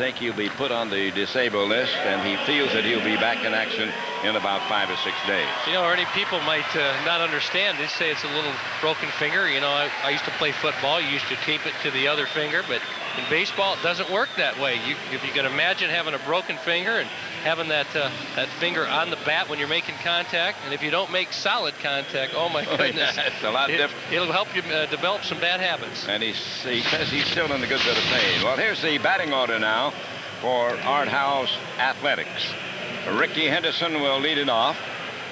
think he'll be put on the disabled list, and he feels that he'll be back in action in about 5 or 6 days. You know, Ernie, people might not understand. They say it's a little broken finger. You know, I used to play football. You used to tape it to the other finger, but in baseball, it doesn't work that way. If you can imagine having a broken finger and having that finger on the bat when you're making contact, and if you don't make solid contact, oh my goodness, yeah, it's a lot different. It'll help you develop some bad habits. And he says he's still in a good bit of pain. Well, here's the batting order now for Art House Athletics. Ricky Henderson will lead it off.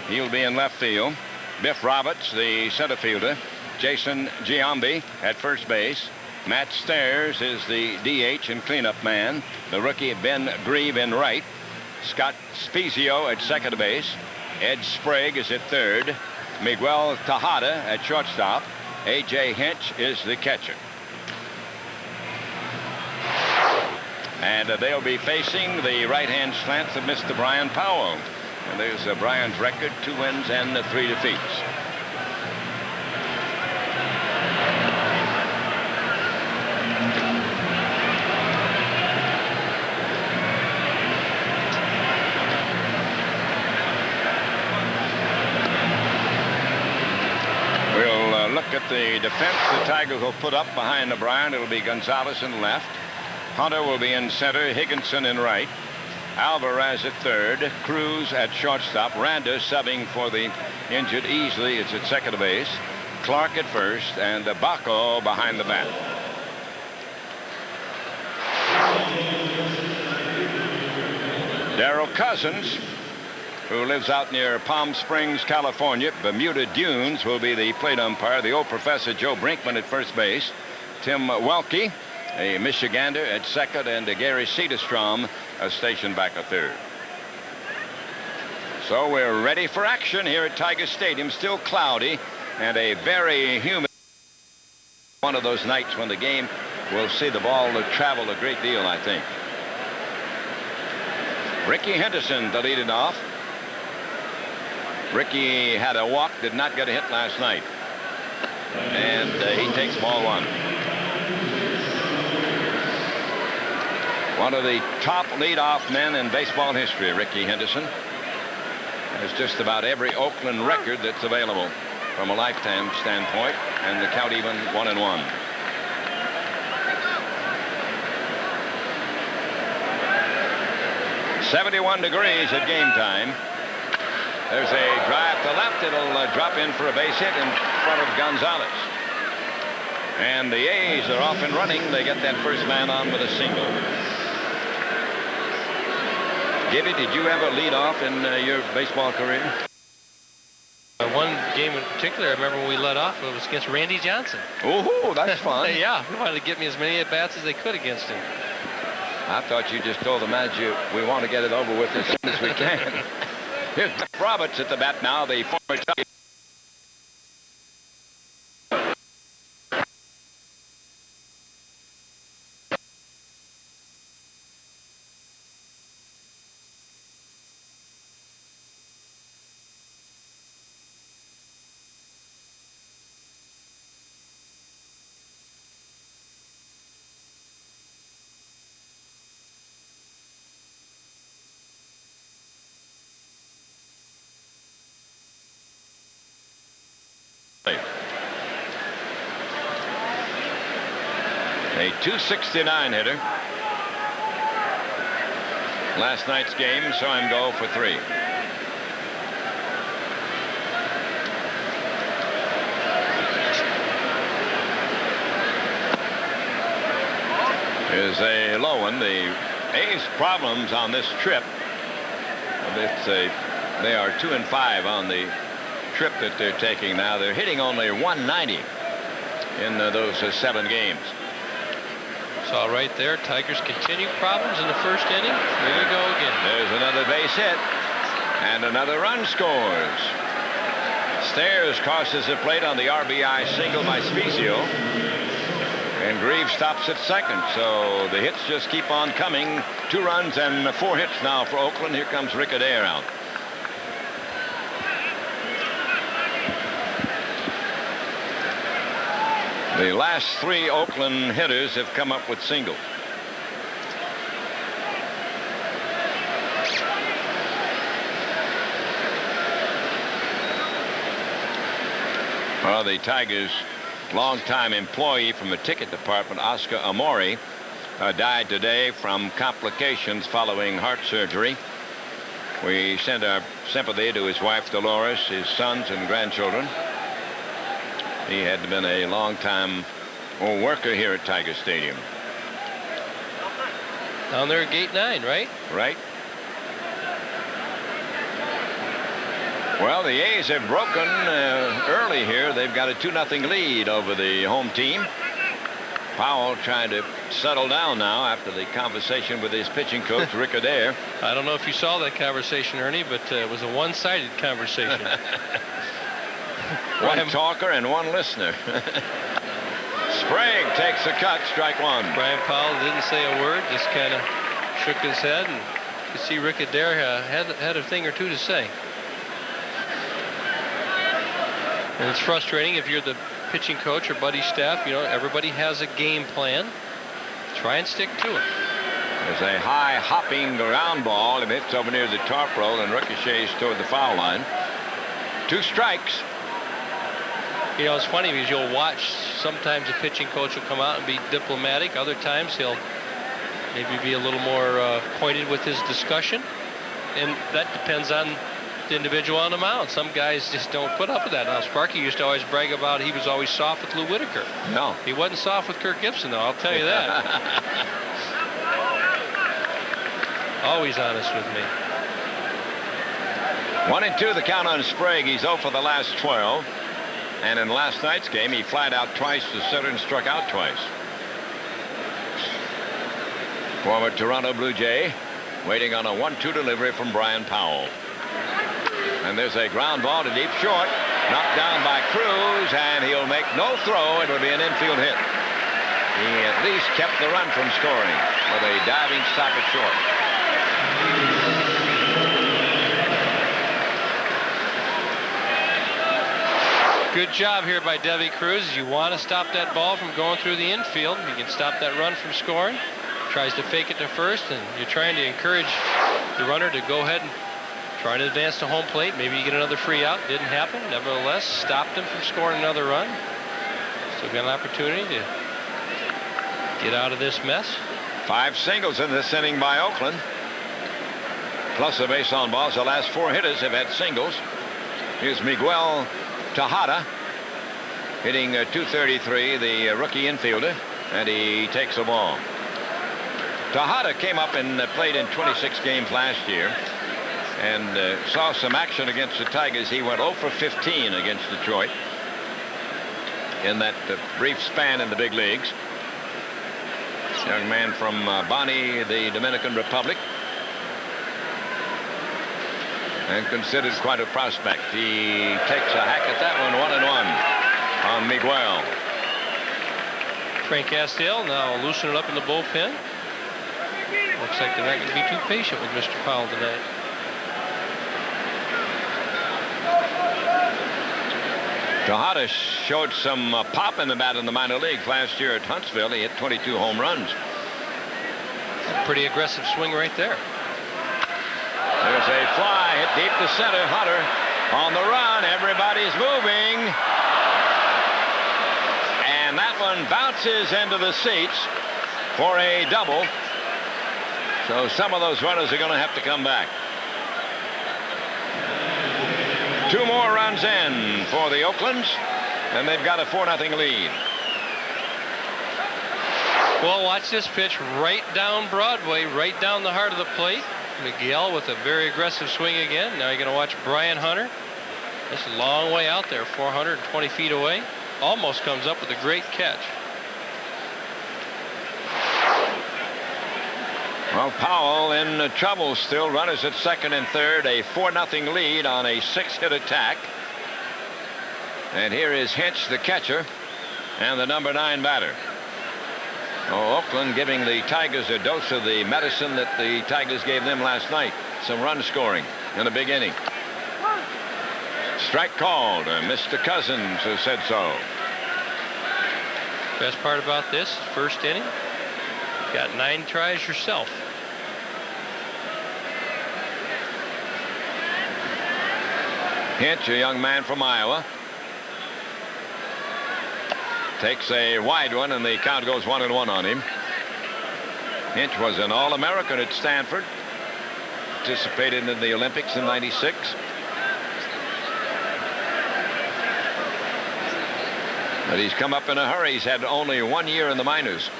He'll be in left field. Biff Roberts, the center fielder. Jason Giambi at first base. Matt Stairs is the DH and cleanup man. The rookie Ben Grieve in right. Scott Spezio at second base. Ed Sprague is at third. Miguel Tejada at shortstop. A.J. Hinch is the catcher. And they'll be facing the right-hand slants of Mr. Brian Powell. And there's Brian's record, 2 wins and 3 defeats. We'll look at the defense the Tigers will put up behind O'Brien. It'll be Gonzalez in left. Hunter will be in center, Higginson in right, Alvarez at third, Cruz at shortstop, Randa subbing for the injured Easley is at second base, Clark at first, and Baco behind the bat. Darrell Cousins, who lives out near Palm Springs, California, Bermuda Dunes, will be the plate umpire. The old professor Joe Brinkman at first base, Tim Welke, a Michigander at second, and Gary Cederstrom stationed back at third. So we're ready for action here at Tiger Stadium. Still cloudy and a very humid. One of those nights when the game will see the ball travel a great deal, I think. Ricky Henderson to lead it off. Ricky had a walk, did not get a hit last night. And he takes ball 1. One of the top leadoff men in baseball history, Ricky Henderson. Has just about every Oakland record that's available from a lifetime standpoint, and the count even 1-1. .71 degrees at game time. There's a drive to left. It'll drop in for a base hit in front of Gonzalez. And the A's are off and running. They get that first man on with a single. Gibby, did you ever lead off in your baseball career? One game in particular, I remember when we led off, it was against Randy Johnson. Oh, that's fun. Yeah, we wanted to get me as many at-bats as they could against him. I thought you just told the manager we want to get it over with as soon as we can. Here's Roberts at the bat now, the former Tiger. A .269 hitter. Last night's game saw him go for 3. Here's a low one. The A's problems on this trip. They are 2-5 on the trip that they're taking now. They're hitting only 190 in those 7 games. Saw right there, Tigers continue problems in the first inning. Here we go again. There's another base hit, and another run scores. Stairs crosses the plate on the RBI single by Spezio, and Grieve stops at second. So the hits just keep on coming. 2 runs and 4 hits now for Oakland. Here comes Rick Adair out. The last 3 Oakland hitters have come up with singles. Well, the Tigers' longtime employee from the ticket department, Oscar Amori, died today from complications following heart surgery. We send our sympathy to his wife Dolores, his sons and grandchildren. He had been a long-time worker here at Tiger Stadium. Down there at gate 9, right? Right. Well, the A's have broken early here. They've got a 2-0 lead over the home team. Powell trying to settle down now after the conversation with his pitching coach, Rick Adair. I don't know if you saw that conversation, Ernie, but it was a one-sided conversation. One talker and one listener. Sprague takes a cut, strike one. Brian Powell didn't say a word, just kind of shook his head, and you could see Rick Adair had a thing or two to say. And it's frustrating if you're the pitching coach or buddy staff. You know, everybody has a game plan. Try and stick to it. There's a high hopping ground ball. It hits over near the tarp roll and ricochets toward the foul line. 2 strikes. You know, it's funny because you'll watch, sometimes a pitching coach will come out and be diplomatic. Other times he'll maybe be a little more pointed with his discussion. And that depends on the individual on the mound. Some guys just don't put up with that. Now, Sparky used to always brag about he was always soft with Lou Whitaker. No. He wasn't soft with Kirk Gibson, though, I'll tell you that. Always honest with me. 1-2 the count on Sprague. He's 0 for the last 12. And in last night's game, he flied out twice to center and struck out twice. Former Toronto Blue Jay waiting on a 1-2 delivery from Brian Powell. And there's a ground ball to deep short, knocked down by Cruz, and he'll make no throw. It would be an infield hit. He at least kept the run from scoring with a diving stop at short. Good job here by Devi Cruz. You want to stop that ball from going through the infield. You can stop that run from scoring. Tries to fake it to first, and you're trying to encourage the runner to go ahead and try to advance to home plate. Maybe you get another free out. Didn't happen. Nevertheless, stopped him from scoring another run. Still got an opportunity to get out of this mess. 5 singles in this inning by Oakland. Plus a base on balls. The last 4 hitters have had singles. Here's Miguel Tejada hitting .233, the rookie infielder, and he takes a ball. Tejada came up and played in 26 games last year and saw some action against the Tigers. He went 0 for 15 against Detroit in that brief span in the big leagues. Young man from Bani, the Dominican Republic, and considered quite a prospect. He takes a hack at that one, 1-1 on Miguel. Frank Castile now loosening it up in the bullpen. Looks like they're not going to be too patient with Mr. Powell tonight. Tejada showed some pop in the bat in the minor leagues last year at Huntsville. He hit 22 home runs. Pretty aggressive swing right there. There's a fly hit deep to center. Hunter on the run. Everybody's moving. And that one bounces into the seats for a double. So some of those runners are going to have to come back. 2 more runs in for the Oaklands, and they've got a 4-0 lead. Well, watch this pitch right down Broadway, right down the heart of the plate. Miguel with a very aggressive swing again. Now you're going to watch Brian Hunter. This is a long way out there, 420 feet away. Almost comes up with a great catch. Well, Powell in trouble still. Runners at second and third. A 4-0 lead on a 6-hit attack. And here is Hinch, the catcher, and the number 9 batter. Oh, Oakland giving the Tigers a dose of the medicine that the Tigers gave them last night. Some run scoring in a big inning. Strike called. Mr. Cousins has said so. Best part about this, first inning, got 9 tries yourself. Hinch, a young man from Iowa. Takes a wide one, and the count goes 1-1 on him. Hinch was an All-American at Stanford. Participated in the Olympics in '96. But he's come up in a hurry. He's had only 1 year in the minors.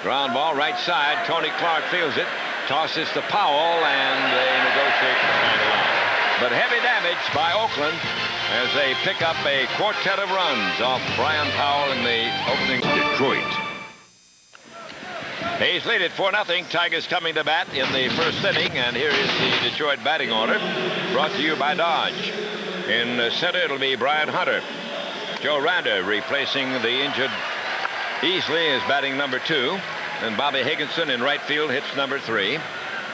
Ground ball right side. Tony Clark fields it. Tosses to Powell, and they negotiate the final out. But heavy damage by Oakland as they pick up a quartet of runs off Brian Powell in the opening. Detroit. Hayes lead it 4-0. Tigers coming to bat in the first inning, and here is the Detroit batting order, brought to you by Dodge. In center, it'll be Brian Hunter. Joe Randa replacing the injured Easley is batting number 2. And Bobby Higginson in right field hits number 3,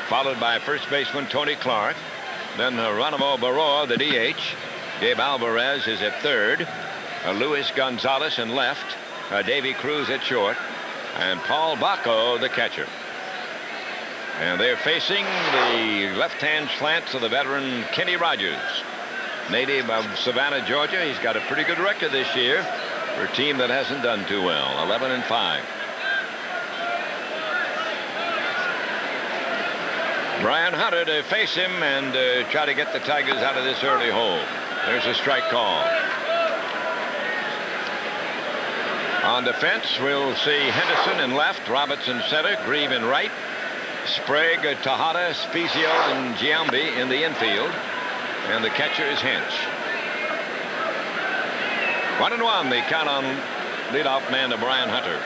followed by first baseman Tony Clark. Then Geronimo Barroa, the DH. Gabe Alvarez is at third. Luis Gonzalez in left. Davy Cruz at short. And Paul Bacco, the catcher. And they're facing the left-hand slants of the veteran Kenny Rogers, native of Savannah, Georgia. He's got a pretty good record this year for a team that hasn't done too well. 11-5. Brian Hunter to face him and try to get the Tigers out of this early hole. There's a strike call. On defense, we'll see Henderson in left, Robertson center, Grieve in right, Sprague, Tejada, Spezio, and Giambi in the infield. And the catcher is Hinch. 1-1, the count on leadoff man to Brian Hunter.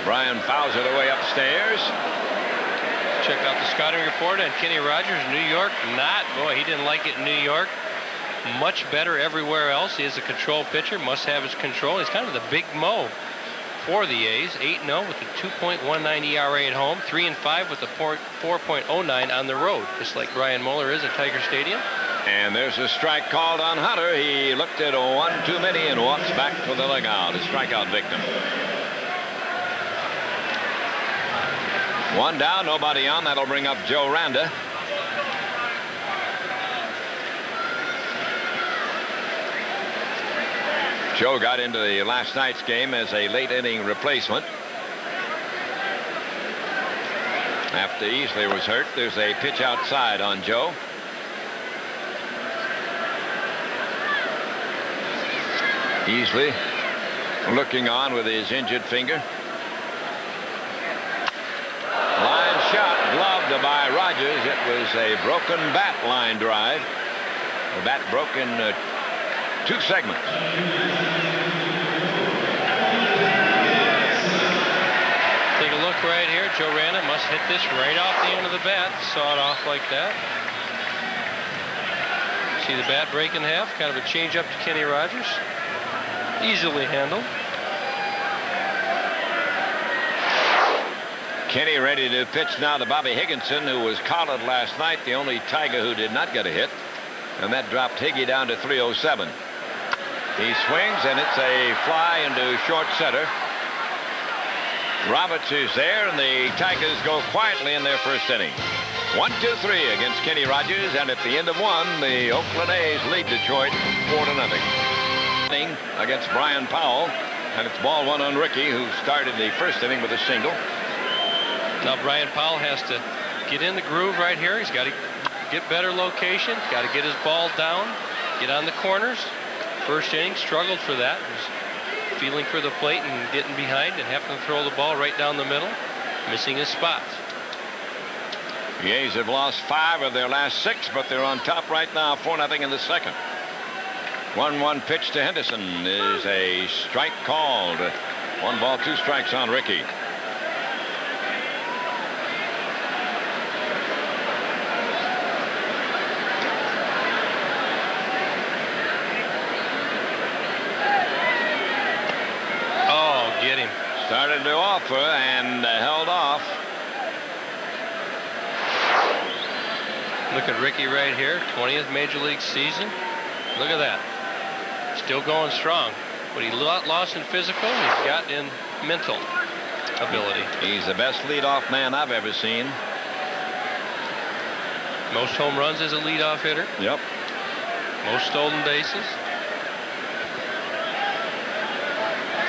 Brian fouls it away upstairs. Check out the scouting report on Kenny Rogers. New York, boy, he didn't like it in New York. Much better everywhere else. He is a control pitcher, must have his control. He's kind of the big Mo for the A's. 8-0 with a 2.19 ERA at home, 3-5 with a 4.09 on the road, just like Brian Mueller is at Tiger Stadium. And there's a strike called on Hunter. He looked at one too many and walks back to the dugout, a strikeout victim. One down, nobody on. That'll bring up Joe Randa. Joe got into the last night's game as a late inning replacement. After Easley was hurt, there's a pitch outside on Joe. Easley looking on with his injured finger. Line shot, gloved by Rogers. It was a broken bat line drive. The bat broke in 2 segments. Take a look right here. Joe Randa must hit this right off the end of the bat. Saw it off like that. See the bat break in half. Kind of a change up to Kenny Rogers. Easily handled. Kenny ready to pitch now to Bobby Higginson, who was collared last night, the only Tiger who did not get a hit. And that dropped Higgy down to 307. He swings, and it's a fly into short center. Roberts is there, and the Tigers go quietly in their first inning. 1-2-3 against Kenny Rogers, and at the end of 1, the Oakland A's lead Detroit 4-0. Against Brian Powell, and it's ball 1 on Ricky, who started the first inning with a single. Now Brian Powell has to get in the groove right here. He's got to get better location, got to get his ball down, get on the corners. First inning, struggled for that. Was feeling for the plate and getting behind and having to throw the ball right down the middle, missing his spots. The A's have lost 5 of their last 6, but they're on top right now, 4-0 in the second. 1-1 pitch to Henderson is a strike called. 1 ball, 2 strikes on Ricky. Started to offer and held off. Look at Ricky right here, 20th Major League season. Look at that. Still going strong. What he lost in physical, he's got in mental ability. He's the best leadoff man I've ever seen. Most home runs as a leadoff hitter. Yep. Most stolen bases.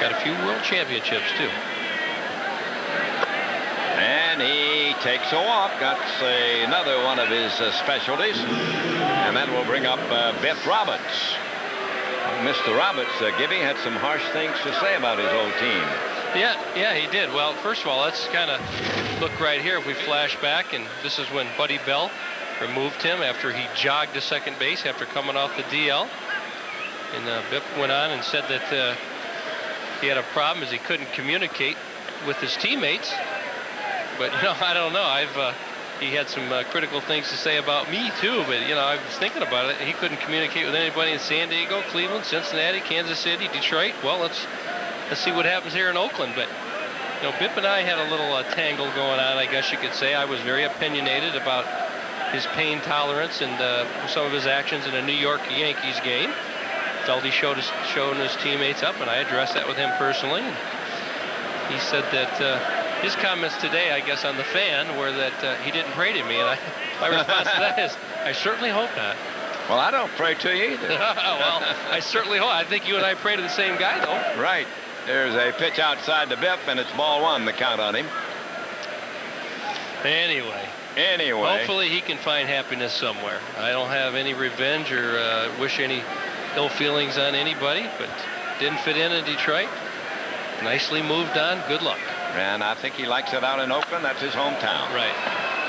Got a few world championships, too. And he takes a walk. That's another one of his specialties. And that will bring up Biff Roberts. Mr. Roberts, Gibby, had some harsh things to say about his old team. Yeah, he did. Well, first of all, let's kind of look right here. If we flash back, and this is when Buddy Bell removed him after he jogged to second base after coming off the DL. And Biff went on and said that he had a problem as he couldn't communicate with his teammates. But, you know, I don't know. He had some critical things to say about me, too. But, you know, I was thinking about it. He couldn't communicate with anybody in San Diego, Cleveland, Cincinnati, Kansas City, Detroit. Well, let's see what happens here in Oakland. But, you know, Biff and I had a little tangle going on, I guess you could say. I was very opinionated about his pain tolerance and some of his actions in a New York Yankees game. Felt he showing his teammates up, and I addressed that with him personally. And he said that his comments today, I guess, on the fan were that he didn't pray to me. And my response to that is, I certainly hope not. Well, I don't pray to you either. Well, I certainly hope. I think you and I pray to the same guy, though. Right. There's a pitch outside to Biff, and it's ball one, the count on him. Anyway. Hopefully he can find happiness somewhere. I don't have any revenge or wish any ill feelings on anybody, but didn't fit in Detroit. Nicely moved on. Good luck. And I think he likes it out in Oakland. That's his hometown. Right.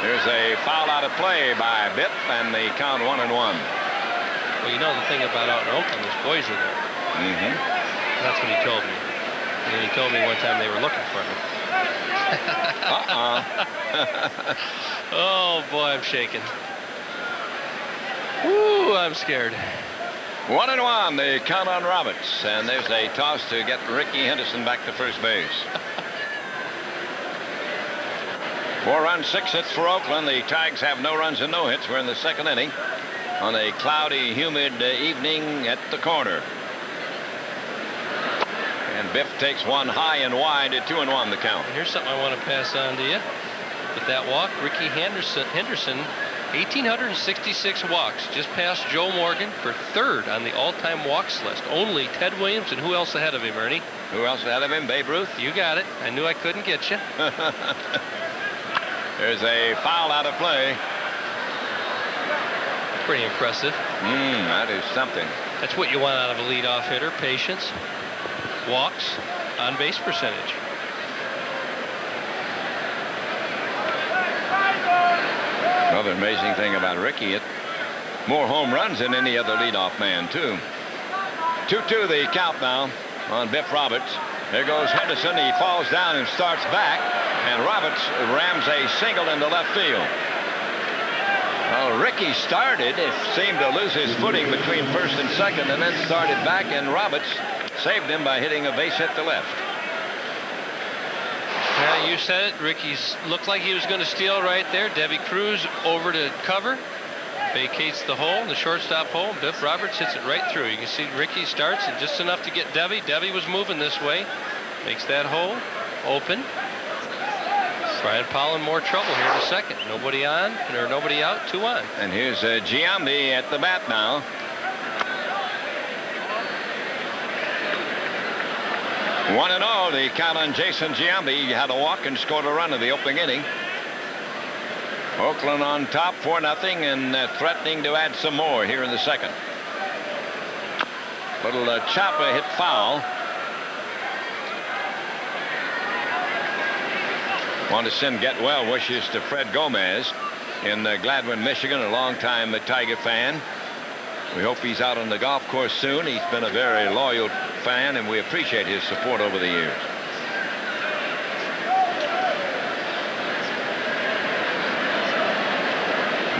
There's a foul out of play by Biff, and the count 1-1. Well, you know the thing about out in Oakland, his boys are there. Mm-hmm. That's what he told me. And he told me one time they were looking for me. Oh, boy, I'm shaking. Woo, I'm scared. 1-1, the count on Roberts. And there's a toss to get Ricky Henderson back to first base. 4 runs, 6 hits for Oakland. The Tigers have no runs and no hits. We're in the second inning on a cloudy, humid evening at the corner. And Biff takes one high and wide at 2-1 the count. Here's something I want to pass on to you. With that walk, Ricky Henderson, 1,866 walks, just past Joe Morgan for third on the all-time walks list. Only Ted Williams, and who else ahead of him, Ernie? Who else ahead of him? Babe Ruth? You got it. I knew I couldn't get you. There's a foul out of play. Pretty impressive. That is something. That's what you want out of a leadoff hitter: patience, walks, on-base percentage. Another amazing thing about Ricky, more home runs than any other leadoff man, too. 2-2 the count now on Biff Roberts. There goes Henderson. He falls down and starts back, and Roberts rams a single into left field. Well, Ricky started, it seemed to lose his footing between first and second, and then started back, and Roberts saved him by hitting a base hit to left. Yeah, you said it. Ricky looked like he was going to steal right there. Debbie Cruz over to cover, vacates the hole, the shortstop hole. Biff Roberts hits it right through. You can see Ricky starts and just enough to get Debbie. Debbie was moving this way, makes that hole open. Brian Powell in more trouble here in a second. Nobody on, or nobody out, 2 on. And here's Giambi at the bat now. One and all, the count on Jason Giambi. He had a walk and scored a run in the opening inning. Oakland on top, 4-0, and threatening to add some more here in the second. Little chopper hit foul. Want to send get well wishes to Fred Gomez in Gladwin, Michigan, a longtime Tiger fan. We hope he's out on the golf course soon. He's been a very loyal fan, and we appreciate his support over the years.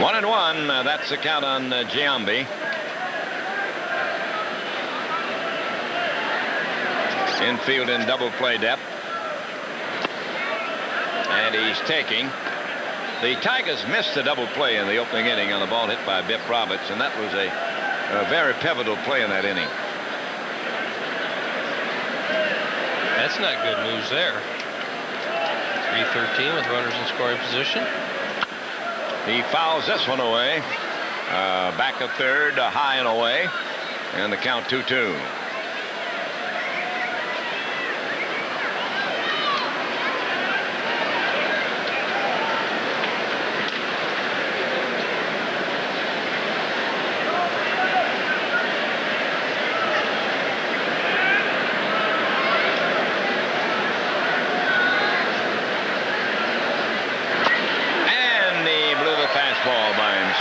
One and one. That's the count on Giambi. Infield in double play depth. And he's taking. The Tigers missed the double play in the opening inning on the ball hit by Biff Roberts, and that was a very pivotal play in that inning. That's not good news there. 3-13 with runners in scoring position. He fouls this one away. Back of third, high and away, and the count 2-2.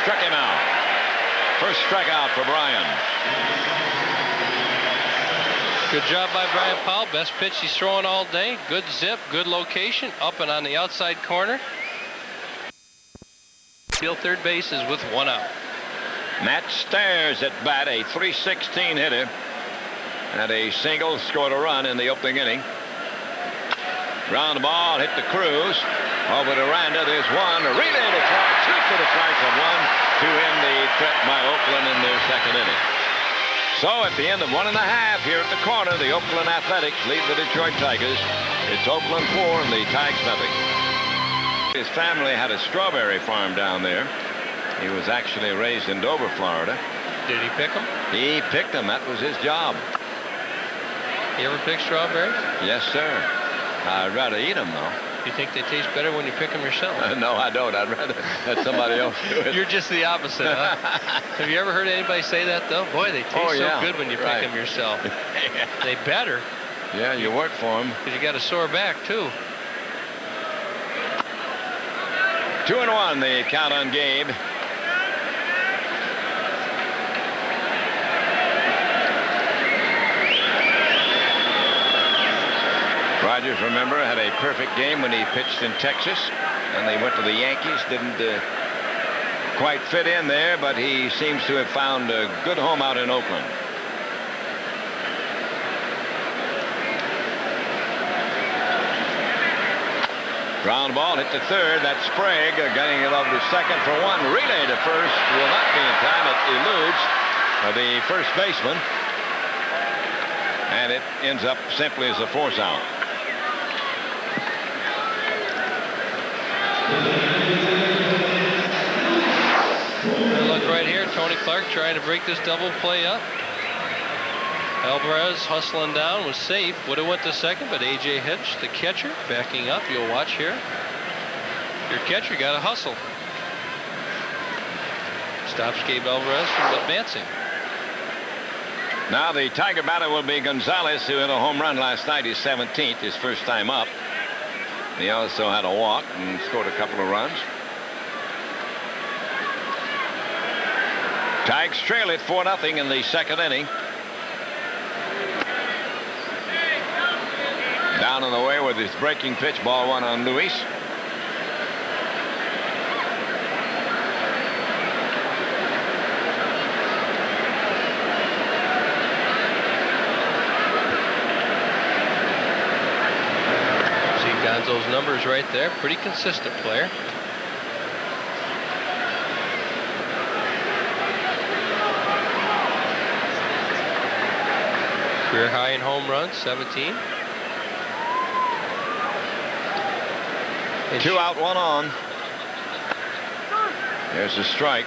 Struck him out. First strikeout for Brian. Good job by Brian Powell. Best pitch he's throwing all day. Good zip, good location, up and on the outside corner. Field third bases with 1 out. Matt Stairs at bat, a .316 hitter. Had a single, scored a run in the opening inning. Ground ball, hit the Cruz. Over to Randa, there's one. A relay to Clark, two for the strike of one to end the threat by Oakland in their second inning. So at the end of 1.5 here at the corner, the Oakland Athletics lead the Detroit Tigers. It's Oakland 4 and the Tigers nothing. His family had a strawberry farm down there. He was actually raised in Dover, Florida. Did he pick them? He picked them. That was his job. You ever pick strawberries? Yes, sir. I'd rather eat them, though. You think they taste better when you pick them yourself? No, I don't. I'd rather let somebody else do it. You're just the opposite, huh? Have you ever heard anybody say that, though? Boy, they taste so good when you pick them yourself. They better. Yeah, you work for them. Because you got a sore back, too. 2-1, the count on Gabe. Rogers, remember, had a perfect game when he pitched in Texas, and they went to the Yankees. Didn't quite fit in there, but he seems to have found a good home out in Oakland. Ground ball hit to third. That's Sprague getting it over to second for one. Relay to first will not be in time. It eludes the first baseman, and it ends up simply as a force out. Look right here, Tony Clark trying to break this double play up. Alvarez hustling down, was safe, would have went to second, but A.J. Hitch, the catcher, backing up. You'll watch here. Your catcher got to hustle. Stops Gabe Alvarez from advancing. Now the Tiger batter will be Gonzalez, who hit a home run last night, his 17th, his first time up. He also had a walk and scored a couple of runs. Tigers trail it 4-0 in the second inning. Down in the way with his breaking pitch, ball one on Luis. See Gonzo's numbers right there. Pretty consistent player. Career high in home runs, 17. 2 out, 1 on. There's a strike.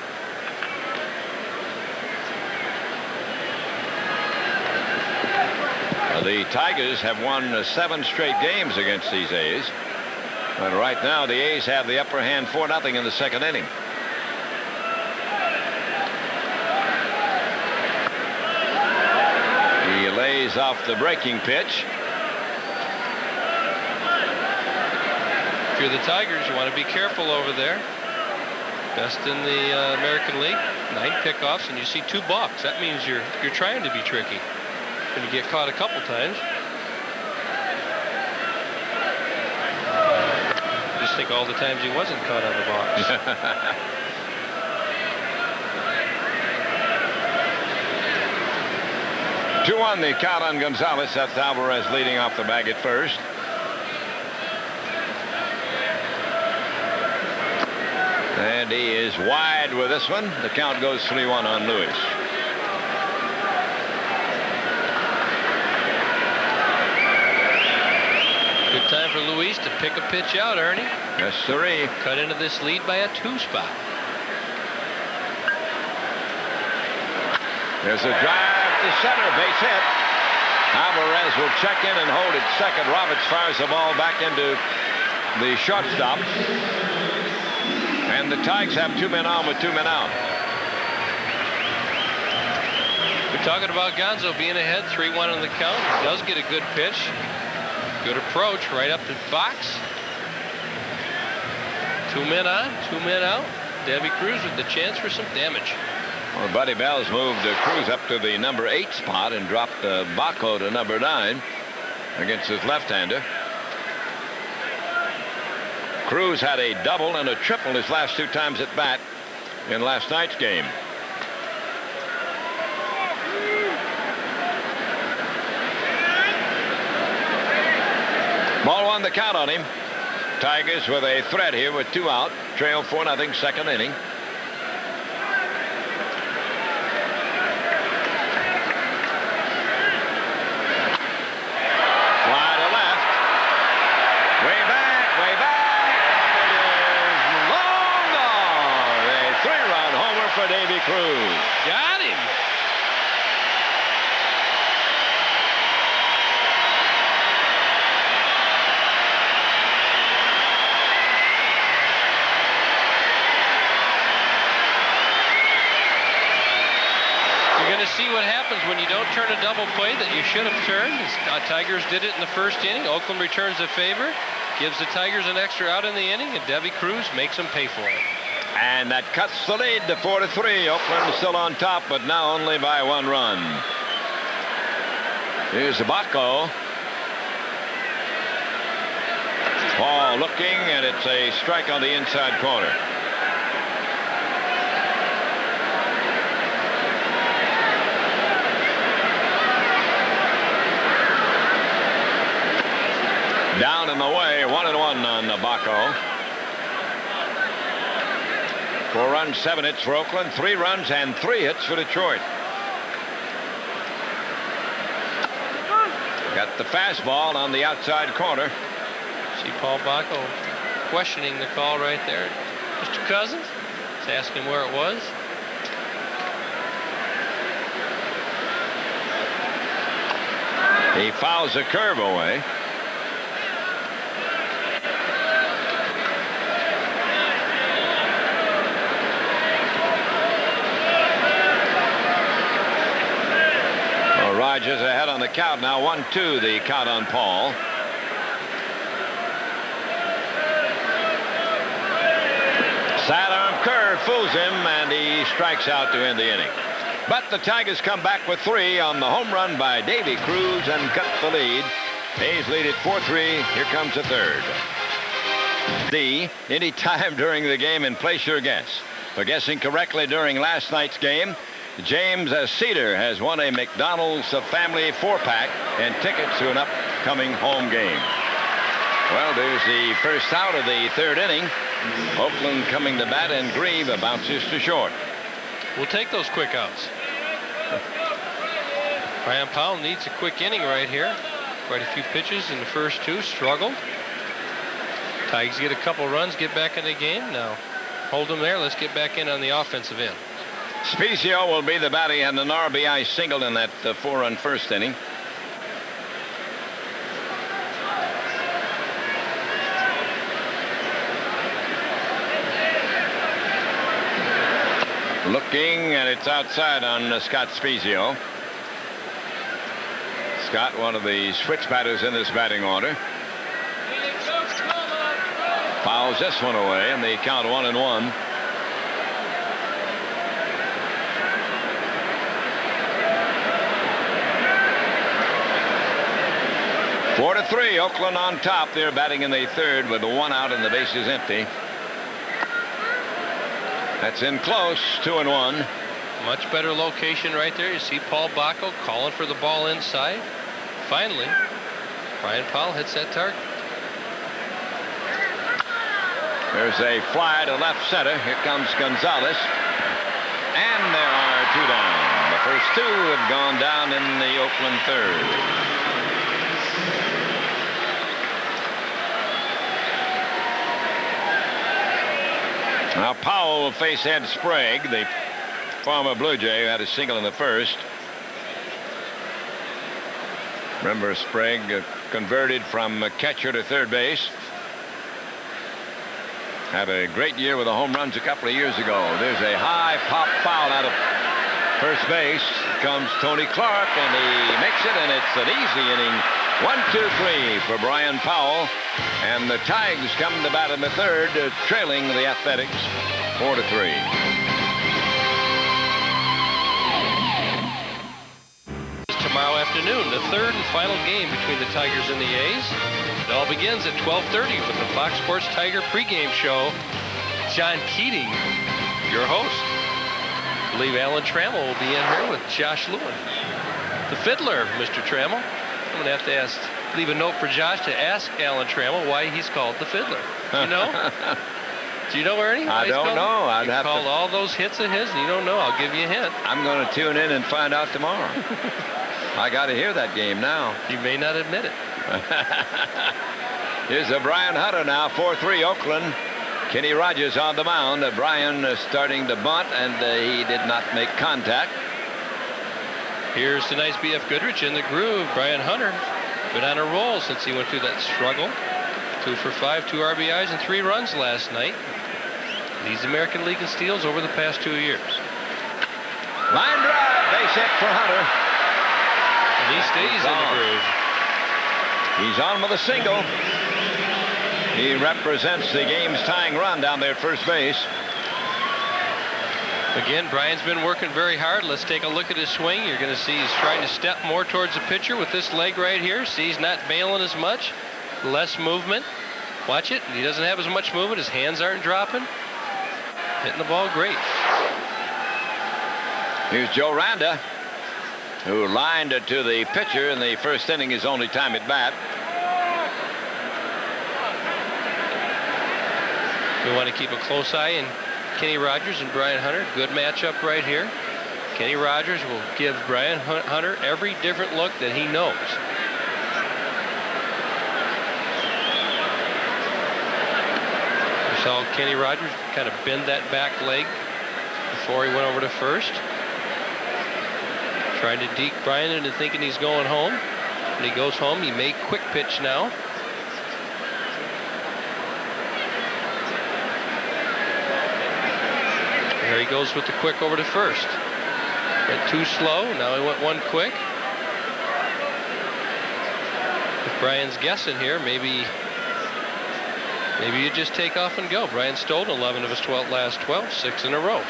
The Tigers have won 7 straight games against these A's. But right now the A's have the upper hand 4-0 in the second inning. He lays off the breaking pitch. If you're the Tigers, you want to be careful over there. Best in the American League. 9 pickoffs, and you see 2 balks. That means you're trying to be tricky. And you get caught a couple times. Just think all the times he wasn't caught on the box. 2-1 the count on Gonzalez. That's Alvarez leading off the bag at first. And he is wide with this one. The count goes 3-1 on Lewis. Good time for Luis to pick a pitch out, Ernie. Yes, sirree. Cut into this lead by a 2 spot. There's a drive to center, base hit. Alvarez will check in and hold at second. Roberts fires the ball back into the shortstop. And the Tigers have 2 men on with 2 men out. We're talking about Gonzo being ahead, 3-1 on the count. He does get a good pitch. Good approach right up the box. 2 men on, 2 men out. Debbie Cruz with the chance for some damage. Well, Buddy Bell's moved Cruz up to the number 8 spot and dropped Bacco to number 9 against his left-hander. Cruz had a double and a triple his last 2 times at bat in last night's game. Ball 1 the count on him. Tigers with a threat here with 2 out. Trail 4-0 second inning. Fly to left. Way back. It is long gone. A 3-run homer for Davy Cruz. Got him. See what happens when you don't turn a double play that you should have turned. Tigers did it in the first inning. Oakland returns a favor, gives the Tigers an extra out in the inning, and Debbie Cruz makes them pay for it. And that cuts the lead to 4-3. Oakland is still on top, but now only by 1 run. Here's Bacco. Paul looking, and it's a strike on the inside corner. Down and away, 1-1 on Bacco. 4 runs, 7 hits for Oakland, 3 runs and 3 hits for Detroit. Got the fastball on the outside corner. See Paul Bacco questioning the call right there. Mr. Cousins is asking where it was. He fouls a curve away. Rogers ahead on the count now. 1-2 the count on Paul. Sidearm curve fools him, and he strikes out to end the inning. But the Tigers come back with 3 on the home run by Davy Cruz and cut the lead. A's lead at 4-3. Here comes the third. Any time during the game and place your guess. For guessing correctly during last night's game, James Cedar has won a McDonald's family 4-pack and tickets to an upcoming home game. Well, there's the first out of the 3rd inning. Oakland coming to bat, and Grieve bounces to short. We'll take those quick outs. Brian Powell needs a quick inning right here. Quite a few pitches in the first 2. Struggled. Tigers get a couple runs, get back in the game. Now, hold them there. Let's get back in on the offensive end. Spezio will be the batter, and an RBI single in that 4-run first inning. Looking, and it's outside on Scott Spezio. Scott, one of the switch batters in this batting order. Fouls this one away, and they count 1-1. 4-3, Oakland on top. They're batting in the 3rd with 1 out and the bases empty. That's in close, 2-1. Much better location right there. You see Paul Bacco calling for the ball inside. Finally, Brian Powell hits that target. There's a fly to left center. Here comes Gonzalez. And there are 2 down. The first 2 have gone down in the Oakland 3rd. Now Powell will face Ed Sprague, the former Blue Jay who had a single in the first. Remember, Sprague converted from catcher to third base. Had a great year with the home runs a couple of years ago. There's a high pop foul out of first base. Comes Tony Clark, and he makes it, and it's an easy inning. 1-2-3 for Brian Powell. And the Tigers come to bat in the third, trailing the Athletics 4-3. Tomorrow afternoon, the third and final game between the Tigers and the A's. It all begins at 12:30 with the Fox Sports Tiger pregame show. John Keating, your host. I believe Alan Trammell will be in here with Josh Lewin. The fiddler, Mr. Trammell. I'm going to have to leave a note for Josh to ask Alan Trammell why he's called the fiddler. You know? Do you know, Ernie? I don't know. I'd have called to. all those hits of his, and you don't know. I'll give you a hint. I'm going to tune in and find out tomorrow. I got to hear that game now. You may not admit it. Here's a Brian Hunter now, 4-3 Oakland. Kenny Rogers on the mound. Brian starting to bunt, and he did not make contact. Here's tonight's B.F. Goodrich in the groove. Brian Hunter been on a roll since he went through that struggle. 2 for 5, 2 RBIs, and 3 runs last night. Leads the American League in steals over the past 2 years. Line drive, base hit for Hunter. And he stays in the groove. He's on with a single. He represents the game's tying run down there at first base. Again, Brian's been working very hard. Let's take a look at his swing. You're going to see he's trying to step more towards the pitcher with this leg right here. See, he's not bailing as much. Less movement. Watch it. He doesn't have as much movement. His hands aren't dropping. Hitting the ball great. Here's Joe Randa, who lined it to the pitcher in the first inning, his only time at bat. We want to keep a close eye on Kenny Rogers and Brian Hunter. Good matchup right here. Kenny Rogers will give Brian Hunter every different look that he knows. We saw Kenny Rogers kind of bend that back leg before he went over to first. Trying to deke Brian into thinking he's going home. When he goes home, he may quick pitch now. There he goes with the quick over to first. Went too slow. Now he went one quick. If Brian's guessing here, maybe you just take off and go. Brian Stolen, 11 of his last 12, 6 in a row.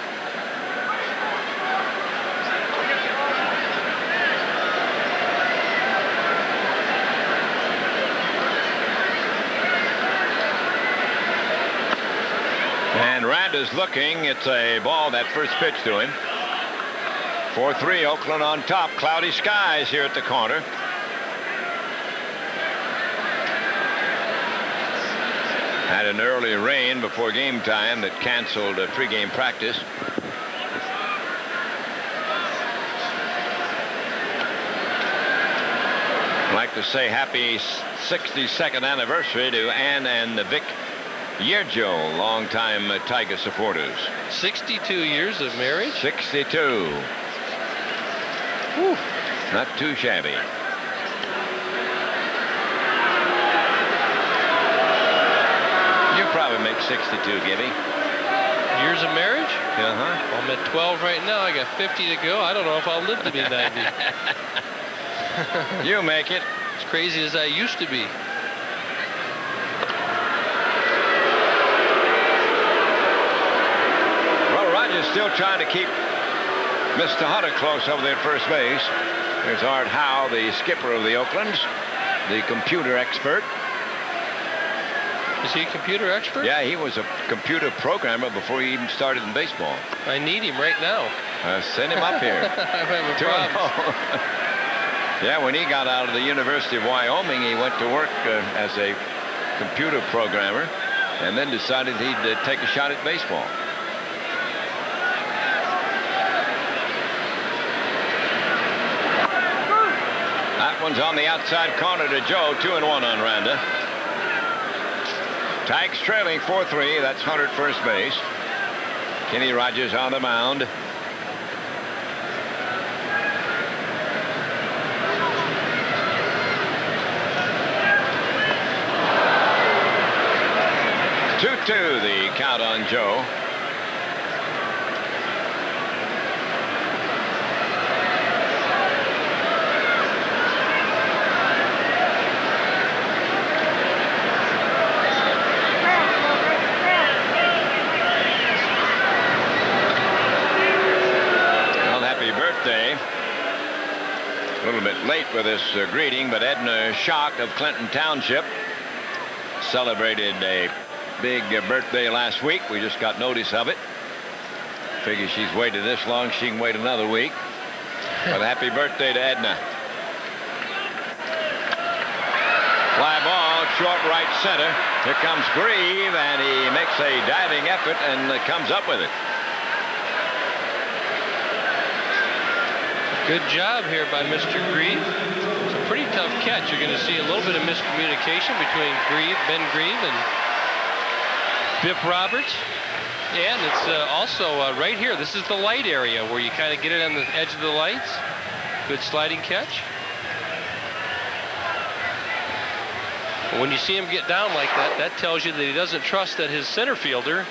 And Randa's looking. It's a ball, that first pitch to him. 4-3 Oakland on top. Cloudy skies here at the corner. Had an early rain before game time that canceled pregame practice. I'd like to say happy 62nd anniversary to Ann and Vic Yerjo, longtime Tiger supporters. 62 years of marriage? 62. Whew, not too shabby. You probably make 62, Gibby. Years of marriage? Uh-huh. I'm at 12 right now. I got 50 to go. I don't know if I'll live to be 90. You make it. As crazy as I used to be. Well, Rogers still trying to keep Mr. Hunter close over there at first base. There's Art Howe, the skipper of the Oaklands, the computer expert. Is he a computer expert? Yeah, he was a computer programmer before he even started in baseball. I need him right now. Send him up here. I'm having problems. Yeah, when he got out of the University of Wyoming, he went to work as a computer programmer and then decided he'd take a shot at baseball. That one's on the outside corner to Joe. 2-1 on Randa. Tigers trailing 4-3. That's Hunter at first base. Kenny Rogers on the mound. 2-2 the count on Joe. Well, happy birthday. A little bit late with this greeting, but Edna Schock of Clinton Township celebrated a big birthday last week. We just got notice of it. Figure she's waited this long, she can wait another week. But happy birthday to Edna. Fly ball, short right center. Here comes Grieve, and he makes a diving effort and comes up with it. Good job here by Mr. Grieve. It's a pretty tough catch. You're going to see a little bit of miscommunication between Ben Grieve and Biff Roberts. And it's also right here. This is the light area where you kind of get it on the edge of the lights. Good sliding catch. When you see him get down like that, that tells you that he doesn't trust that his center fielder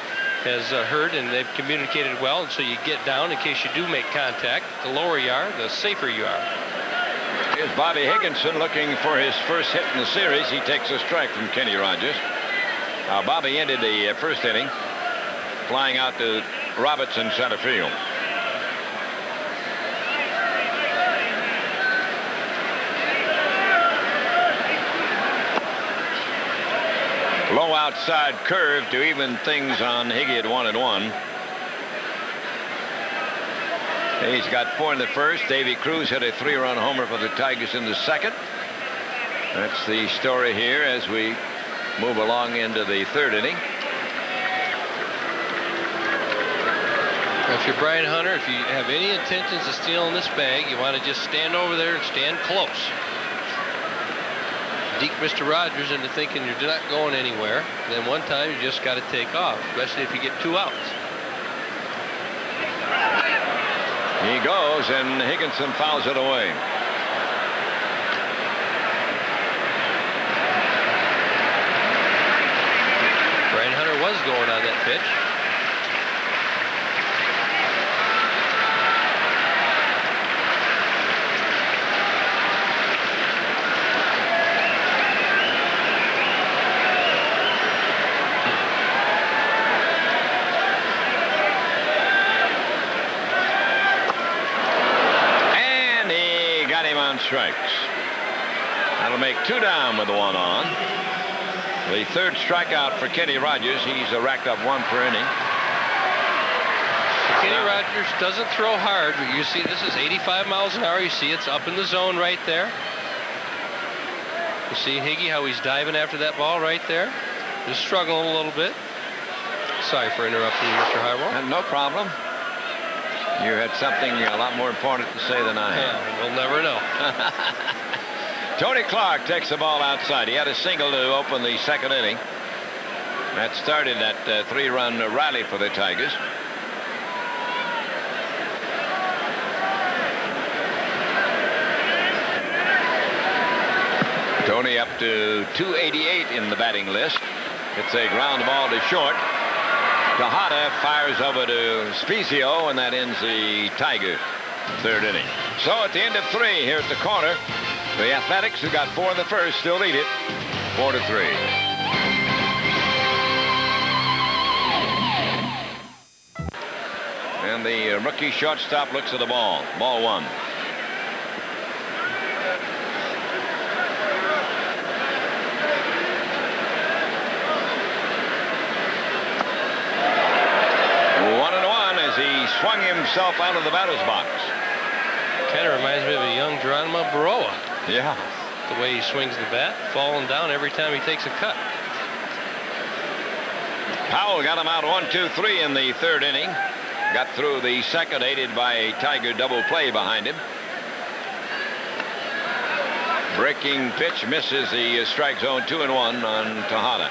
has heard, and they've communicated well, and so you get down in case you do make contact. The lower you are, the safer you are. Here's Bobby Higginson looking for his first hit in the series. He takes a strike from Kenny Rogers. Bobby ended the first inning flying out to Robertson center field. Low outside curve to even things on Higgy at 1-1. He's got 4 in the first. Davy Cruz hit a 3-run homer for the Tigers in the second. That's the story here as we move along into the third inning. If you're Brian Hunter, if you have any intentions of stealing this bag, you want to just stand over there and stand close. Deke Mr. Rogers into thinking you're not going anywhere. Then one time you just got to take off, especially if you get 2 outs. He goes, and Higginson fouls it away. Brian Hunter was going on that pitch. Strikes. That'll make 2 down with the 1 on. The third strikeout for Kenny Rogers. He's racked up 1 per inning. Kenny Rogers doesn't throw hard, but you see this is 85 miles an hour. You see it's up in the zone right there. You see Higgy how he's diving after that ball right there. Just struggling a little bit. Sorry for interrupting you, Mr. Harwell. No problem. You had something a lot more important to say than I had. Yeah, we'll never know. Tony Clark takes the ball outside. He had a single to open the second inning. That started that 3-run rally for the Tigers. Tony up to 288 in the batting list. It's a ground ball to short. Tejada fires over to Spezio, and that ends the Tiger third inning. So at the end of 3 here at the corner, the Athletics, who got 4 in the first, still lead it 4-3. And the rookie shortstop looks at the ball. Ball 1. Swung himself out of the batter's box. Kind of reminds me of a young Geronimo Baroa. Yeah. The way he swings the bat, falling down every time he takes a cut. Powell got him out 1-2-3 in the third inning. Got through the second, aided by a Tiger double play behind him. Breaking pitch misses the strike zone. 2-1 on Tejada.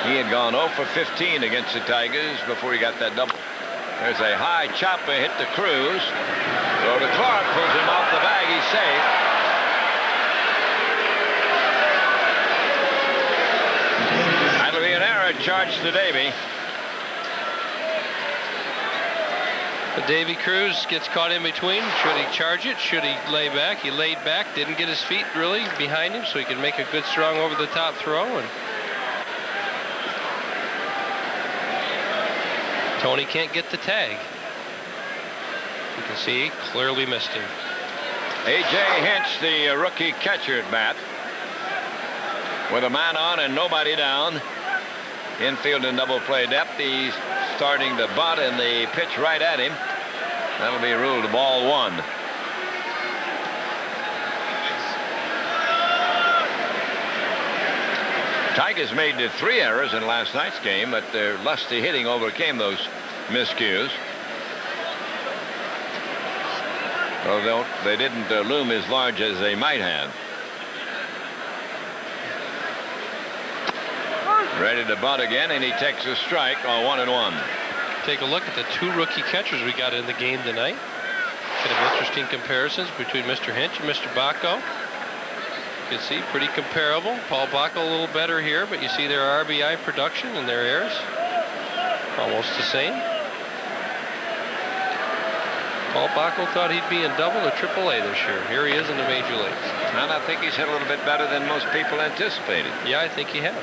He had gone 0 for 15 against the Tigers before he got that double. There's a high chopper hit to Cruz. Go to Clark, pulls him off the bag. He's safe. charge to Davy. Davy Cruz gets caught in between. Should he charge it? Should he lay back? He laid back, didn't get his feet really behind him, so he could make a good, strong over-the-top throw. And Tony can't get the tag. You can see he clearly missed him. A.J. Hinch, the rookie catcher at bat, with a man on and nobody down. Infield in double play depth. He's starting to bunt, and the pitch right at him. That'll be ruled ball one. Tigers made 3 errors in last night's game, but their lusty hitting overcame those miscues. Although they didn't loom as large as they might have. Ready to bunt again, and he takes a strike on 1-1. Take a look at the 2 rookie catchers we got in the game tonight. Kind of interesting comparisons between Mr. Hinch and Mr. Bacco. You can see pretty comparable. Paul Bacco a little better here, but you see their RBI production and their errors almost the same. Paul Bacco thought he'd be in double or triple A this year. Here he is in the major leagues. And I think he's hit a little bit better than most people anticipated. Yeah, I think he has.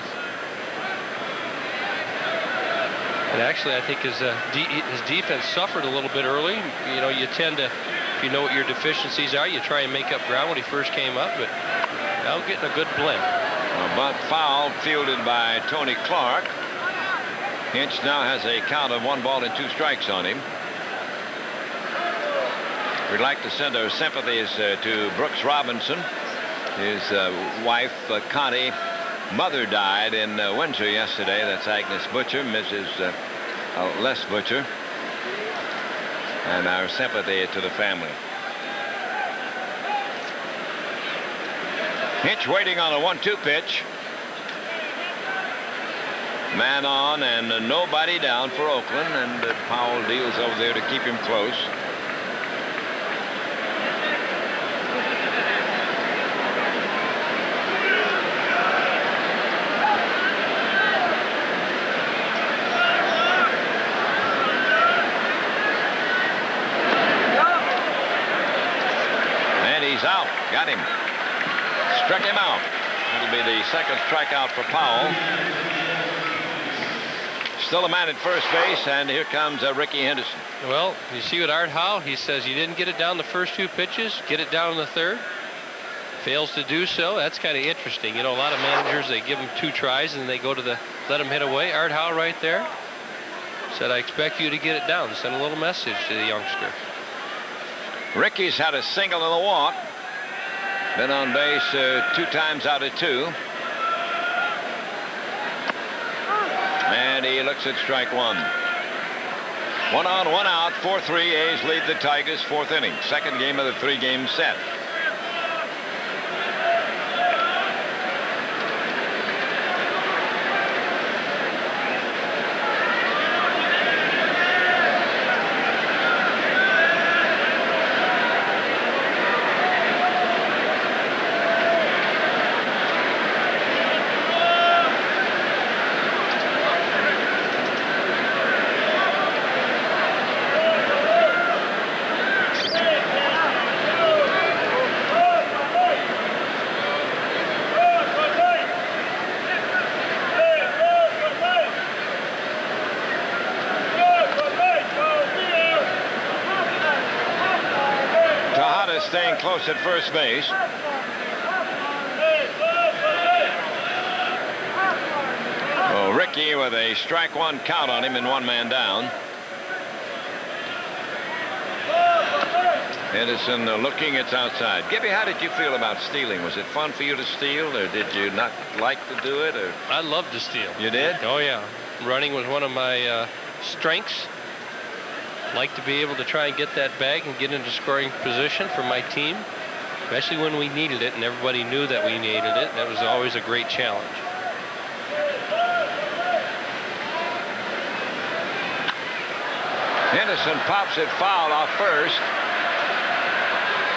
And actually, I think his defense suffered a little bit early. You know, you tend to, if you know what your deficiencies are, you try and make up ground when he first came up, but now getting a good blend. A bunt foul fielded by Tony Clark. Hinch now has a count of 1 ball and 2 strikes on him. We'd like to send our sympathies to Brooks Robinson. His wife, Connie, mother died in Windsor yesterday. That's Agnes Butcher, Mrs. Les Butcher. And our sympathy to the family. Hinch waiting on a 1-2 pitch. Man on and nobody down for Oakland, and Powell deals over there to keep him close. Out. Got him. Struck him out. That'll be the second strikeout for Powell. Still a man at first base, and here comes Ricky Henderson. Well, you see what Art Howe, he says you didn't get it down the first 2 pitches, get it down in the third. Fails to do so. That's kind of interesting. You know, a lot of managers, they give them 2 tries and they go to let them hit away. Art Howe right there said, I expect you to get it down. Send a little message to the youngster. Ricky's had a single and a walk. Been on base 2 times out of 2. And he looks at strike 1. 1 on, 1 out, 4-3. A's lead the Tigers, 4th inning. Second game of the 3-game set. Staying close at first base. Oh, Ricky with a strike 1 count on him and 1 man down. Henderson looking, it's outside. Gibby, how did you feel about stealing? Was it fun for you to steal, or did you not like to do it? Or? I love to steal. You did? Oh, yeah. Running was one of my strengths. Like to be able to try and get that bag and get into scoring position for my team, especially when we needed it and everybody knew that we needed it. That was always a great challenge. Henderson pops it foul off first.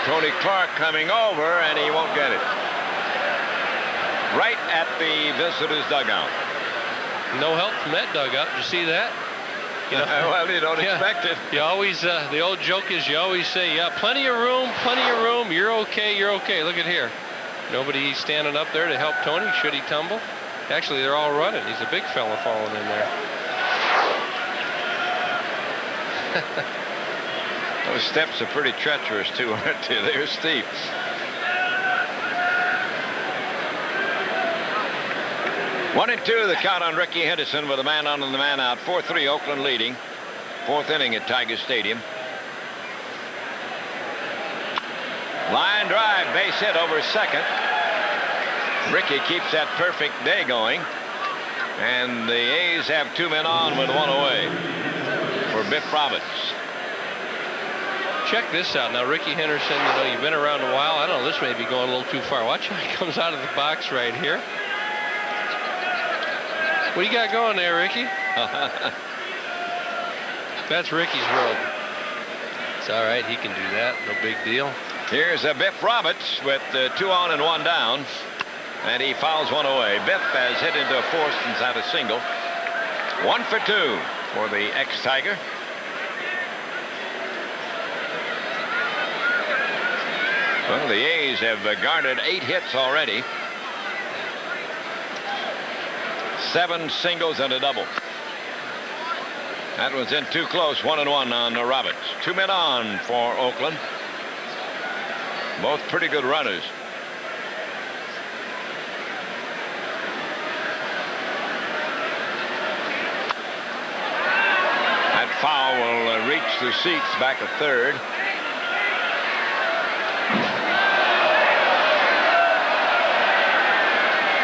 Tony Clark coming over, and he won't get it. Right at the visitor's dugout. No help from that dugout. Did you see that? You know, well, you don't expect it. You always, the old joke is you always say, yeah, plenty of room, you're okay, you're okay. Look at here. Nobody standing up there to help Tony should he tumble. Actually, they're all running. He's a big fella falling in there. Those steps are pretty treacherous, too, aren't they? They're steep. One and two, the count on Ricky Henderson with a man on and the man out. 4-3, Oakland leading. Fourth inning at Tiger Stadium. Line drive, base hit over second. Ricky keeps that perfect day going. And the A's have 2 men on with 1 away for Biff Roberts. Check this out. Now, Ricky Henderson, you know, you've been around a while. I don't know, this may be going a little too far. Watch how he comes out of the box right here. What do you got going there, Ricky? That's Ricky's world. It's all right. He can do that. No big deal. Here's Biff Roberts with 2 on and 1 down. And he fouls 1 away. Biff has hit into a force and had a single. 1 for 2 for the ex-Tiger. Well, the A's have garnered 8 hits already. 7 singles and a double. That was in too close. 1 and 1 on Roberts. 2 men on for Oakland. Both pretty good runners. That foul will reach the seats back at third.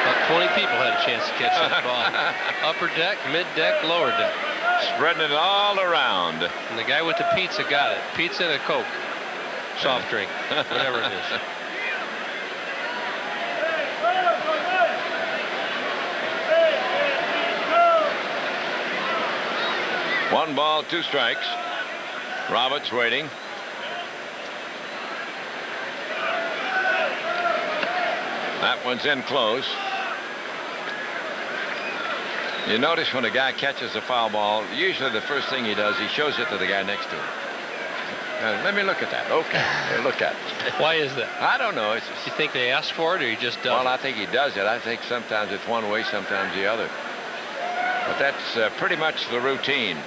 About 20 people had a chance to catch that ball. Upper deck, mid deck, lower deck. Spreading it all around. And the guy with the pizza got it. Pizza and a Coke. Soft drink. Whatever it is. One ball, 2 strikes. Roberts waiting. That one's in close. You notice when a guy catches a foul ball, usually the first thing he does, he shows it to the guy next to him. Let me look at that. Okay, look at it. Why is that? I don't know. It's just, you think they ask for it, or he just does? Well, I think he does it. I think sometimes it's one way, sometimes the other. But that's pretty much the routine.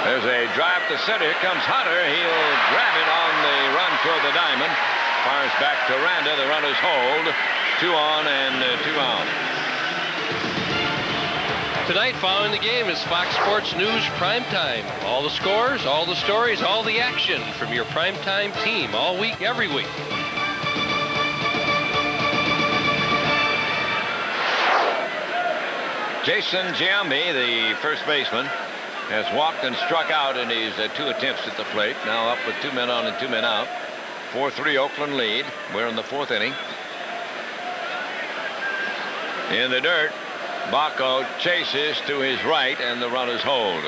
There's a drive to center. Here comes Hunter. He'll grab it on the run toward the diamond. Fires back to Randa. The runners hold. 2 on and 2 out. Tonight, following the game, is Fox Sports News Primetime. All the scores, all the stories, all the action from your primetime team all week, every week. Jason Giambi, the first baseman, has walked and struck out in his 2 attempts at the plate. Now up with 2 men on and 2 men out. 4-3 Oakland lead. We're in the 4th inning. In the dirt, Baco chases to his right, and the runners hold.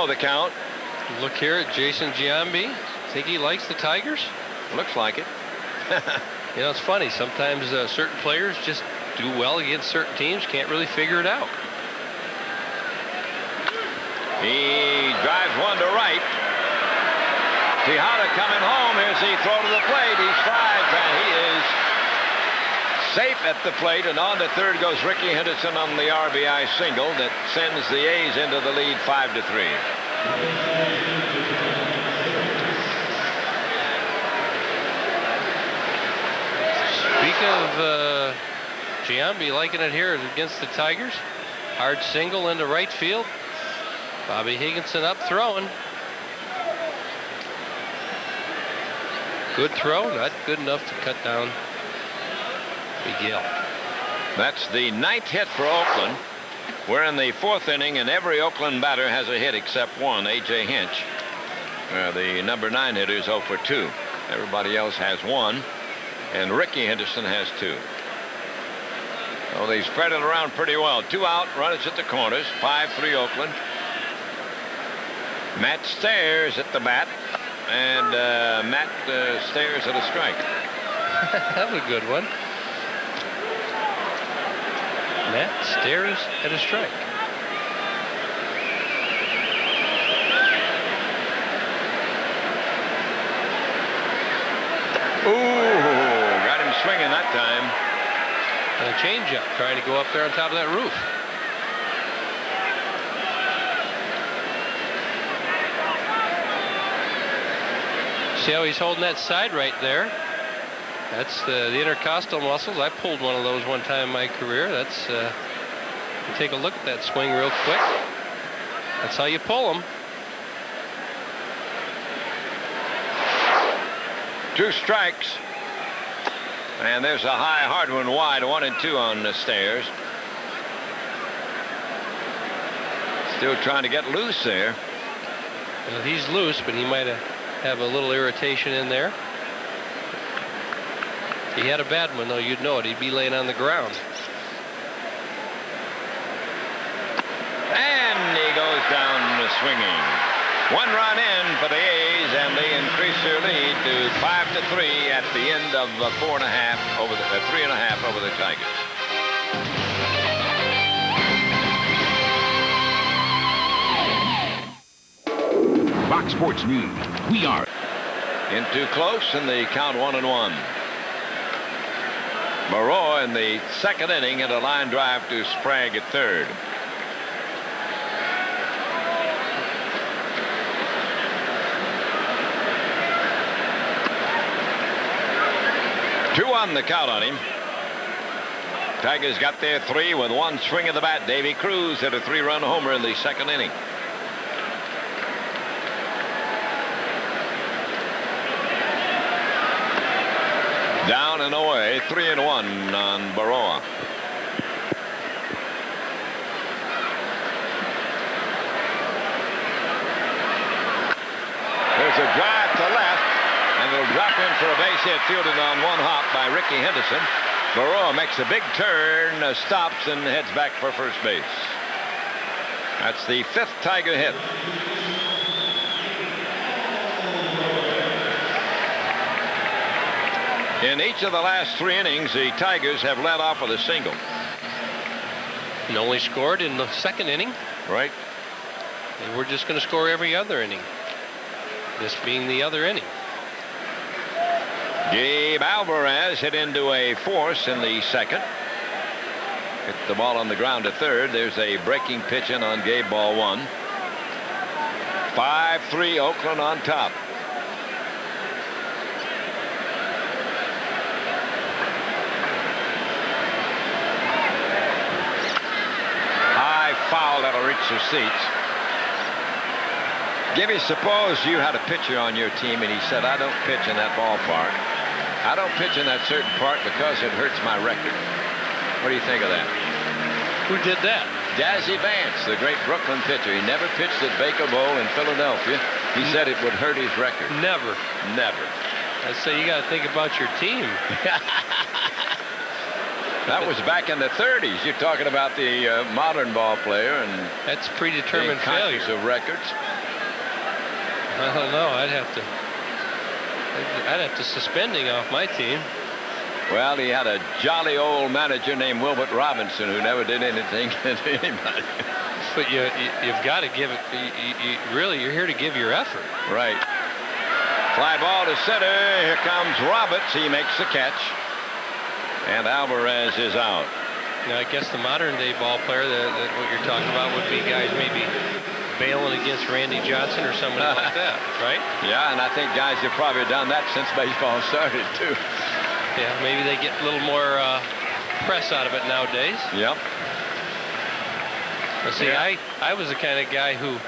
The count. Look here at Jason Giambi. Think he likes the Tigers? Looks like it. You know, it's funny. Sometimes certain players just do well against certain teams. Can't really figure it out. He drives one to right. Tejada coming home. Here's the throw to the plate. He strikes, and he is safe at the plate. And on to third goes Ricky Henderson on the RBI single that sends the A's into the lead 5-3. Speak of Giambi liking it here against the Tigers. Hard single into right field. Bobby Higginson up throwing. Good throw, not good enough to cut down Miguel. That's the 9th hit for Oakland. We're in the 4th inning, and every Oakland batter has a hit except one, A.J. Hinch. The number 9 hitter is 0 for 2. Everybody else has 1, and Ricky Henderson has 2. Oh, they spread it around pretty well. 2 out, runners at the corners. 5-3 Oakland. Matt Stairs at the bat, and Matt Stairs at a strike. That was a good one. Matt Stairs at a strike. Ooh, got him swinging that time. And a changeup trying to go up there on top of that roof. See how he's holding that side right there? That's the intercostal muscles. I pulled one of those one time in my career. That's take a look at that swing real quick. That's how you pull them. 2 strikes. And there's a high, hard one wide, 1 and 2 on the Stairs. Still trying to get loose there. Well, he's loose, but he might have a little irritation in there. If he had a bad one, though, you'd know it. He'd be laying on the ground. And he goes down swinging. 1 run in for the A's, and they increase their lead to 5-3 at the end of 4.5 over the 3.5 over the Tigers. Fox Sports News. We are in too close, and the count 1-1. Moreau in the 2nd inning hit a line drive to Sprague at 3rd. Two on the count on him. Tigers got their 3 with 1 swing of the bat. Davy Cruz hit a 3-run homer in the 2nd inning. Down and away, 3-1 on Baroa. There's a drive to left, and it'll drop in for a base hit, fielded on 1 hop by Ricky Henderson. Baroa makes a big turn, stops, and heads back for first base. That's the 5th Tiger hit. In each of the last 3 innings, the Tigers have led off with a single. And only scored in the 2nd inning. Right. And we're just going to score every other inning. This being the other inning. Gabe Alvarez hit into a force in the 2nd. Hit the ball on the ground to 3rd. There's a breaking pitch in on Gabe, ball 1. 5-3 Oakland on top. Foul that'll reach their seats. Gibby, suppose you had a pitcher on your team and he said, I don't pitch in that ballpark. I don't pitch in that certain park because it hurts my record. What do you think of that? Who did that? Dazzy Vance, the great Brooklyn pitcher. He never pitched at Baker Bowl in Philadelphia. He said it would hurt his record. Never. Never. I say you got to think about your team. That was back in the 30s. You're talking about the modern ball player, and that's predetermined failure of records. I don't know. I'd have to suspend him off my team. Well, he had a jolly old manager named Wilbert Robinson who never did anything to anybody. But you've got to give it. Really, you're here to give your effort. Right. Fly ball to center. Here comes Roberts. He makes the catch. And Alvarez is out. Now, I guess the modern day ball player, what you're talking about, would be guys maybe bailing against Randy Johnson or somebody like that, right? Yeah, and I think guys have probably done that since baseball started, too. Yeah, maybe they get a little more press out of it nowadays. Yep. But see, yeah. I was the kind of guy who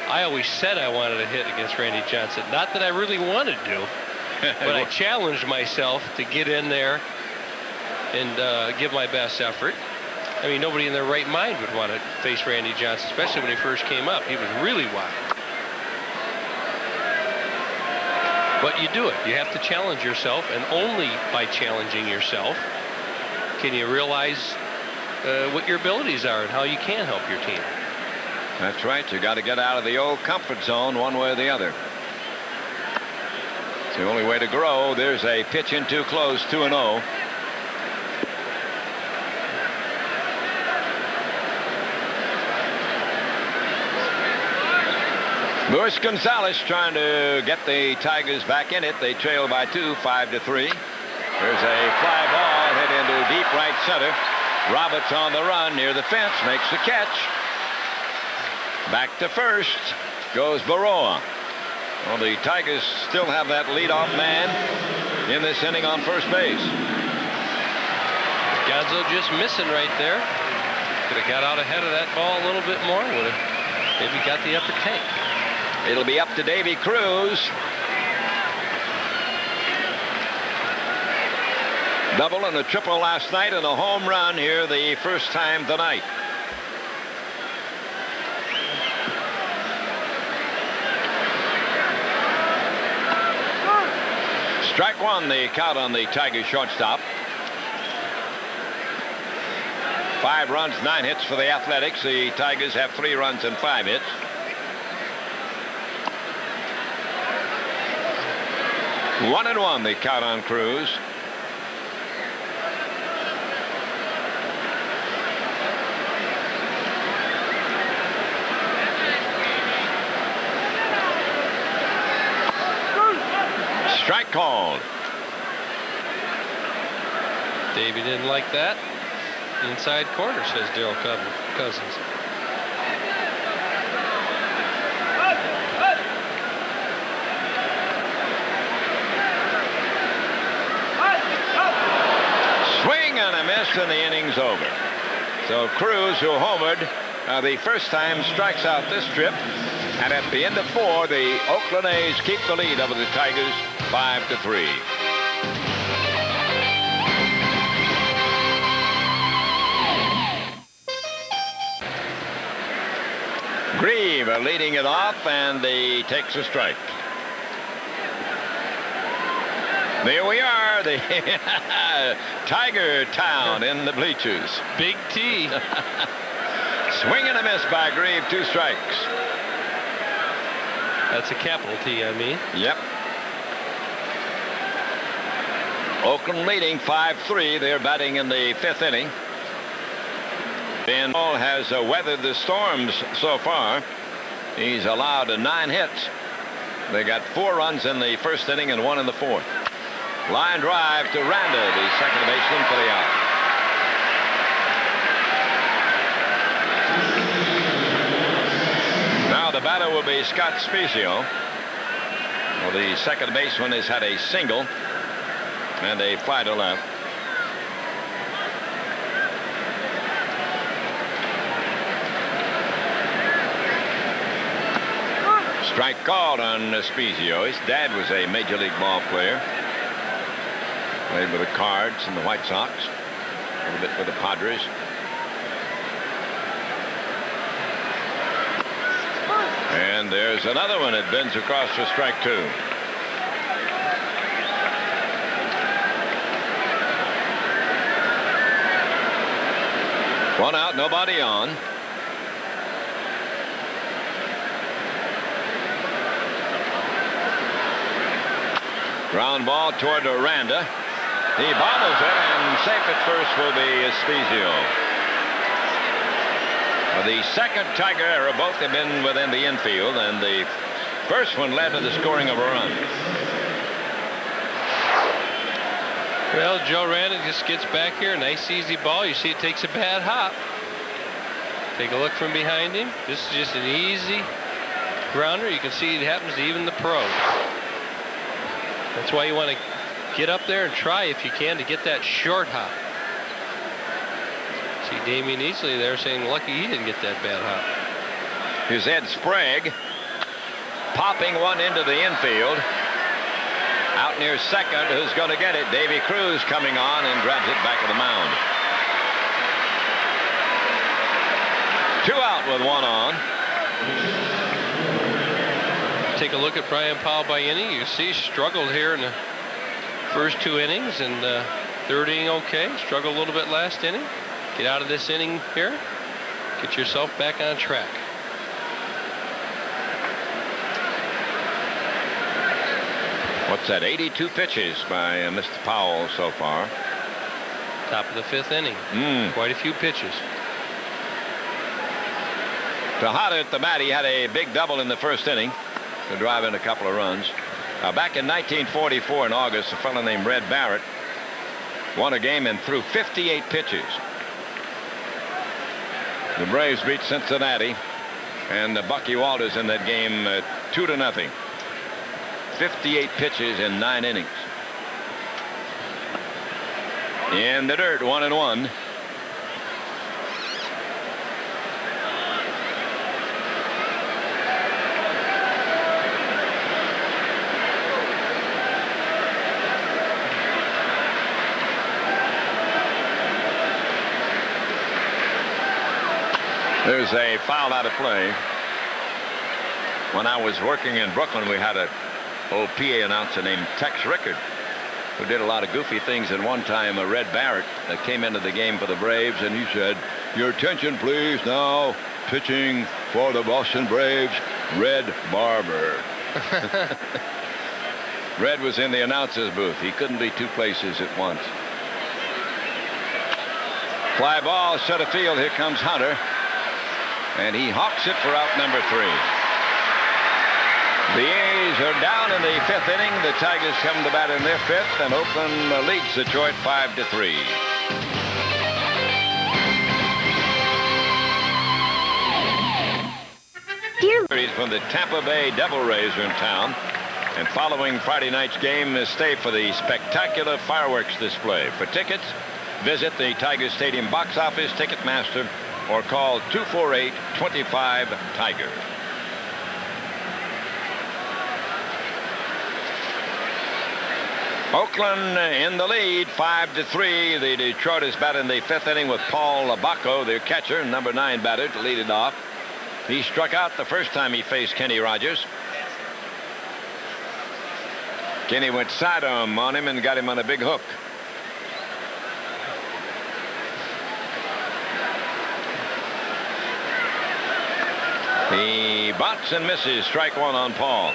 I always said I wanted to hit against Randy Johnson. Not that I really wanted to, but I challenged myself to get in there and give my best effort. I mean, nobody in their right mind would want to face Randy Johnson, especially when he first came up. He was really wild. But you do it. You have to challenge yourself, and only by challenging yourself can you realize what your abilities are and how you can help your team. That's right. You got to get out of the old comfort zone one way or the other. It's the only way to grow. There's a pitch in too close, 2-0. Luis Gonzalez trying to get the Tigers back in it. They trail by 2, 5-3. There's a fly ball hit into deep right center. Roberts on the run near the fence, makes the catch. Back to first goes Baroa. Well, the Tigers still have that leadoff man in this inning on first base. Gonzo just missing right there. Could have got out ahead of that ball a little bit more. Would have maybe got the upper tank. It'll be up to Davy Cruz. Double and a triple last night and a home run here the first time tonight. Strike one, the count on the Tigers shortstop. 5 runs, 9 hits for the Athletics. The Tigers have 3 runs and 5 hits. One and one, the count on Cruz. Strike called. Davey didn't like that. Inside corner, says Daryl Cousins. Swing and a miss, and the inning's over. So Cruz, who homered the first time, strikes out this trip. And at the end of 4, the Oakland A's keep the lead over the Tigers 5-3. Grieve leading it off, and he takes a strike. There we are, the Tiger Town in the bleachers. Big T. Swing and a miss by Grieve, 2 strikes. That's a capital T, I mean. Yep. Oakland leading 5-3. They're batting in the 5th inning. Ben Hall has weathered the storms so far. He's allowed 9 hits. They got 4 runs in the 1st inning and 1 in the 4th. Line drive to Randa, the second baseman, for the out. Now the batter will be Scott Spezio. Well, the second baseman has had a single and a fly to left. Strike called on Spezio. His dad was a major league ball player. Played with the Cards and the White Sox. A little bit with the Padres. And there's another one that bends across for strike 2. One out, nobody on. Ground ball toward Aranda. He bobbles it, and safe at first will be Spezio. The second Tiger error, both have been within the infield, and the first one led to the scoring of a run. Well, Joe Randa just gets back here. Nice, easy ball. You see it takes a bad hop. Take a look from behind him. This is just an easy grounder. You can see it happens to even the pros. That's why you want to get up there and try, if you can, to get that short hop. See Damian Easley there saying lucky he didn't get that bad hop. Here's Ed Sprague popping one into the infield. Out near second. Who's going to get it? Davy Cruz coming on and grabs it back of the mound. 2 out with 1 on. Take a look at Brian Powell by inning. You see he struggled here in the first 2 innings, and third inning okay. Struggled a little bit last inning. Get out of this inning here. Get yourself back on track. What's that? 82 pitches by Mr. Powell so far. Top of the 5th inning. Quite a few pitches. Tejada at the bat. He had a big double in the first inning to drive in a couple of runs. Back in 1944 in August, a fellow named Red Barrett won a game and threw 58 pitches. The Braves beat Cincinnati, and Bucky Walters in that game 2-0. 58 pitches in 9 innings. In the dirt, 1-1. There's a foul out of play. When I was working in Brooklyn, we had an old PA announcer named Tex Rickard, who did a lot of goofy things. And one time, Red Barrett came into the game for the Braves, and he said, "Your attention, please. Now, pitching for the Boston Braves, Red Barber." Red was in the announcer's booth. He couldn't be 2 places at once. Fly ball, center field. Here comes Hunter. And he hawks it for out number 3. The A's are down in the 5th inning. The Tigers come to bat in their 5th, and Oakland leads Detroit 5-3. From the Tampa Bay Devil Rays are in town, and following Friday night's game, stay for the spectacular fireworks display. For tickets, visit the Tiger Stadium box office, Ticketmaster, or call 248-25-TIGER. Oakland in the lead, 5-3. The Detroiters bat in the 5th inning with Paul Labacco, their catcher, number 9 batter, to lead it off. He struck out the first time he faced Kenny Rogers. Kenny went sidearm on him and got him on a big hook. He bunts and misses. Strike 1 on Paul.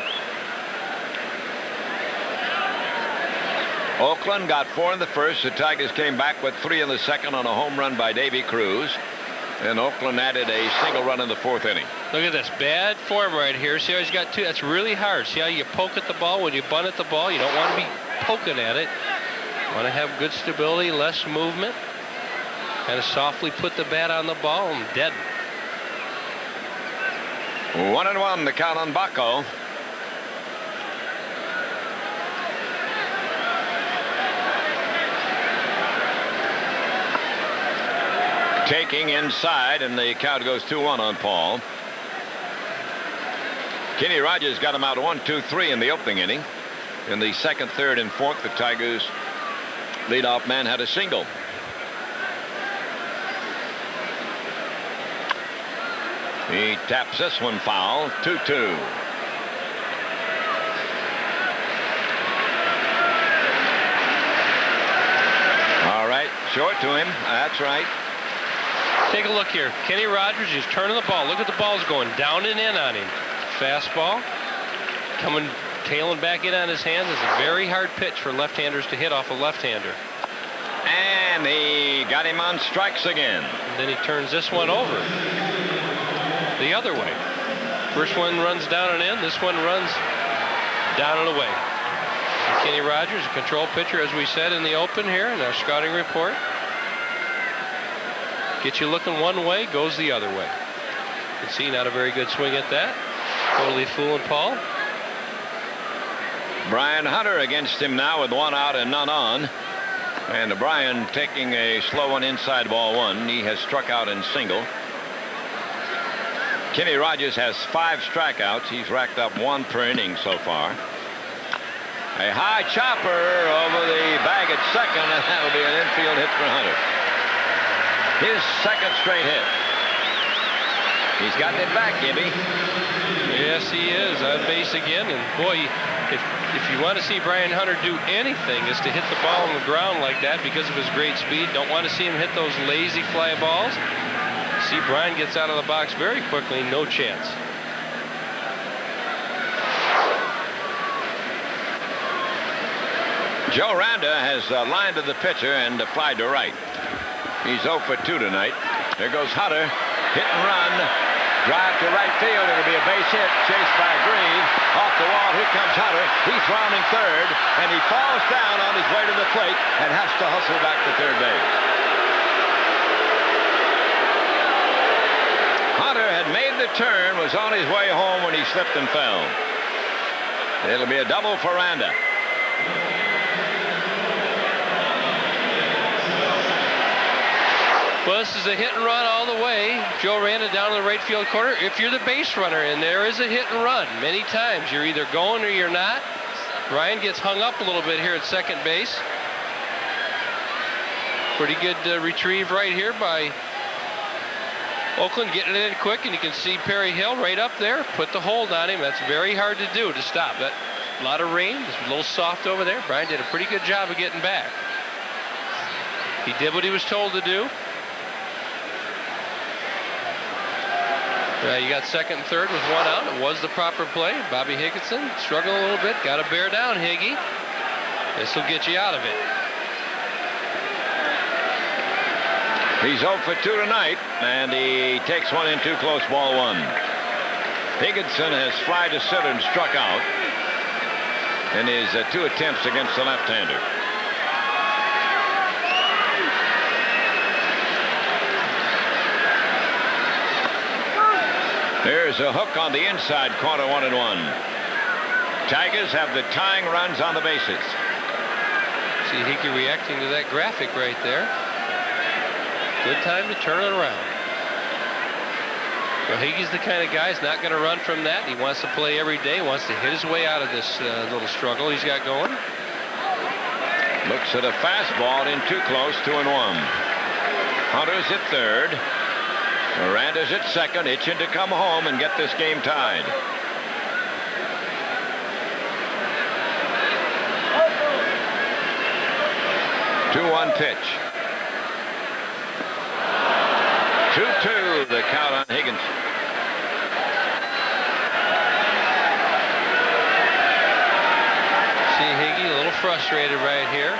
Oakland got 4 in the first. The Tigers came back with 3 in the second on a home run by Davy Cruz. And Oakland added a single run in the 4th inning. Look at this bad form right here. See how he's got 2? That's really hard. See how you poke at the ball when you bunt at the ball? You don't want to be poking at it. You want to have good stability, less movement. Kind of softly put the bat on the ball and deaden. 1-1 the count on Bacco. Taking inside, and the count goes 2-1 on Paul. Kenny Rogers got him out 1-2-3 in the opening inning. In the 2nd, 3rd, and 4th, the Tigers' leadoff man had a single. He taps this one foul. 2-2. All right, short to him. That's right. Take a look here. Kenny Rogers is turning the ball. Look at the ball's going down and in on him. Fastball coming, tailing back in on his hands. It's a very hard pitch for left-handers to hit off a left-hander. And he got him on strikes again. And then he turns this one over the other way. First one runs down and in. This one runs down and away. And Kenny Rogers, a control pitcher, as we said in the open here in our scouting report. Gets you looking one way, goes the other way. You can see not a very good swing at that. Totally fooling Paul. Brian Hunter against him now with 1 out and none on. And Brian taking a slow one inside ball 1. He has struck out in single. Kenny Rogers has 5 strikeouts. He's racked up 1 per inning so far. A high chopper over the bag at second, and that'll be an infield hit for Hunter. His second straight hit. He's gotten it back, Gibby. Yes, he is on base again. And boy, if you want to see Brian Hunter do anything, is to hit the ball on the ground like that because of his great speed. Don't want to see him hit those lazy fly balls. See, Brian gets out of the box very quickly. No chance. Joe Randa has lined to the pitcher and applied to right. He's 0 for 2 tonight. There goes Hunter. Hit and run. Drive to right field. It'll be a base hit. Chased by Green. Off the wall. Here comes Hunter. He's rounding third. And he falls down on his way to the plate and has to hustle back to third base. Hunter had made the turn, was on his way home when he slipped and fell. It'll be a double for Randa. Well, this is a hit and run all the way. Joe Randa down in the right field corner. If you're the base runner, and there is a hit and run many times, you're either going or you're not. Ryan gets hung up a little bit here at second base. Pretty good retrieve right here by Oakland, getting it in quick, and you can see Perry Hill right up there. Put the hold on him. That's very hard to do, to stop. That a lot of rain. It's a little soft over there. Brian did a pretty good job of getting back. He did what he was told to do. You got second and third with one out. It was the proper play. Bobby Higginson struggling a little bit. Got to bear down, Higgy. This will get you out of it. He's 0 for 2 tonight, and he takes one in too close, ball one. Higginson has fly to center and struck out in his 2 attempts against the left-hander. There's a hook on the inside corner, 1-1. Tigers have the tying runs on the bases. See Hickey reacting to that graphic right there. Good time to turn it around. Well, Hickey's the kind of guy who's not going to run from that. He wants to play every day, wants to hit his way out of this little struggle he's got going. Looks at a fastball in too close, 2-1. Hunter's at third. Miranda's at second, itching to come home and get this game tied. Two-one pitch. 2-2, the count on Higgins. See Higgy a little frustrated right here.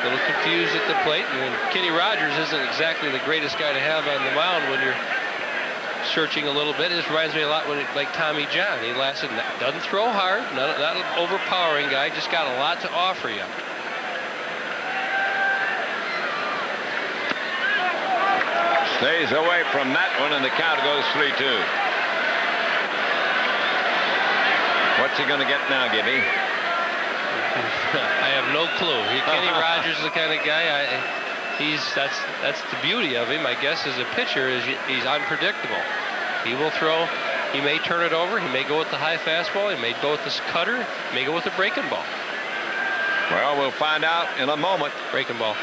A little confused at the plate, and Kenny Rogers isn't exactly the greatest guy to have on the mound when you're searching a little bit. This reminds me a lot like Tommy John. He doesn't throw hard, not an overpowering guy, just got a lot to offer you. Stays away from that one, and the count goes 3-2. What's he going to get now, Gibby? I have no clue. Kenny Rogers is the kind of guy. That's the beauty of him, I guess, as a pitcher, is he's unpredictable. He will throw. He may turn it over. He may go with the high fastball. He may go with the cutter. He may go with the breaking ball. Well, we'll find out in a moment. Breaking ball.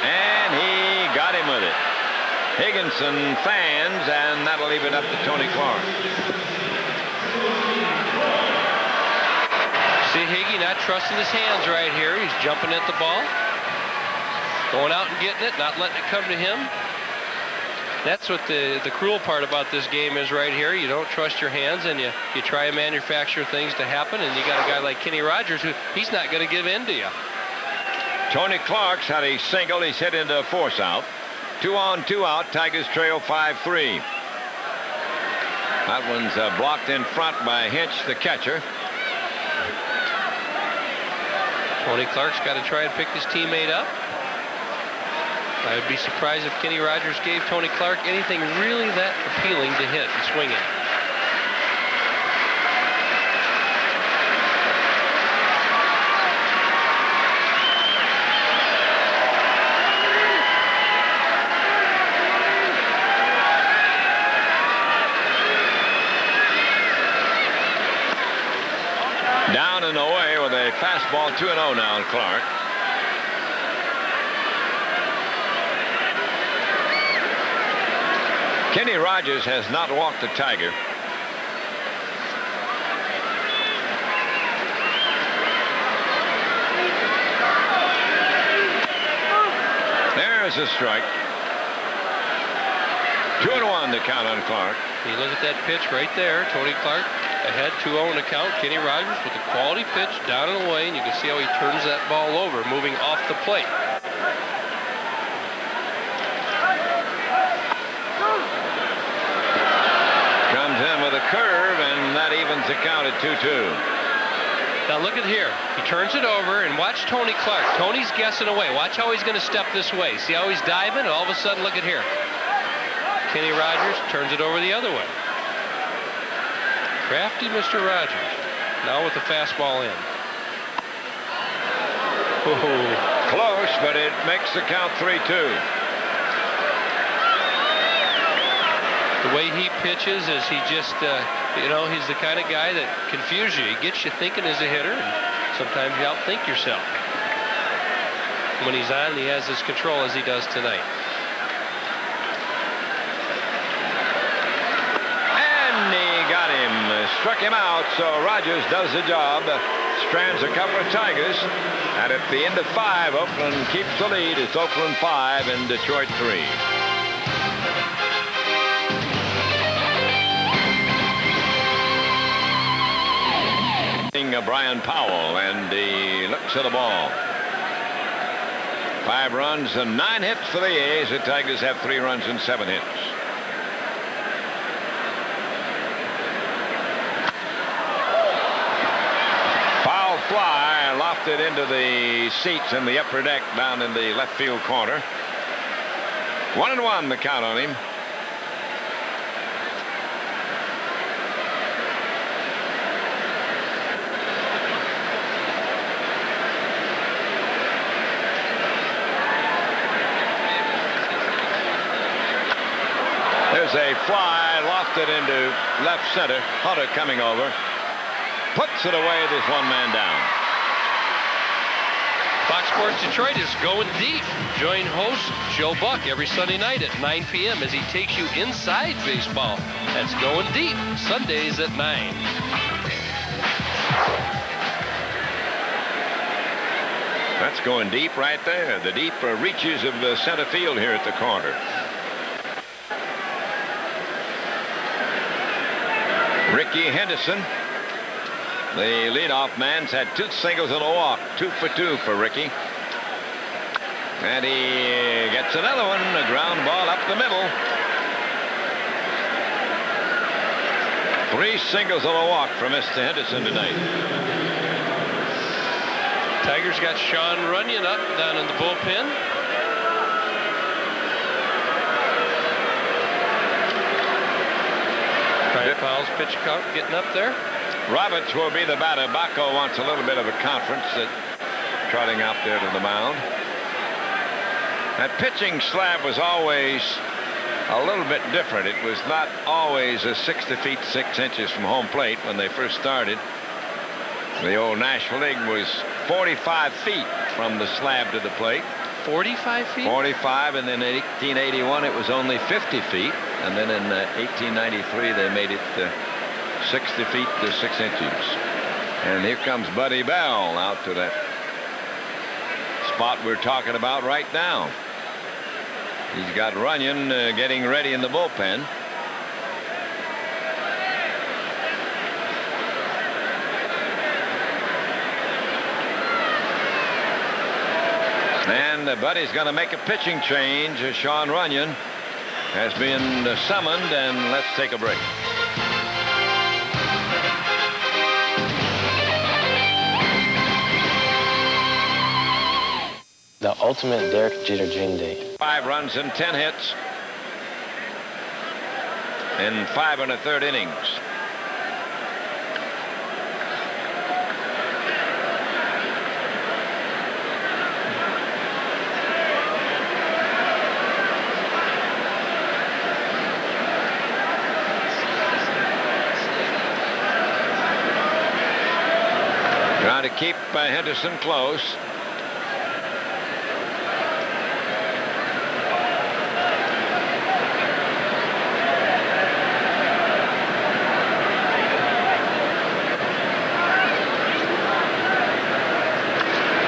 And he got him with it. Higginson fans, and that'll leave it up to Tony Clark. See Higgy not trusting his hands right here. He's jumping at the ball, going out and getting it, not letting it come to him. That's what the cruel part about this game is right here. You don't trust your hands, and you try to manufacture things to happen, and you got a guy like Kenny Rogers who he's not going to give in to you. Tony Clark's had a single. He's hit into a force out. 2 on, 2 out. Tigers trail 5-3. That one's blocked in front by Hinch, the catcher. Tony Clark's got to try and pick his teammate up. I would be surprised if Kenny Rogers gave Tony Clark anything really that appealing to hit and swing at. ball, 2-0 now on Clark. Kenny Rogers has not walked the Tiger. There's a strike. 2-1 the count on Clark. You look at that pitch right there. Tony Clark ahead 2-0 in the count. Kenny Rogers with a quality pitch down and away, and you can see how he turns that ball over, moving off the plate. Comes in with a curve, and that evens the count at 2-2. Now look at here. He turns it over, and watch Tony Clark. Tony's guessing away. Watch how he's going to step this way. See how he's diving? And all of a sudden, look at here. Kenny Rogers turns it over the other way. Crafty Mr. Rogers. Now with the fastball in. Oh. Close, but it makes the count 3-2. The way he pitches is he just, you know, he's the kind of guy that confuses you. He gets you thinking as a hitter, and sometimes you outthink yourself. When he's on, he has this control as he does tonight. Got him, struck him out, so Rogers does the job, strands a couple of Tigers, and at the end of 5, Oakland keeps the lead. It's Oakland 5 and Detroit 3. Brian Powell, and he looks at the ball. 5 runs and 9 hits for the A's. The Tigers have 3 runs and 7 hits. Fly lofted into the seats in the upper deck down in the left field corner. 1-1 the count on him. There's a fly lofted into left center. Hunter coming over. Puts it away. There's 1 man down. Fox Sports Detroit is going deep. Join host Joe Buck every Sunday night at 9 p.m. as he takes you inside baseball. That's Going Deep, Sundays at 9. That's going deep right there. The deep reaches of the center field here at the corner. Ricky Henderson, the leadoff man's had 2 singles and a walk. 2 for 2 for Ricky. And he gets another one, a ground ball up the middle. 3 singles and a walk for Mr. Henderson tonight. Tigers got Sean Runyon up down in the bullpen. Brian Powell's pitch count getting up there. Roberts will be the batter. Baco wants a little bit of a conference, trotting out there to the mound. That pitching slab was always a little bit different. It was not always 60 feet 6 inches from home plate when they first started. The old National League was 45 feet from the slab to the plate. 45 feet? 45, and then in 1881 it was only 50 feet. And then in 1893 they made it 60 feet to 6 inches. And here comes Buddy Bell out to that spot we're talking about right now. He's got Runyon getting ready in the bullpen. And Buddy's going to make a pitching change. Sean Runyon has been summoned, and let's take a break. The ultimate Derek Jeter dream day. 5 runs and 10 hits in 5 1/3 innings. Trying to keep Henderson close.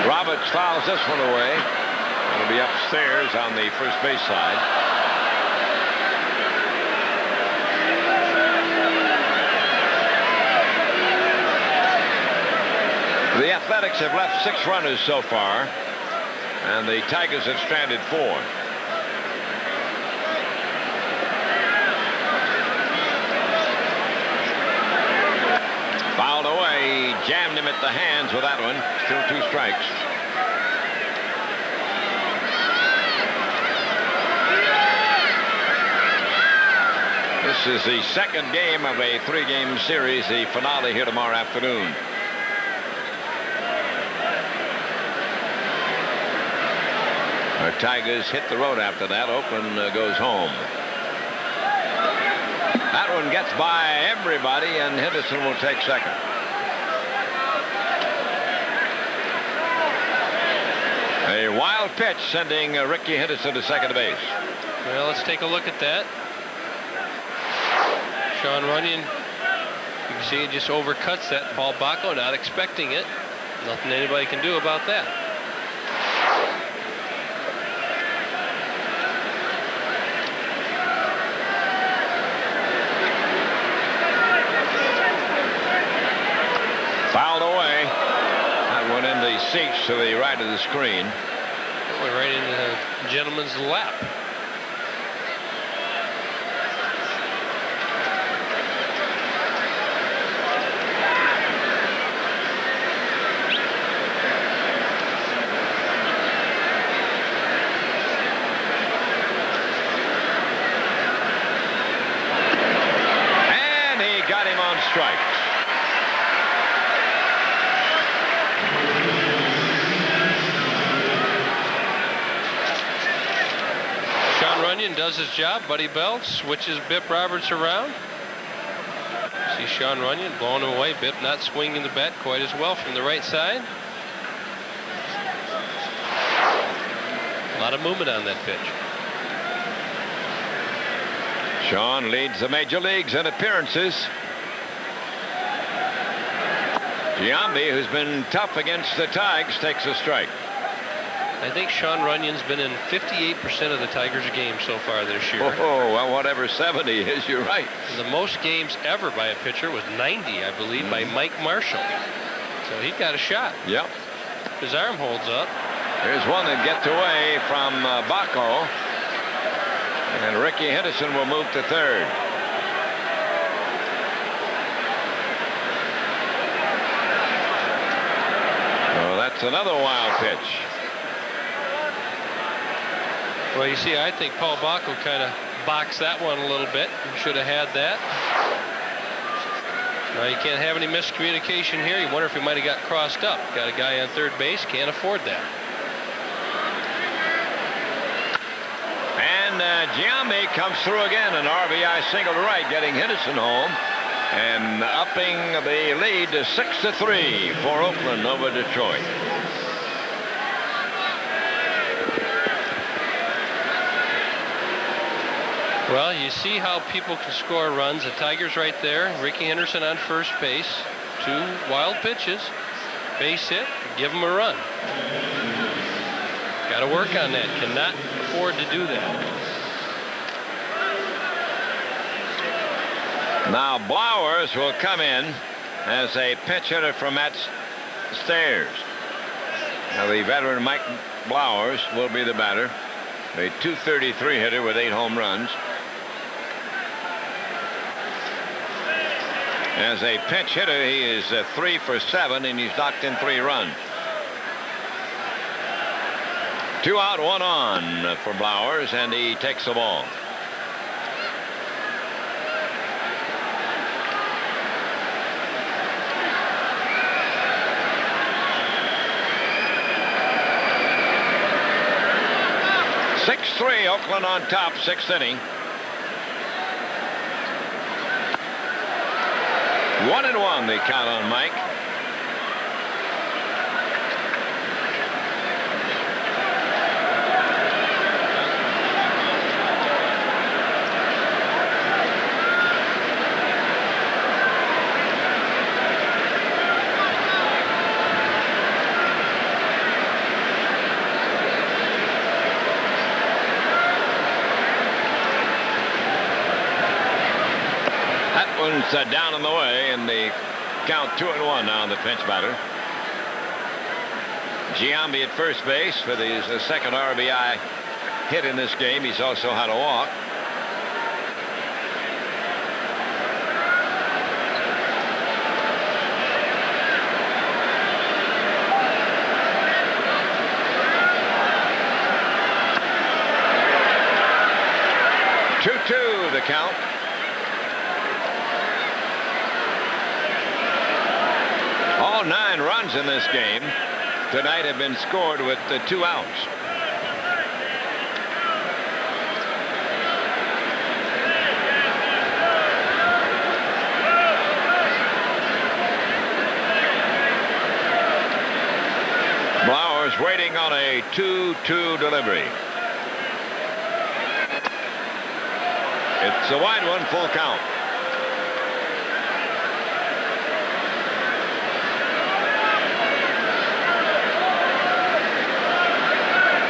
Roberts fouls this one away. It'll be upstairs on the first base side. The Athletics have left 6 runners so far, and the Tigers have stranded 4. Fouled away. Jammed him at the hands with that one. Still 2 strikes. This is the second game of a 3-game series, the finale here tomorrow afternoon. The Tigers hit the road after that. Oakland goes home. That one gets by everybody, and Henderson will take second. A wild pitch sending Ricky Henderson to second base. Well, let's take a look at that. Sean Runyon, you can see he just overcuts that. Paul Bacco not expecting it. Nothing anybody can do about that. Fouled away. That went in the seats to the right of the screen. Went right into the gentleman's lap. And he got him on strikes. Runyon does his job. Buddy Bell switches Bip Roberts around. See Sean Runyon blowing him away. Bip not swinging the bat quite as well from the right side. A lot of movement on that pitch. Sean leads the major leagues in appearances. Giambi, who's been tough against the Tigers, takes a strike. I think Sean Runyon's been in 58% of the Tigers' games so far this year. Oh, well, whatever 70 is, you're right. The most games ever by a pitcher was 90, I believe, by Mike Marshall. So he got a shot. Yep. His arm holds up. Here's one that gets away from Bacco. And Ricky Henderson will move to third. Oh, that's another wild pitch. Well, you see, I think Paul Bacco kind of boxed that one a little bit. He should have had that. Now, you can't have any miscommunication here. You wonder if he might have got crossed up. Got a guy on third base, can't afford that. And Giambi comes through again, an RBI single to right, getting Henderson home and upping the lead to 6-3 for Oakland over Detroit. Well, you see how people can score runs. The Tigers right there. Ricky Henderson on first base. 2 wild pitches. Base hit. Give him a run. Got to work on that. Cannot afford to do that. Now Blowers will come in as a pinch hitter from Matt Stairs. Now the veteran Mike Blowers will be the batter. A .233 hitter with 8 home runs. As a pinch hitter, he is 3 for 7, and he's knocked in 3 runs. 2 out, 1 on for Blowers, and he takes the ball. (6-3) Oakland on top, 6th inning. 1-1 the count on Mike. one's down and away, and the count 2-1 now on the pinch batter. Giambi at first base with his second RBI hit in this game. He's also had a walk. The count. All 9 runs in this game tonight have been scored with 2 outs. Blowers waiting on a 2-2 delivery. It's a wide one, full count.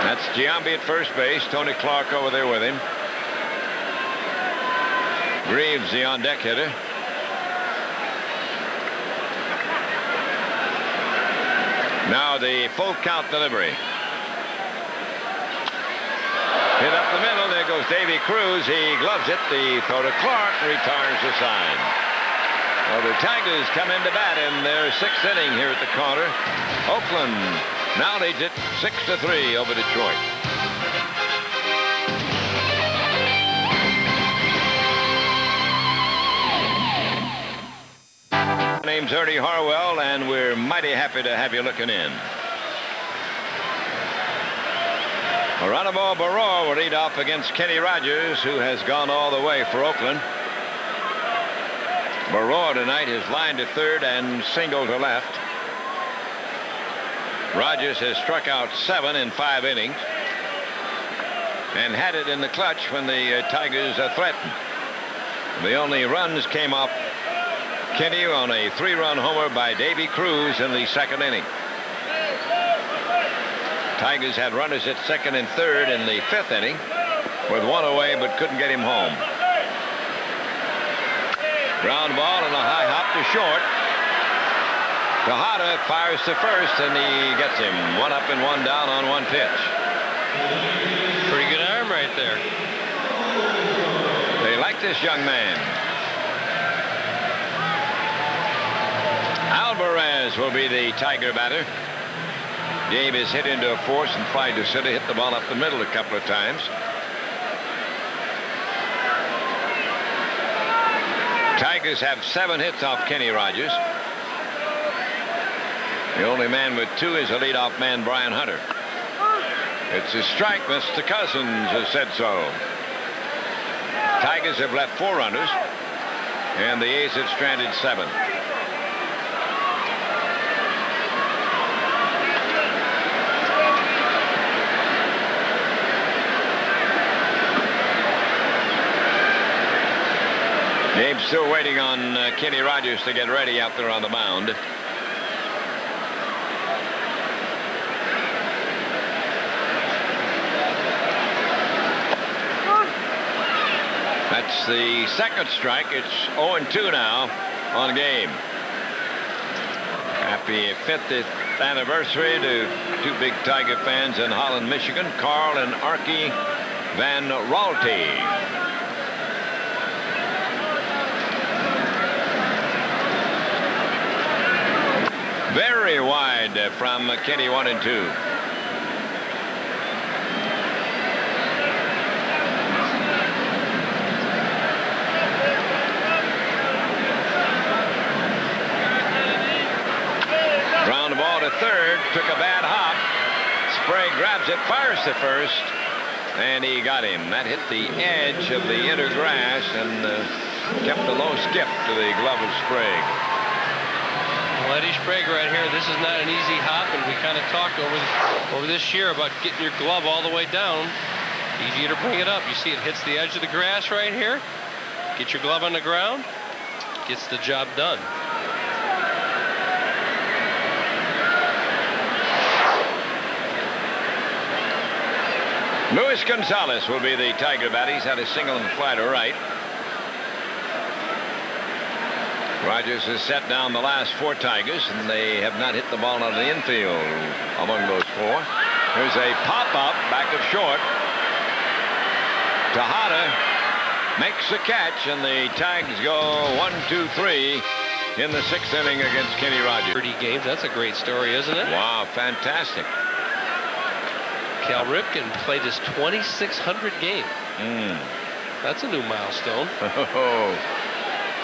That's Giambi at first base. Tony Clark over there with him. Greaves, the on-deck hitter. Now the full count delivery. Hit up the middle. There goes Davy Cruz. He gloves it. The throw to Clark retires the sign. Well, the Tigers come into bat in their 6th inning here at the corner. Oakland now leads it 6-3 over Detroit. My name's Ernie Harwell, and we're mighty happy to have you looking in. Geronimo Barroa will lead off against Kenny Rogers, who has gone all the way for Oakland. Barroa tonight has lined to third and singled to left. Rogers has struck out 7 in 5 innings and had it in the clutch when the Tigers threatened. The only runs came off Kenny on a 3-run homer by Davy Cruz in the 2nd inning. Tigers had runners at 2nd and 3rd in the 5th inning with 1 away, but couldn't get him home. Ground ball and a high hop to short. Tejada fires to first, and he gets him. 1 up and 1 down on 1 pitch. Pretty good arm right there. They like this young man. Alvarez will be the Tiger batter. Gabe is hit into a force and tried to center, hit the ball up the middle a couple of times. Tigers have 7 hits off Kenny Rogers. The only man with 2 is the leadoff man, Brian Hunter. It's a strike. Mr. Cousins has said so. Tigers have left 4 runners, and the A's have stranded 7. Gabe's still waiting on Kenny Rogers to get ready out there on the mound. That's the 2nd strike. It's 0-2 now on Gabe. Happy 50th anniversary to 2 big Tiger fans in Holland, Michigan, Carl and Archie Van Raalte. Very wide from Kenny 1 and 2. Ground the ball to third. Took a bad hop. Sprague grabs it, fires to first, and he got him. That hit the edge of the inner grass and kept a low skip to the glove of Sprague. Well, Eddie Sprague right here, this is not an easy hop, and we kind of talked over this year about getting your glove all the way down. Easier to bring it up. You see it hits the edge of the grass right here. Get your glove on the ground. Gets the job done. Luis Gonzalez will be the Tiger bat. He's had a single and fly to right. Rogers has set down the last 4 Tigers, and they have not hit the ball out of the infield among those 4. Here's a pop-up back of short. Tejada makes the catch, and the Tigers go 1-2-3 in the 6th inning against Kenny Rogers. 30 games. That's a great story, isn't it? Wow, fantastic. Cal Ripken played his 2,600 game. That's a new milestone.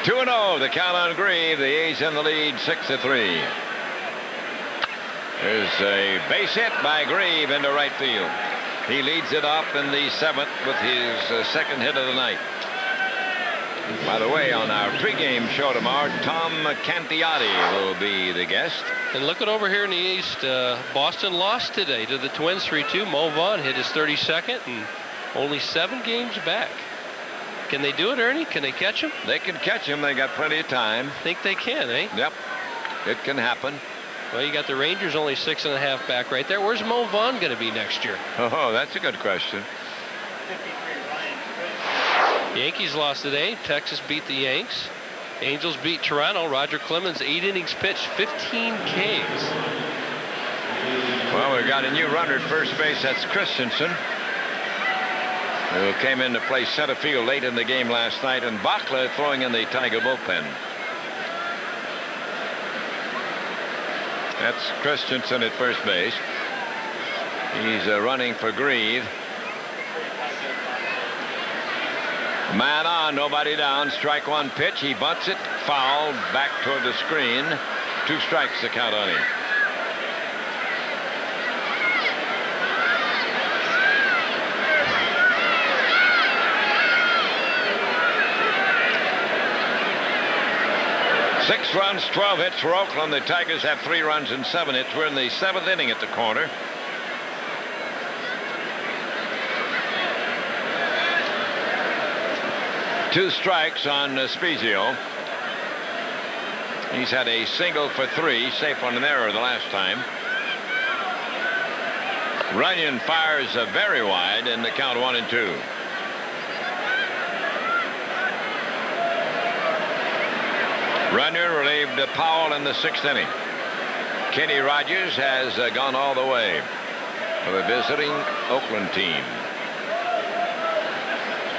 2-0, the count on Grieve. The A's in the lead, 6-3. There's a base hit by Grieve into right field. He leads it up in the 7th with his second hit of the night. By the way, on our pregame show tomorrow, Tom Cantiotti will be the guest. And looking over here in the East, Boston lost today to the Twins 3-2. Mo Vaughn hit his 32nd and only 7 games back. Can they do it, Ernie? Can they catch him? They can catch him. They got plenty of time. Think they can, eh? Yep. It can happen. Well, you got the Rangers only 6.5 back right there. Where's Mo Vaughn going to be next year? Oh, that's a good question. Yankees lost today. Texas beat the Yanks. Angels beat Toronto. Roger Clemens, 8 innings pitched, 15 Ks. Well, we've got a new runner at first base. That's Christensen, who came in to play center field late in the game last night, and Bachler throwing in the Tiger bullpen. That's Christensen at first base. He's running for Grieve. Man on, nobody down. Strike 1 pitch. He bunts it. Foul back toward the screen. 2 strikes to count on him. Six runs, 12 hits for Oakland. The Tigers have 3 runs and 7 hits. We're in the 7th inning at the corner. Two strikes on Spezio. He's had a single for 3, safe on an error the last time. Runyon fires very wide, and the count 1-2. Runyon relieved Powell in the 6th inning. Kenny Rogers has gone all the way for the visiting Oakland team.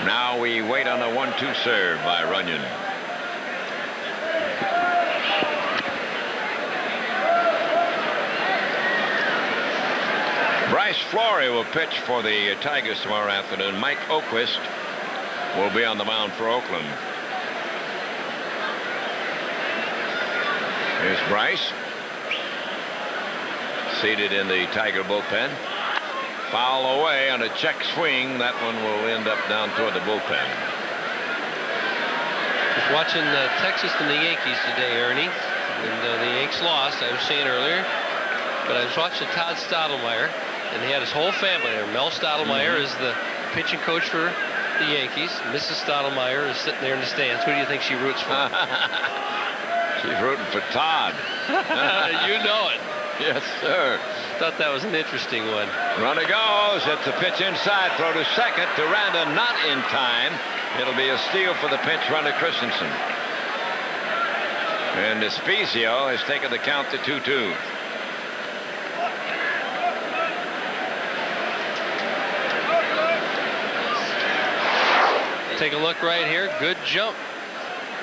Now we wait on a 1-2 serve by Runyon. Bryce Flory will pitch for the Tigers tomorrow afternoon. Mike Oquist will be on the mound for Oakland. Here's Bryce, seated in the Tiger bullpen. Foul away on a check swing. That one will end up down toward the bullpen. Just watching Texas and the Yankees today, Ernie. And the Yanks lost, I was saying earlier. But I was watching Todd Stottlemyre, and he had his whole family there. Mel Stottlemyre is the pitching coach for the Yankees. Mrs. Stottlemyre is sitting there in the stands. Who do you think she roots for? She's rooting for Todd. You know it. Yes, sir. Thought that was an interesting one. Runner goes. It's a pitch inside. Throw to second. Duranda not in time. It'll be a steal for the pinch runner, Christensen. And Spezio has taken the count to 2-2. Take a look right here. Good jump.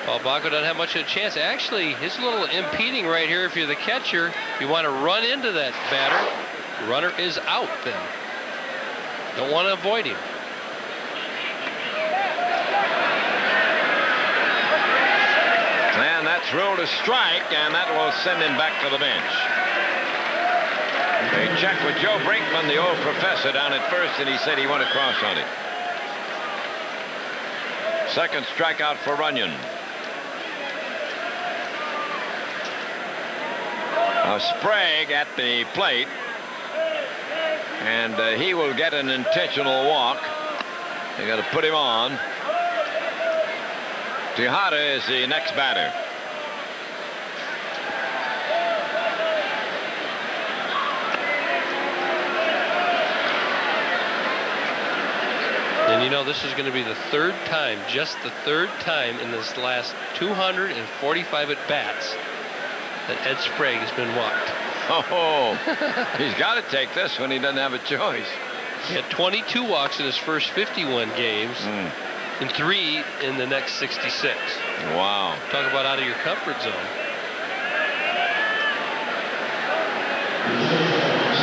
Paul Bacco doesn't have much of a chance. Actually, it's a little impeding right here. If you're the catcher, you want to run into that batter. The runner is out then. Don't want to avoid him. And that's ruled a strike, and that will send him back to the bench. They checked with Joe Brinkman, the old professor, down at first, and he said he went across on it. Second strikeout for Runyon. Sprague at the plate, and he will get an intentional walk. They got to put him on. Tejada is the next batter. And you know, this is going to be the third time, just the third time in this last 245 at-bats that Ed Sprague has been walked. Oh, he's got to take this when he doesn't have a choice. He had 22 walks in his first 51 games and 3 in the next 66. Wow. Talk about out of your comfort zone.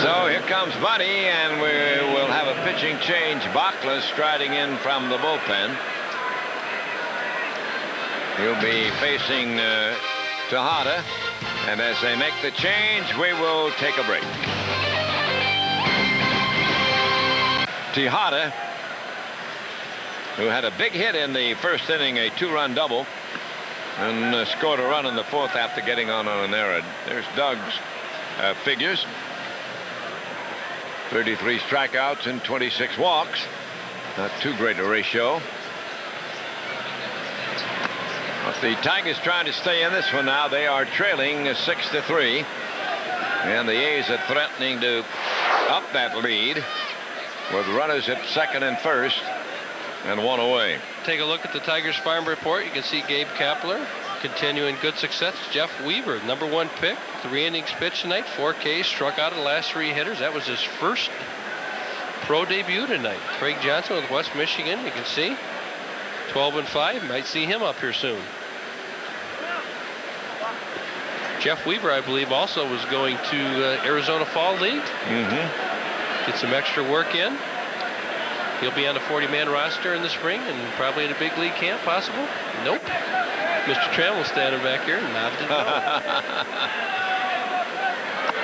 So here comes Buddy, and we will have a pitching change. Bachler striding in from the bullpen. He'll be facing Tejada, and as they make the change, we will take a break. Tejada, who had a big hit in the first inning, a 2-run double, and scored a run in the fourth after getting on an error. There's Doug's figures. 33 strikeouts and 26 walks. Not too great a ratio. But the Tigers trying to stay in this one now. They are trailing 6-3. And the A's are threatening to up that lead with runners at second and first and 1 away. Take a look at the Tigers farm report. You can see Gabe Kapler continuing good success. Jeff Weaver, #1 pick, 3 innings pitched tonight, 4 Ks, struck out of the last 3 hitters. That was his first pro debut tonight. Craig Johnson with West Michigan, you can see 12-5. Might see him up here soon. Jeff Weaver, I believe, also was going to Arizona Fall League. Get some extra work in. He'll be on the 40-man roster in the spring and probably in a big league camp, possible. Nope. Mr. Trammell standing back here, nodded no.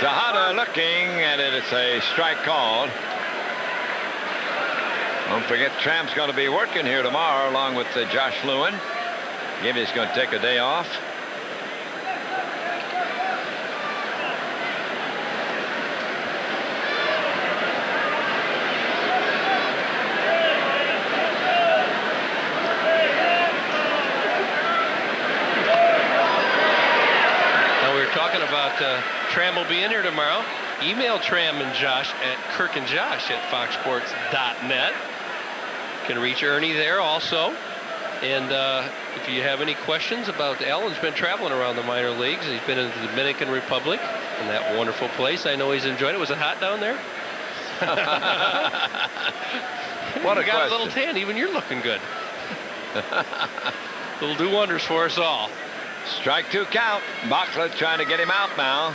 Tejada looking at it. It's a strike called. Don't forget, Tramp's going to be working here tomorrow along with Josh Lewin. Gibby's going to take a day off. Tram will be in here tomorrow. Email Tram and Josh at kirkandjosh@foxsports.net. Can reach Ernie there also. And if you have any questions about Alan's been traveling around the minor leagues. He's been in the Dominican Republic in that wonderful place. I know he's enjoyed it. Was it hot down there? What a you got question. a little tan. Even you're looking good. It'll do wonders for us all. Strike 2 count. Bachler trying to get him out now.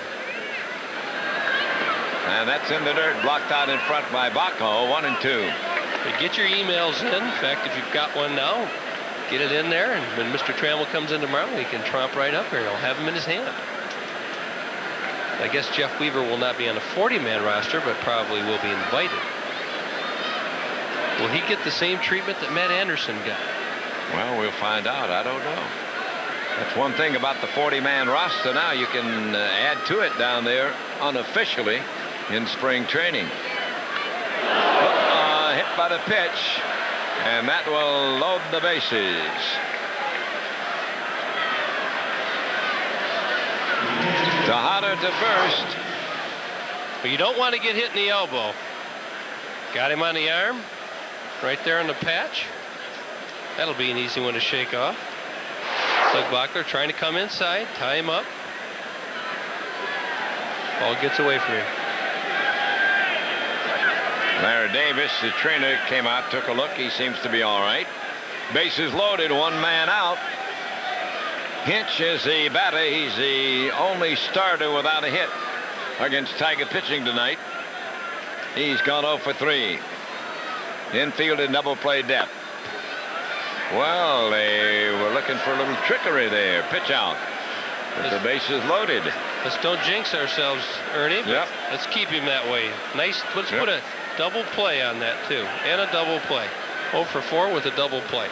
And that's in the dirt, blocked out in front by Baco. 1-2. But get your emails in. In fact, if you've got one now, get it in there. And when Mr. Trammell comes in tomorrow, he can tromp right up here. He'll have him in his hand. I guess Jeff Weaver will not be on a 40-man roster, but probably will be invited. Will he get the same treatment that Matt Anderson got? Well, we'll find out. I don't know. That's one thing about the 40-man roster now. You can add to it down there unofficially in spring training. Hit by the pitch, and that will load the bases. Tejada to first. But you don't want to get hit in the elbow. Got him on the arm, right there on the patch. That'll be an easy one to shake off. Doug Bachler trying to come inside, tie him up. Ball gets away from him. Larry Davis, the trainer, came out, took a look. He seems to be all right. Bases loaded, 1 man out. Hinch is the batter. He's the only starter without a hit against Tiger pitching tonight. He's gone 0 for 3. Infield in double play depth. Well, they were looking for a little trickery there. Pitch out. But the base is loaded. Let's don't jinx ourselves, Ernie. Yep. Let's keep him that way. Nice. Let's put a double play on that, too. And a double play. 0 for 4 with a double play.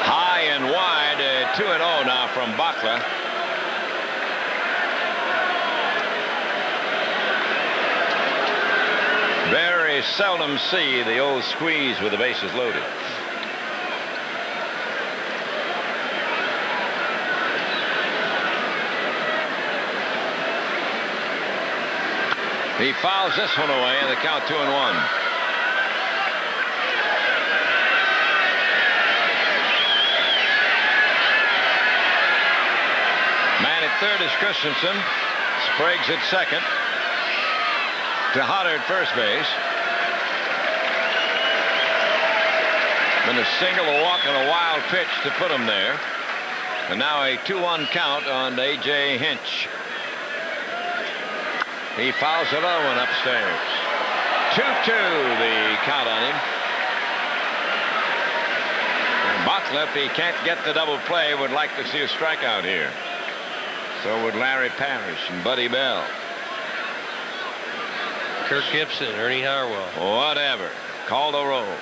High and wide. 2-0 now from Bachler. Very seldom see the old squeeze with the bases loaded. He fouls this one away, and the count 2-1. Man at third is Christensen. Sprague's at second. Tejada at first base. Been a single, a walk, and a wild pitch to put him there. And now a 2-1 count on A.J. Hinch. He fouls another one upstairs. 2-2 the count on him. And Butler, if he can't get the double play, would like to see a strikeout here. So would Larry Parrish and Buddy Bell. Kirk Gibson, Ernie Harwell. Whatever. Call the roll.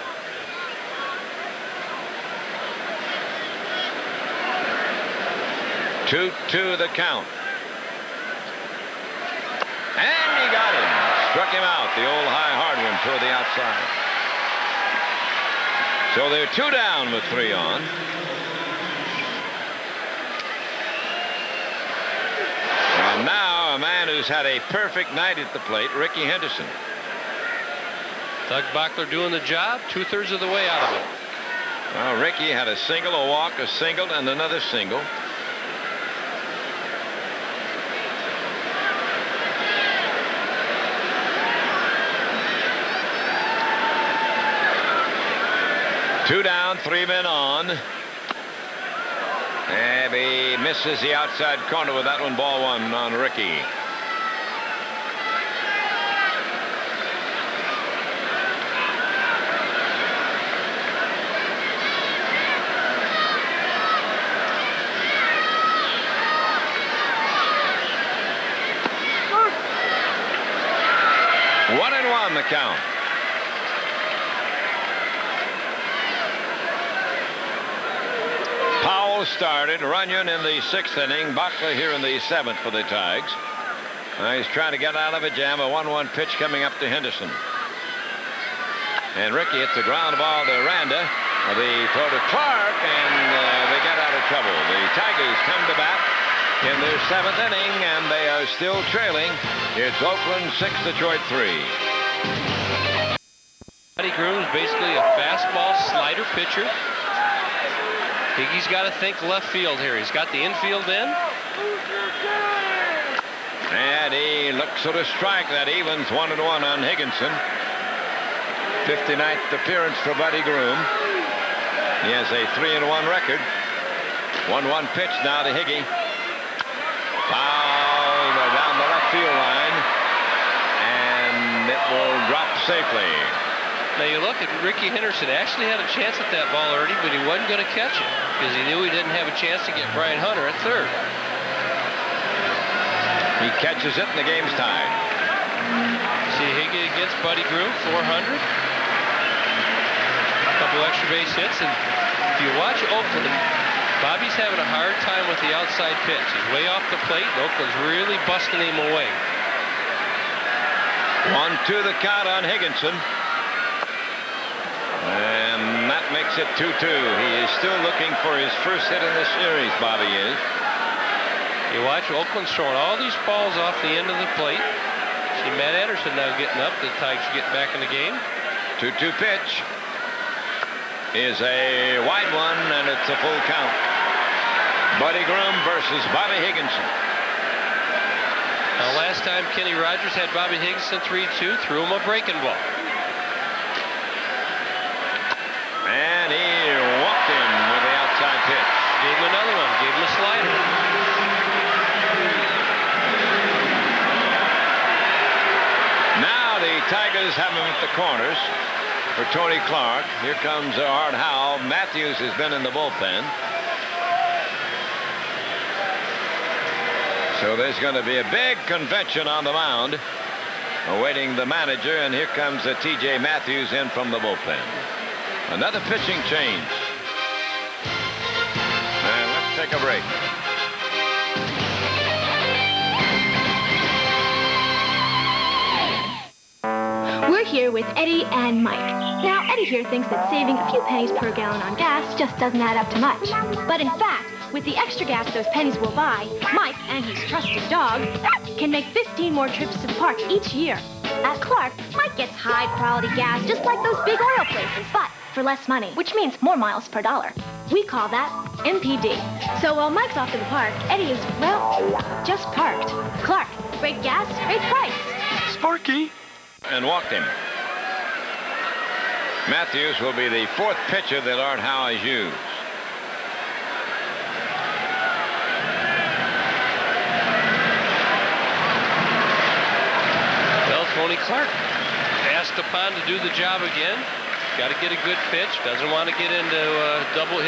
Two the count. And he got him. Struck him out. The old high hard one toward the outside. So they're 2 down with 3 on. And now a man who's had a perfect night at the plate, Ricky Henderson. Doug Bachler doing the job, 2/3 of the way out of it. Well, Ricky had a single, a walk, a single, and another single. Two down, 3 men on. And he misses the outside corner with that one. Ball 1 on Ricky. One and one the count. Powell started. Runyon in the 6th inning. Bachler here in the 7th for the Tigers. He's trying to get out of a jam. A 1-1 pitch coming up to Henderson. And Ricky hits a ground ball to Randa. The throw to Clark, and they get out of trouble. The Tigers come to bat in their 7th inning, and they are still trailing. It's Oakland 6, Detroit 3. Buddy Groom's basically a fastball slider pitcher. Higgy's got to think left field here. He's got the infield in. And he looks at a strike. That evens 1-1 on Higginson. 59th appearance for Buddy Groom. He has a 3-1 record. 1-1 pitch now to Higgy. Foul down the left field line. And it will drop safely. Now you look at Ricky Henderson, actually had a chance at that ball already, but he wasn't going to catch it because he knew he didn't have a chance to get Brian Hunter at third. He catches it and the game's tied. See Higgy against Buddy Groom, 400. A couple extra base hits, and if you watch Oakland, Bobby's having a hard time with the outside pitch. He's way off the plate, and Oakland's really busting him away. 1-2 the count on Higginson. And that makes it 2-2. He is still looking for his first hit in the series, Bobby is. You watch, Oakland's throwing all these balls off the end of the plate. See Matt Anderson now getting up. The Tigers getting back in the game. 2-2 pitch is a wide one, and it's a full count. Buddy Groom versus Bobby Higginson. Now, last time Kenny Rogers had Bobby Higginson 3-2, threw him a breaking ball. And he walked him with the outside pitch. Gave him another one. Gave him a slider. Now the Tigers have him at the corners for Tony Clark. Here comes Art Howe. Matthews has been in the bullpen. So there's going to be a big convention on the mound awaiting the manager. And here comes T.J. Matthews in from the bullpen. Another pitching change. And let's take a break. We're here with Eddie and Mike. Now, Eddie here thinks that saving a few pennies per gallon on gas just doesn't add up to much. But in fact, with the extra gas those pennies will buy, Mike and his trusted dog can make 15 more trips to the park each year. At Clark, Mike gets high-quality gas just like those big oil places, but for less money, which means more miles per dollar. We call that MPD. So while Mike's off to the park, Eddie is, well, just parked. Clark, great gas, great price. Sparky. And walked him. Matthews will be the 4th pitcher that Art Howe has used. Well, Tony Clark asked upon to do the job again. Got to get a good pitch. Doesn't want to get into a double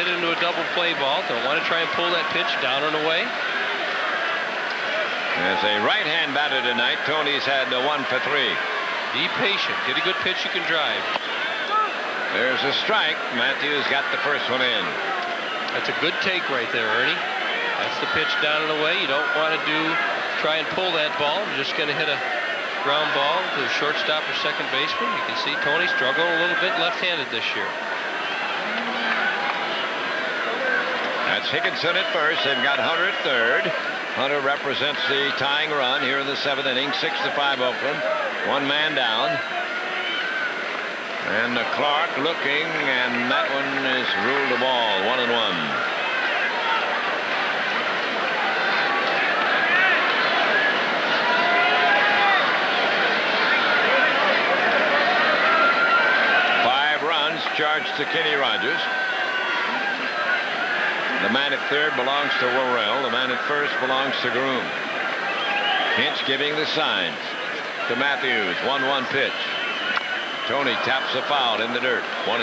play ball. Don't want to try and pull that pitch down and away. As a right-hand batter tonight, Tony's had 1 for 3. Be patient. Get a good pitch you can drive. There's a strike. Matthews got the first one in. That's a good take right there, Ernie. That's the pitch down and away. You don't want to try and pull that ball. You're just going to hit a ground ball to the shortstop or second baseman. You can see Tony struggling a little bit left-handed this year. That's Higginson at first. They've got Hunter at third. Hunter represents the tying run here in the 7th inning. 6-5 Oakland. 1 man down. And Clark looking, and that one is ruled a ball. 1-1. Charged to Kenny Rogers. The man at third belongs to Worrell. The man at first belongs to Groom. Hinch giving the signs to Matthews. 1-1 pitch. Tony taps a foul in the dirt. 1-2.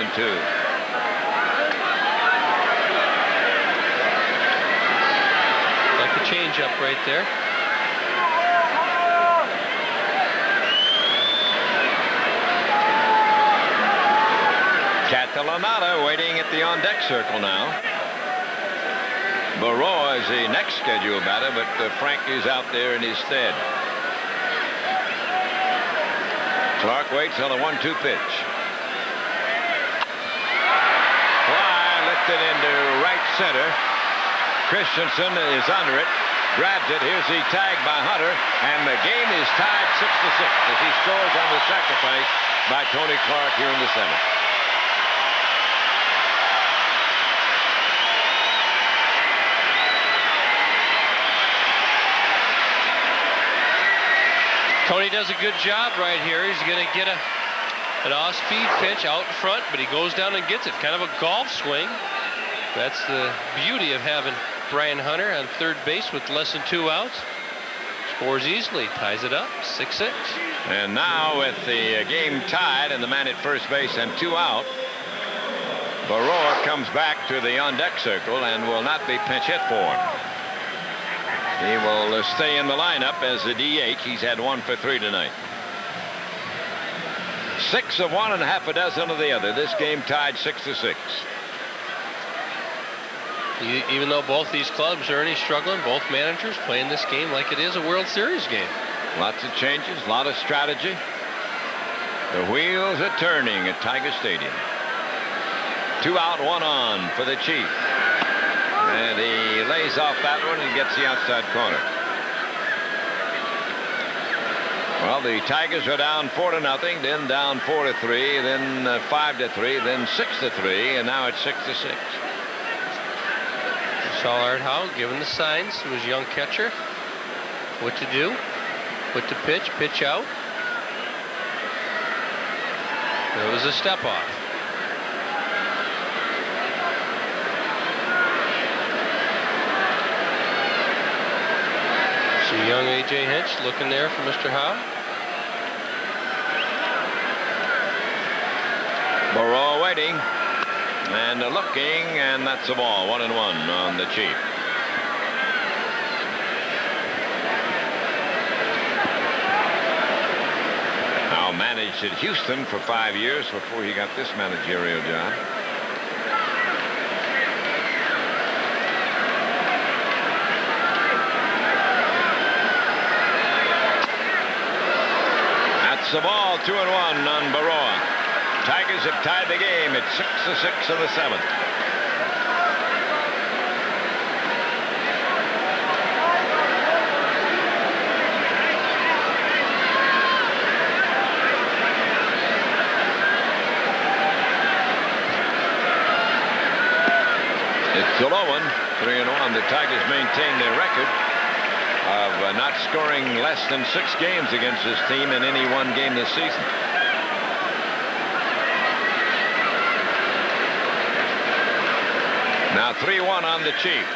Like a changeup right there. Catalanata waiting at the on-deck circle now. Barroa is the next scheduled batter, but Frankie's out there in his stead. Clark waits on a 1-2 pitch. Fly lifted into right center. Christensen is under it. Grabs it. Here's the tag by Hunter, and the game is tied 6-6 as he scores on the sacrifice by Tony Clark here in the 7th. Tony does a good job right here. He's going to get an off-speed pitch out in front, but he goes down and gets it. Kind of a golf swing. That's the beauty of having Brian Hunter on third base with less than 2 outs. Scores easily, ties it up, 6-6. And now with the game tied and the man at first base and 2 out, Barroa comes back to the on-deck circle and will not be pinch hit for. He will stay in the lineup as the DH. He's had 1 for 3 tonight. 6 of one and half a dozen of the other. This game tied 6-6. Even though both these clubs are struggling, both managers playing this game like it is a World Series game. Lots of changes, a lot of strategy. The wheels are turning at Tiger Stadium. 2 out, 1 on for the Chief. And he lays off that one and gets the outside corner. Well, the Tigers are down 4-0, then down 4-3, then 5-3, then 6-3, and now it's 6-6. Saw Art Howe giving the signs to his young catcher. What to do? What to pitch? Pitch out. There was a step off. So young A.J. Hinch looking there for Mr. Howe. Barroa waiting and looking, and that's a ball. 1-1 on the Chief. Howe managed at Houston for 5 years before he got this managerial job. That's the ball. 2-1 on Barroa. Tigers have tied the game at 6-6 in the 7th. Still 0-1, 3-1. The Tigers maintain their record of not scoring less than 6 games against this team in any one game this season. Now 3-1 on the Chief.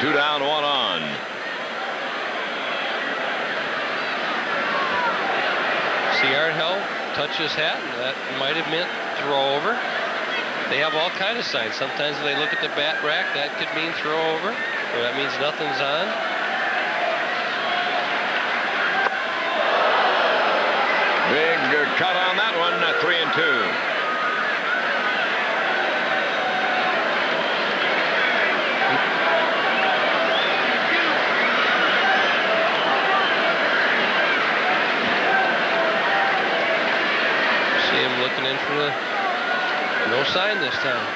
2 down, 1 on. See Harwell touch his hat. That might have meant throw over. They have all kinds of signs. Sometimes they look at the bat rack. That could mean throw over. Or that means nothing's on. Big cut on that one. 3-2. See him looking in for the no sign this time.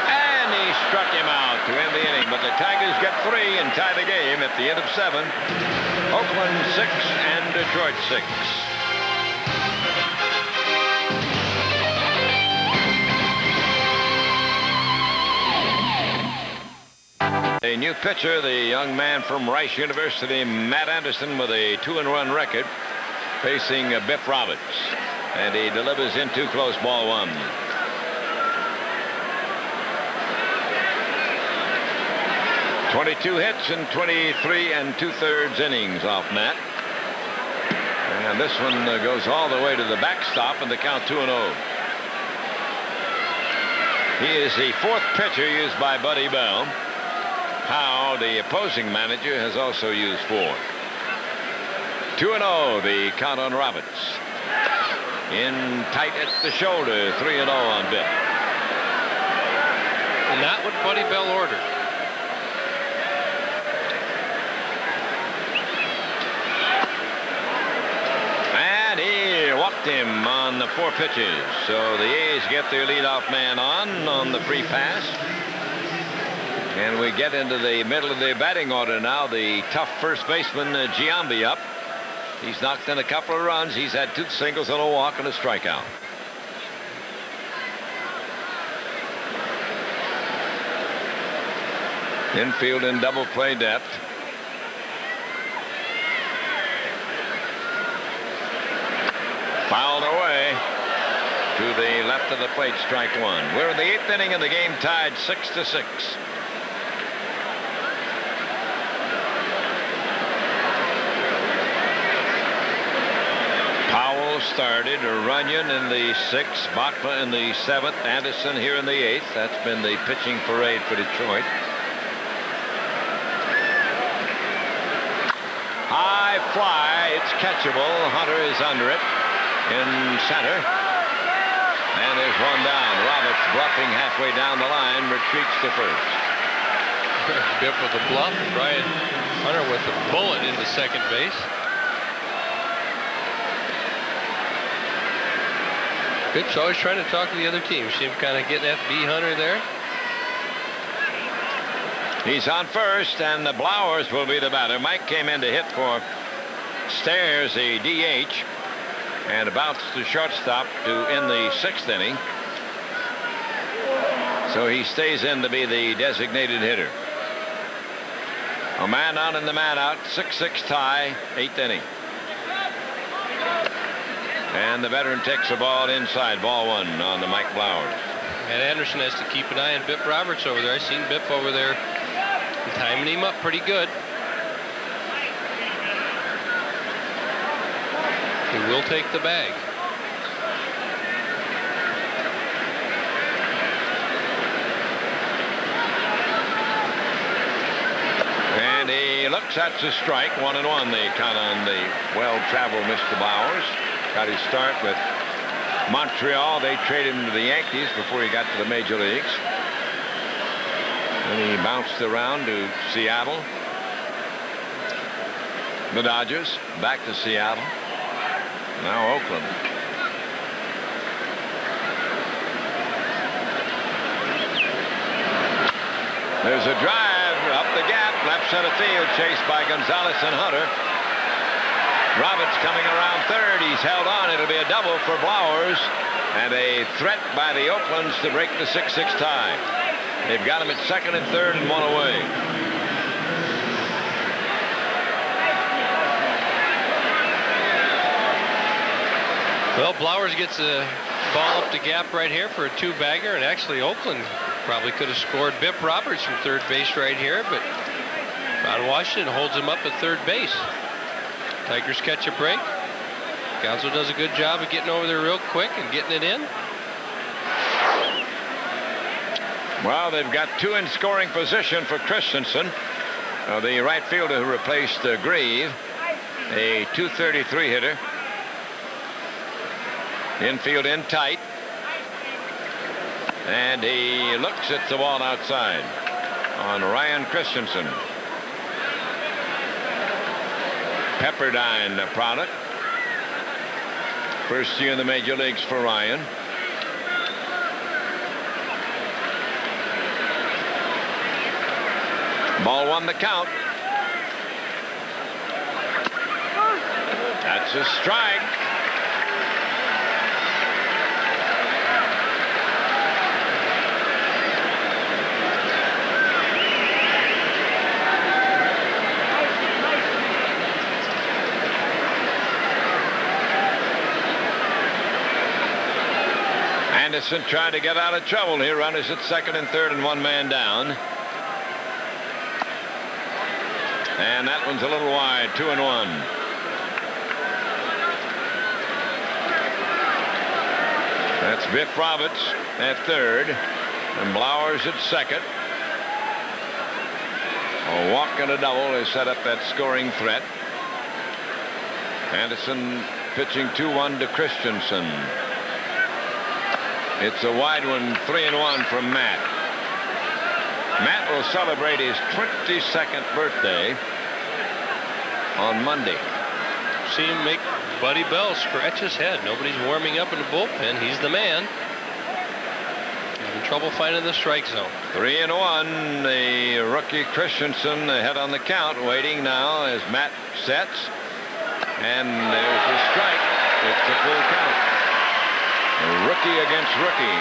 And he struck him out to end the inning, but the Tigers get 3 and tie the game at the end of 7. Oakland 6 and Detroit 6. A new pitcher, the young man from Rice University, Matt Anderson, with a 2-1 record, facing Biff Roberts. And he delivers into close, ball 1. .22 hits in 23 2/3 innings off Matt. And this one goes all the way to the backstop, and the count 2-0. He is the 4th pitcher used by Buddy Bell. Howe, the opposing manager, has also used 4. 2-0, the count on Roberts. In tight at the shoulder, 3-0 on Biff. Not what Buddy Bell ordered. And he walked him on the 4 pitches. So the A's get their leadoff man on the free pass. And we get into the middle of the batting order now. The tough first baseman, Giambi, up. He's knocked in a couple of runs. He's had 2 singles and a walk and a strikeout. Infield in double play depth. Fouled away to the left of the plate, strike 1. We're in the 8th inning and the game tied 6-6. Started. Runyon in the 6th, Bachma in the 7th, Anderson here in the 8th. That's been the pitching parade for Detroit. High fly, it's catchable. Hunter is under it in center. And there's one down. Roberts, bluffing halfway down the line, retreats to first. Biff with a bluff. Brian Hunter with a bullet into second base. Pitch always trying to talk to the other team. See him kind of getting FB Hunter there. He's on first, and the Blowers will be the batter. Mike came in to hit for Stairs, a DH, and bounced to shortstop to end the 6th inning. So he stays in to be the designated hitter. A man on and the man out. 6-6 tie, 8th inning. And the veteran takes the ball inside. Ball 1 on the Mike Blowers. And Anderson has to keep an eye on Biff Roberts over there. I seen Biff over there timing him up pretty good. He will take the bag. And he looks at the strike. 1-1. They count on the well-traveled Mr. Blowers. Got his start with Montreal. They traded him to the Yankees before he got to the major leagues. Then he bounced around to Seattle, the Dodgers, back to Seattle, now Oakland. There's a drive up the gap, left center field, chased by Gonzalez and Hunter. Roberts coming around third. He's held on. It'll be a double for Blowers. And a threat by the Oaklands to break the 6-6 tie. They've got him at second and third and one away. Well, Blowers gets a ball up the gap right here for a two-bagger, and actually Oakland probably could have scored. Biff Roberts from third base right here, but Ron Washington holds him up at third base. Tigers catch a break. Gonzo does a good job of getting over there real quick and getting it in. Well, they've got two in scoring position for Christensen. The right fielder who replaced Grieve, a .233 hitter. Infield in tight. And he looks at the ball outside on Ryan Christensen. Pepperdine product. First year in the major leagues for Ryan. Ball one the count. That's a strike. Anderson tried to get out of trouble here. Runners at second and third and one man down. And that one's a little wide, 2-1. That's Biff Roberts at third and Blowers at second. A walk and a double has set up that scoring threat. Anderson pitching 2-1 to Christensen. It's a wide one, 3-1 from Matt. Matt will celebrate his 22nd birthday on Monday. See him make Buddy Bell scratch his head. Nobody's warming up in the bullpen. He's the man. Having trouble finding the strike zone. 3-1. The rookie Christensen ahead on the count, waiting now as Matt sets. And there's the strike. It's a full count. Rookie against rookie.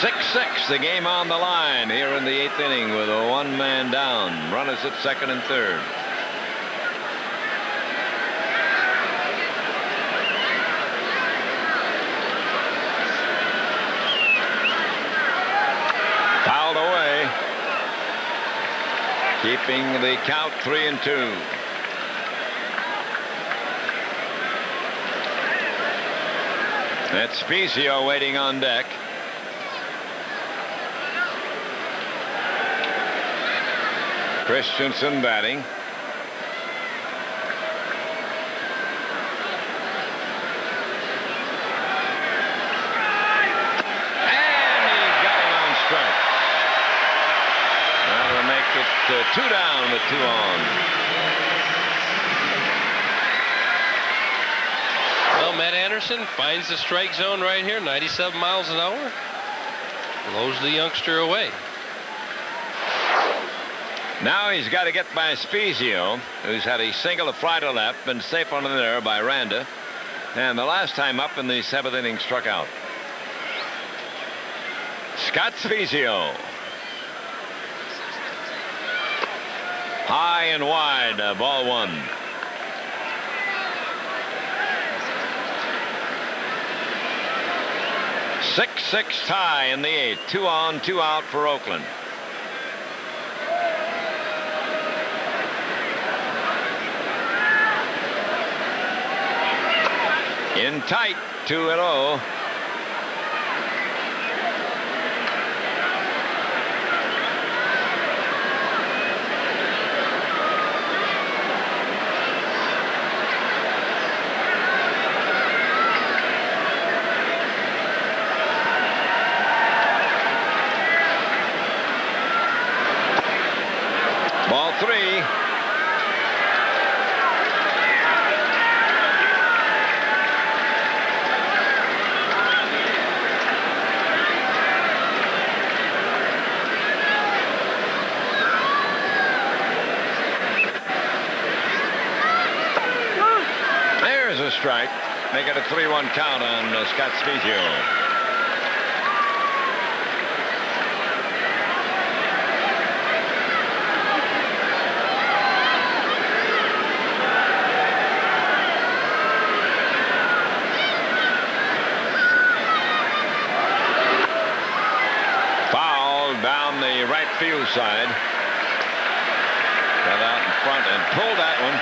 6-6, the game on the line here in the 8th inning with a one man down. Runners at second and third. Fouled away. Keeping the count 3-2. That's Spezio waiting on deck. Christensen batting. And he got him on strike. That'll make it 2 down with 2 on. Matt Anderson finds the strike zone right here, 97 miles an hour. Blows the youngster away. Now he's got to get by Spezio, who's had a single, a fly to left, been safe on an error by Randa. And the last time up in the 7th inning struck out. Scott Spezio. High and wide, ball one. 6-6 tie in the 8th. 2 on, 2 out for Oakland. In tight, 2-0. Ball 3. There's a strike. make it a 3-1 count on Scott Spezio. Down the right field side. Got out in front and pulled that one.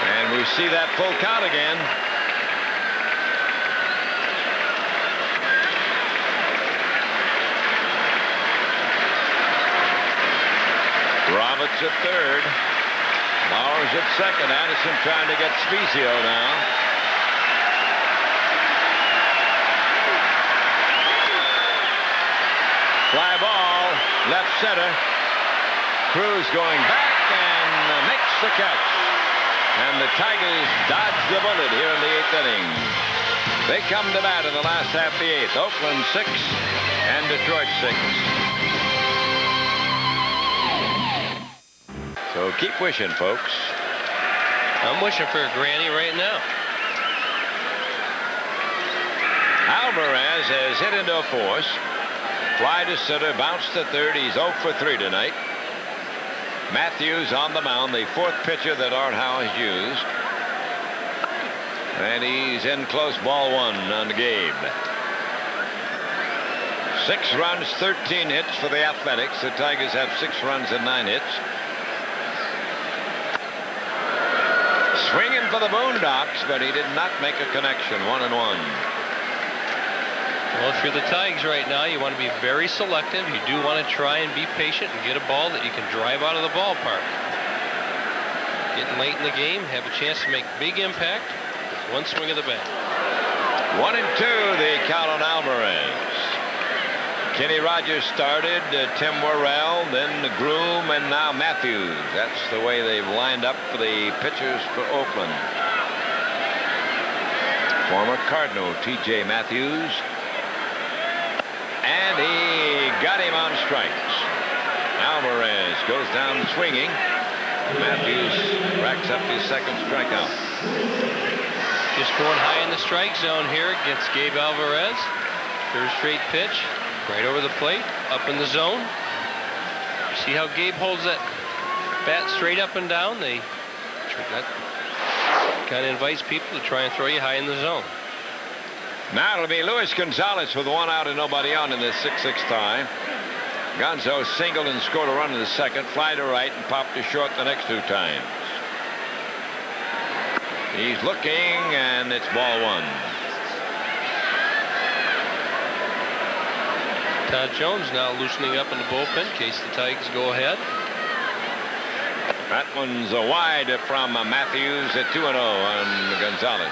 And we see that full count again. Roberts at third. Bowers at second. Addison trying to get Spezio now. Fly ball, left center. Cruz going back and makes the catch. And the Tigers dodge the bullet here in the 8th inning. They come to bat in the last half of the 8th. Oakland 6 and Detroit 6. So keep wishing, folks. I'm wishing for a granny right now. Alvarez has hit into a force. Fly to center, bounce to third. He's 0 for 3 tonight. Matthews on the mound, the 4th pitcher that Art Howe has used. And he's in close, ball 1 on Gabe. 6 runs, 13 hits for the Athletics. The Tigers have 6 runs and 9 hits. Swinging for the Boondocks, but he did not make a connection. 1-1. Well, if you're the Tigers right now, you want to be very selective. You do want to try and be patient and get a ball that you can drive out of the ballpark. Getting late in the game, have a chance to make big impact with one swing of the bat. 1-2, the count on Alvarez. Kenny Rogers started, Tim Worrell, then the Groom, and now Matthews. That's the way they've lined up for the pitchers for Oakland. Former Cardinal T.J. Matthews. And he got him on strikes. Alvarez goes down swinging. Matthews racks up his 2nd strikeout. Just going high in the strike zone here against Gabe Alvarez. 3rd straight pitch. Right over the plate. Up in the zone. See how Gabe holds that bat straight up and down? That kind of invites people to try and throw you high in the zone. Now it'll be Luis Gonzalez with 1 out and nobody on in this 6-6 tie. Gonzo singled and scored a run in the 2nd, fly to right and popped to short the next 2 times. He's looking and it's ball 1. Todd Jones now loosening up in the bullpen in case the Tigers go ahead. That one's a wide from Matthews at 2-0 on Gonzalez.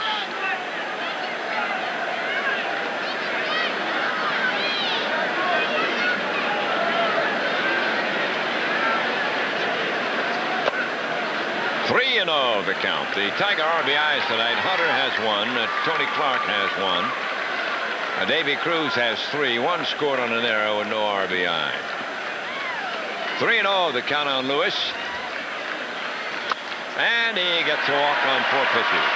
The count. The Tiger RBIs tonight. Hunter has 1. Tony Clark has 1. Davy Cruz has 3. 1 scored on an error with no RBI. 3-0 the count on Lewis. And he gets a walk on 4 pitches.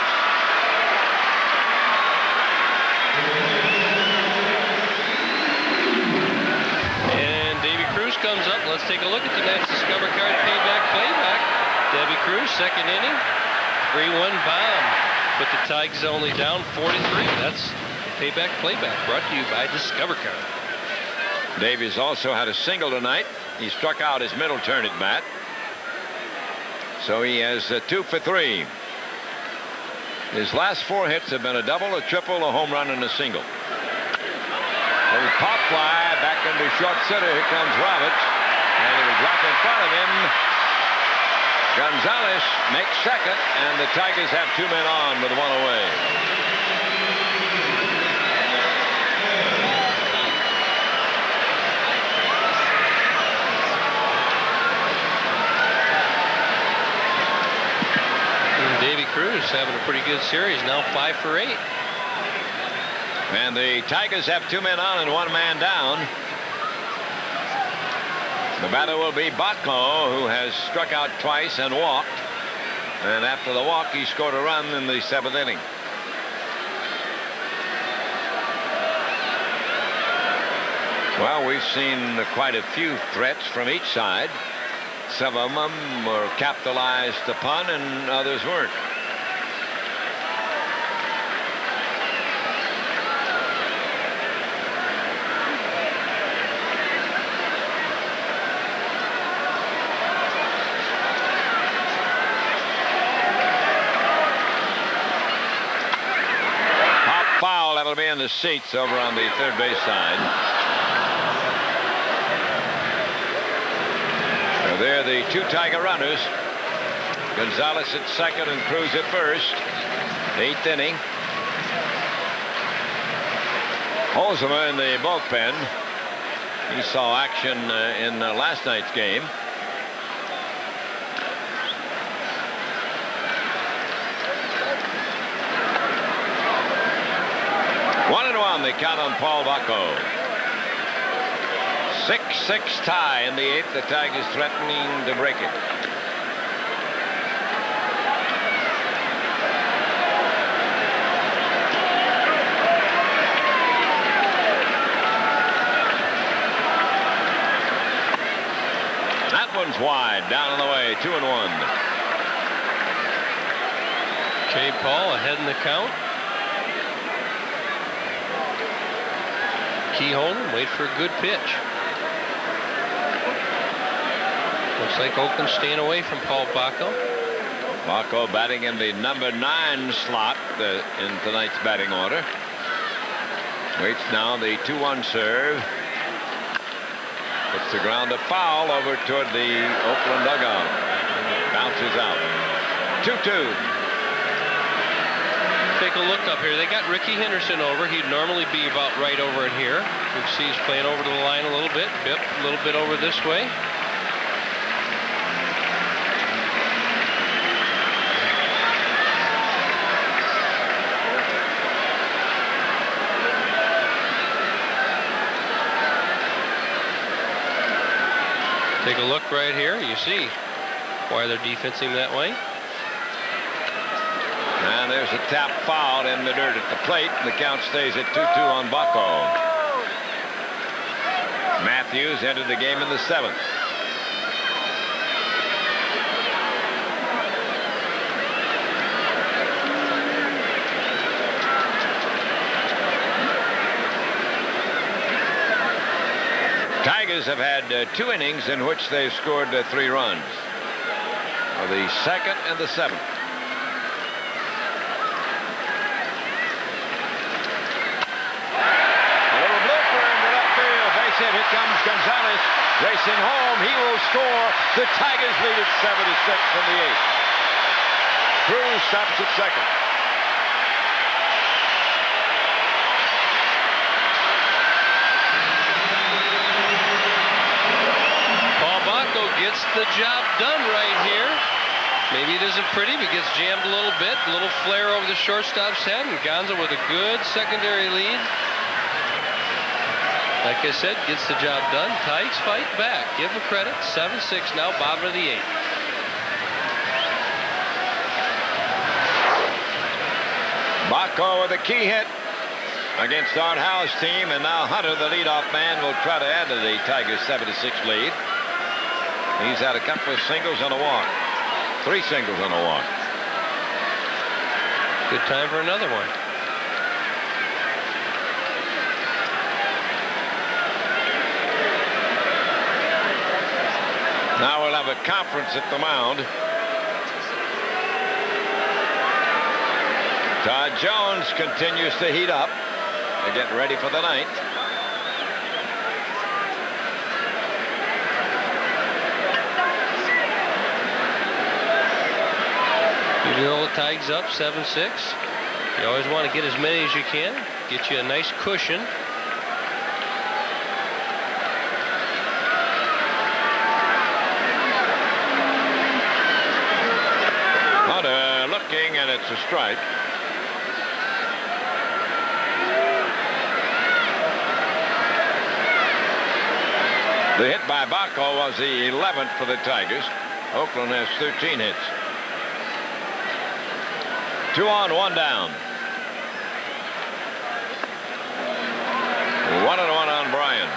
And Davy Cruz comes up. Let's take a look at tonight's Discover Card playback. Davy Cruz, 2nd inning, 3-1 bomb. Put the Tigers only down 4-3. That's payback brought to you by Discover Card. Davies also had a single tonight. He struck out his middle turn at bat. So he has 2 for 3. His last 4 hits have been a double, a triple, a home run, and a single. Little pop fly back into short center. Here comes Roberts. And he was right in front of him. Gonzalez makes 2nd, and the Tigers have 2 men on with 1 away. And Davy Cruz having a pretty good series, now 5 for 8. And the Tigers have 2 men on and 1 man down. The batter will be Botko, who has struck out twice and walked. And after the walk, he scored a run in the 7th inning. Well, we've seen quite a few threats from each side. Some of them were capitalized upon and others weren't. Pop foul, that'll be in the seats over on the third base side. They're the 2 Tiger runners. Gonzalez at second and Cruz at first. 8th inning. Holzheimer in the bullpen. He saw action in last night's game. One and one, they count on Paul Bacco. 6-6 tie in the 8th. The Tigers threatening to break it. That one's wide, down and away, 2-1. J. Paul ahead in the count. Keyhole, wait for a good pitch. Looks like Oakland staying away from Paul Bacco. Bacco batting in the number 9 slot in tonight's batting order. Waits now the 2-1 serve. Puts the ground to foul over toward the Oakland dugout. Bounces out. 2-2. Take a look up here. They got Ricky Henderson over. He'd normally be about right over in here. You can see he's playing over to the line a little bit. Bip, a little bit over this way. Take a look right here. You see why they're defensing that way. And there's a tap foul in the dirt at the plate. The count stays at 2-2 on Bacco. Matthews entered the game in the 7th. Tigers have had 2 innings in which they've scored 3 runs. The 2nd and the 7th. A little blooper in the left field. Base hit. Here comes Gonzalez racing home. He will score. The Tigers lead at 7-6 in the 8th. Cruz stops at second. Gets the job done right here. Maybe it isn't pretty, but gets jammed a little bit. A little flare over the shortstop's head, and Gonza with a good secondary lead. Like I said, gets the job done. Tigers fight back. Give him credit. 7-6 now, bottom of the 8th. Bacco with a key hit against Art Howe's team, and now Hunter, the leadoff man, will try to add to the Tigers' 7-6 lead. He's had a couple of singles and a walk. 3 singles and a walk. Good time for another one. Now we'll have a conference at the mound. Todd Jones continues to heat up. They're getting ready for the 9th. Even though the Tigers up 7-6, you always want to get as many as you can. Get you a nice cushion. Hunter looking, and it's a strike. The hit by Bacco was the 11th for the Tigers. Oakland has 13 hits. 2 on, 1 down. 1-1 on Bryan.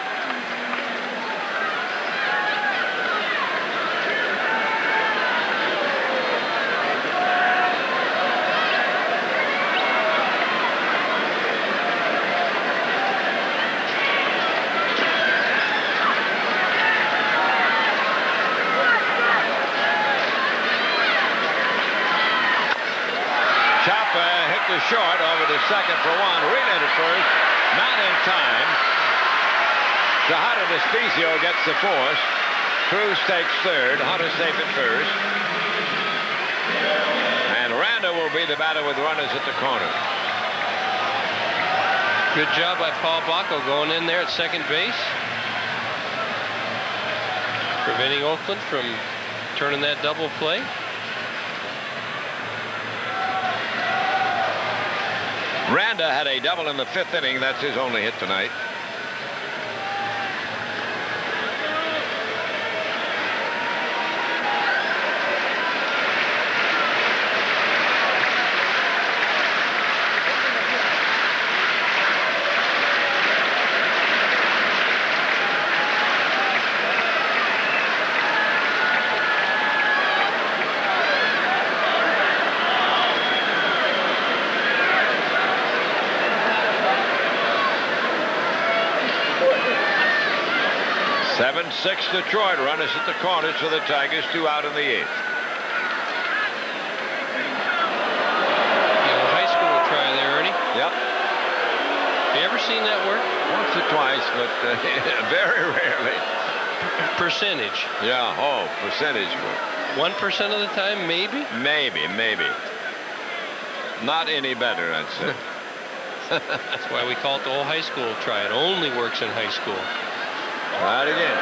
Hit the short over to second for 1. Relay to first. Not in time. Tejada Despizio gets the force. Cruz takes third. Hunter safe at first. And Randa will be the batter with runners at the corner. Good job by Paul Bacco going in there at second base. Preventing Oakland from turning that double play. Randa had a double in the 5th inning. That's his only hit tonight. Six Detroit. Runners at the corners for the Tigers. 2 out in the 8th. High school try there, Ernie. Yep. You ever seen that work? Once or twice, but very rarely. Percentage. Yeah. Oh, percentage work. 1% of the time, maybe. Maybe. Not any better, I'd say. That's why we call it the old high school try. It only works in high school. Right again.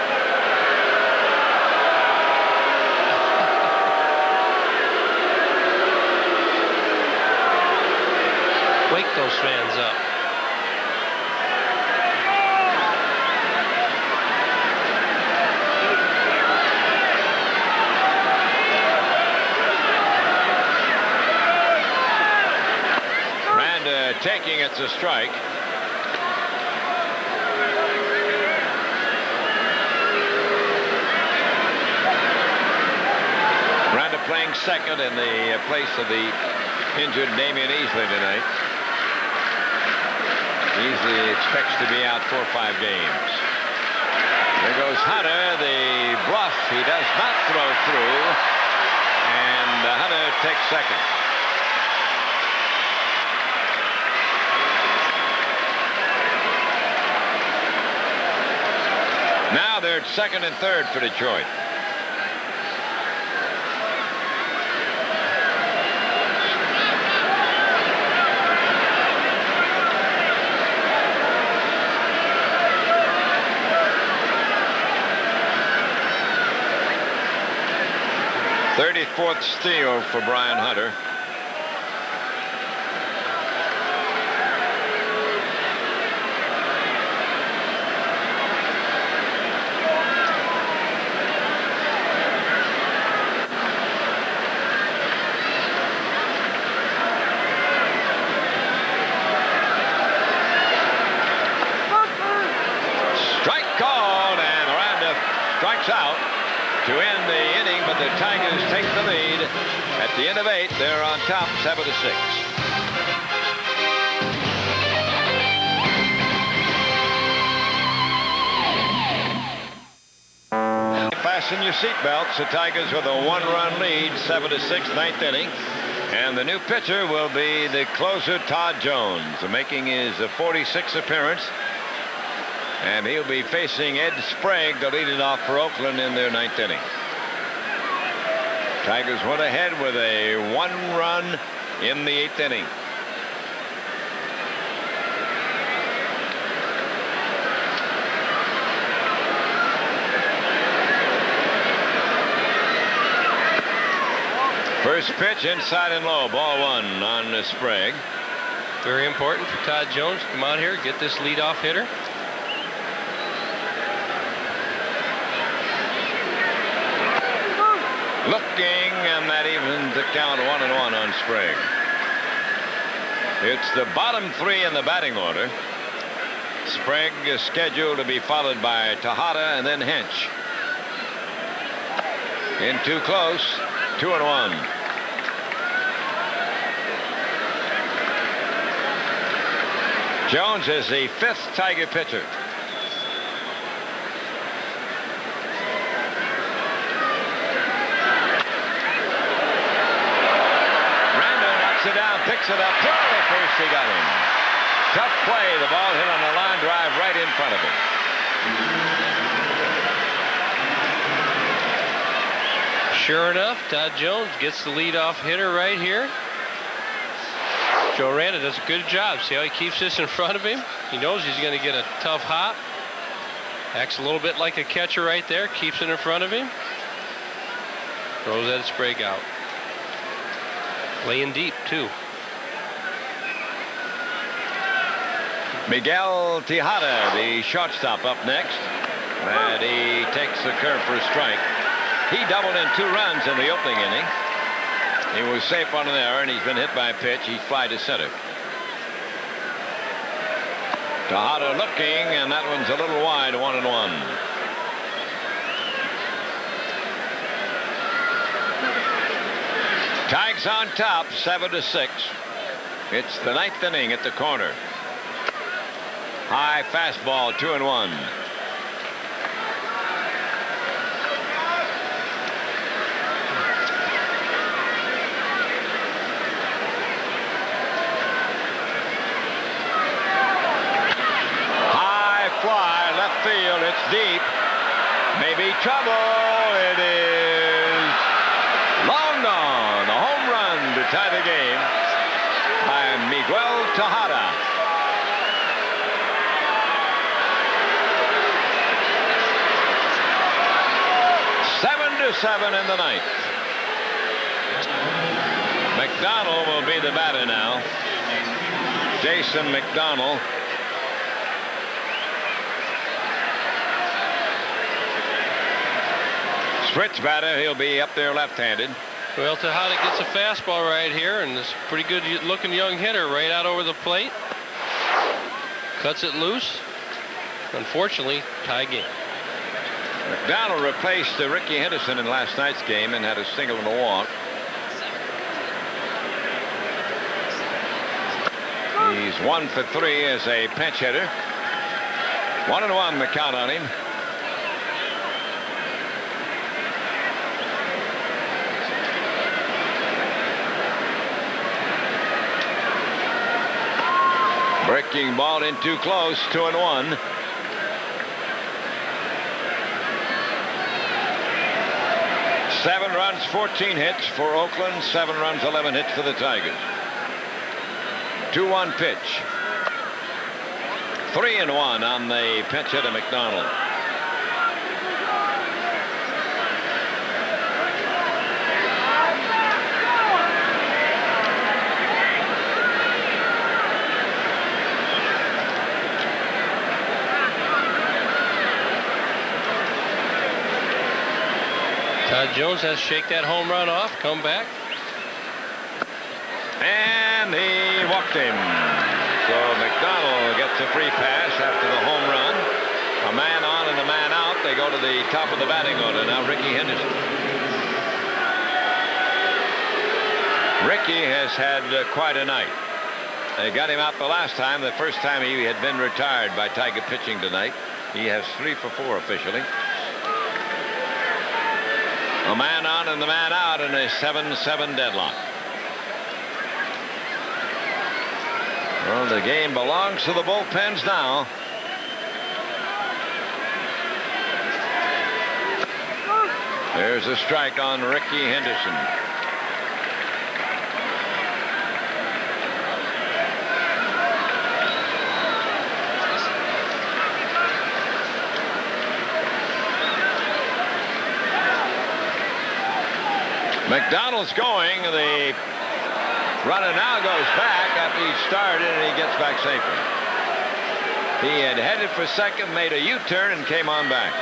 Wake those fans up. Randa taking it's a strike. Randa playing second in the place of the injured Damian Easley tonight. Easley expects to be out 4 or 5 games. There goes Hunter, the bluff. He does not throw through. And Hunter takes second. Now they're at second and third for Detroit. Fourth steal for Bryan Hunter. Strike called, and Randa strikes out to end the inning, but the Tigers take the lead. At the end of 8, they're on top 7-6. Fasten your seatbelts. The Tigers with a 1-run lead, 7-6, 9th inning. And the new pitcher will be the closer, Todd Jones, making his 46th appearance. And he'll be facing Ed Sprague to lead it off for Oakland in their 9th inning. Tigers went ahead with a 1-run in the 8th inning. First pitch inside and low, ball 1 on Sprague. Very important for Todd Jones to come out here, get this leadoff hitter. Looking, and that evens the count 1-1 on Sprague. It's the bottom three in the batting order. Sprague is scheduled to be followed by Tejada and then Hinch. In too close, 2-1. Jones is the 5th Tiger pitcher. Randall knocks it down, picks it up, throw at first, he got him. Tough play, the ball hit on the line drive right in front of him. Sure enough, Todd Jones gets the leadoff hitter right here. Joe Randa does a good job. See how he keeps this in front of him? He knows he's going to get a tough hop. Acts a little bit like a catcher right there. Keeps it in front of him. Throws that Sprague out. Laying deep, too. Miguel Tejada, the shortstop, up next. And he takes the curve for a strike. He doubled in 2 runs in the opening inning. He was safe on an error, and he's been hit by a pitch. He fly to center. Tejada looking, and that one's a little wide, 1-1. Tigers on top, 7-6. It's the 9th inning at the corner. High fastball, 2-1. Field, it's deep. Maybe trouble. It is long gone. A home run to tie the game by Miguel Tejada. Seven in the 9th. McDonald will be the batter now. Jason McDonald. Switch batter, he'll be up there left-handed. Well, Tejada gets a fastball right here, and this pretty good looking young hitter right out over the plate. Cuts it loose. Unfortunately, tie game. McDonald replaced Ricky Henderson in last night's game and had a single and a walk. He's 1 for 3 as a pinch hitter. 1-1 the count on him. Breaking ball in too close, 2-1. Seven runs, 14 hits for Oakland. 7 runs, 11 hits for the Tigers. 2-1 pitch. 3-1 on the pinch hitter McDonald. Todd Jones has to shake that home run off, come back. And he walked him. So McDonald gets a free pass after the home run. A man on and a man out. They go to the top of the batting order. Now Ricky Henderson. Ricky has had quite a night. They got him out the last time. The first time he had been retired by Tiger pitching tonight. He has 3 for 4 officially. A man on and the man out in a 7-7 deadlock. Well, the game belongs to the bullpens now. There's a strike on Ricky Henderson. McDonald's going. The runner now goes back after he started, and he gets back safely. He had headed for second, made a U-turn, and came on back.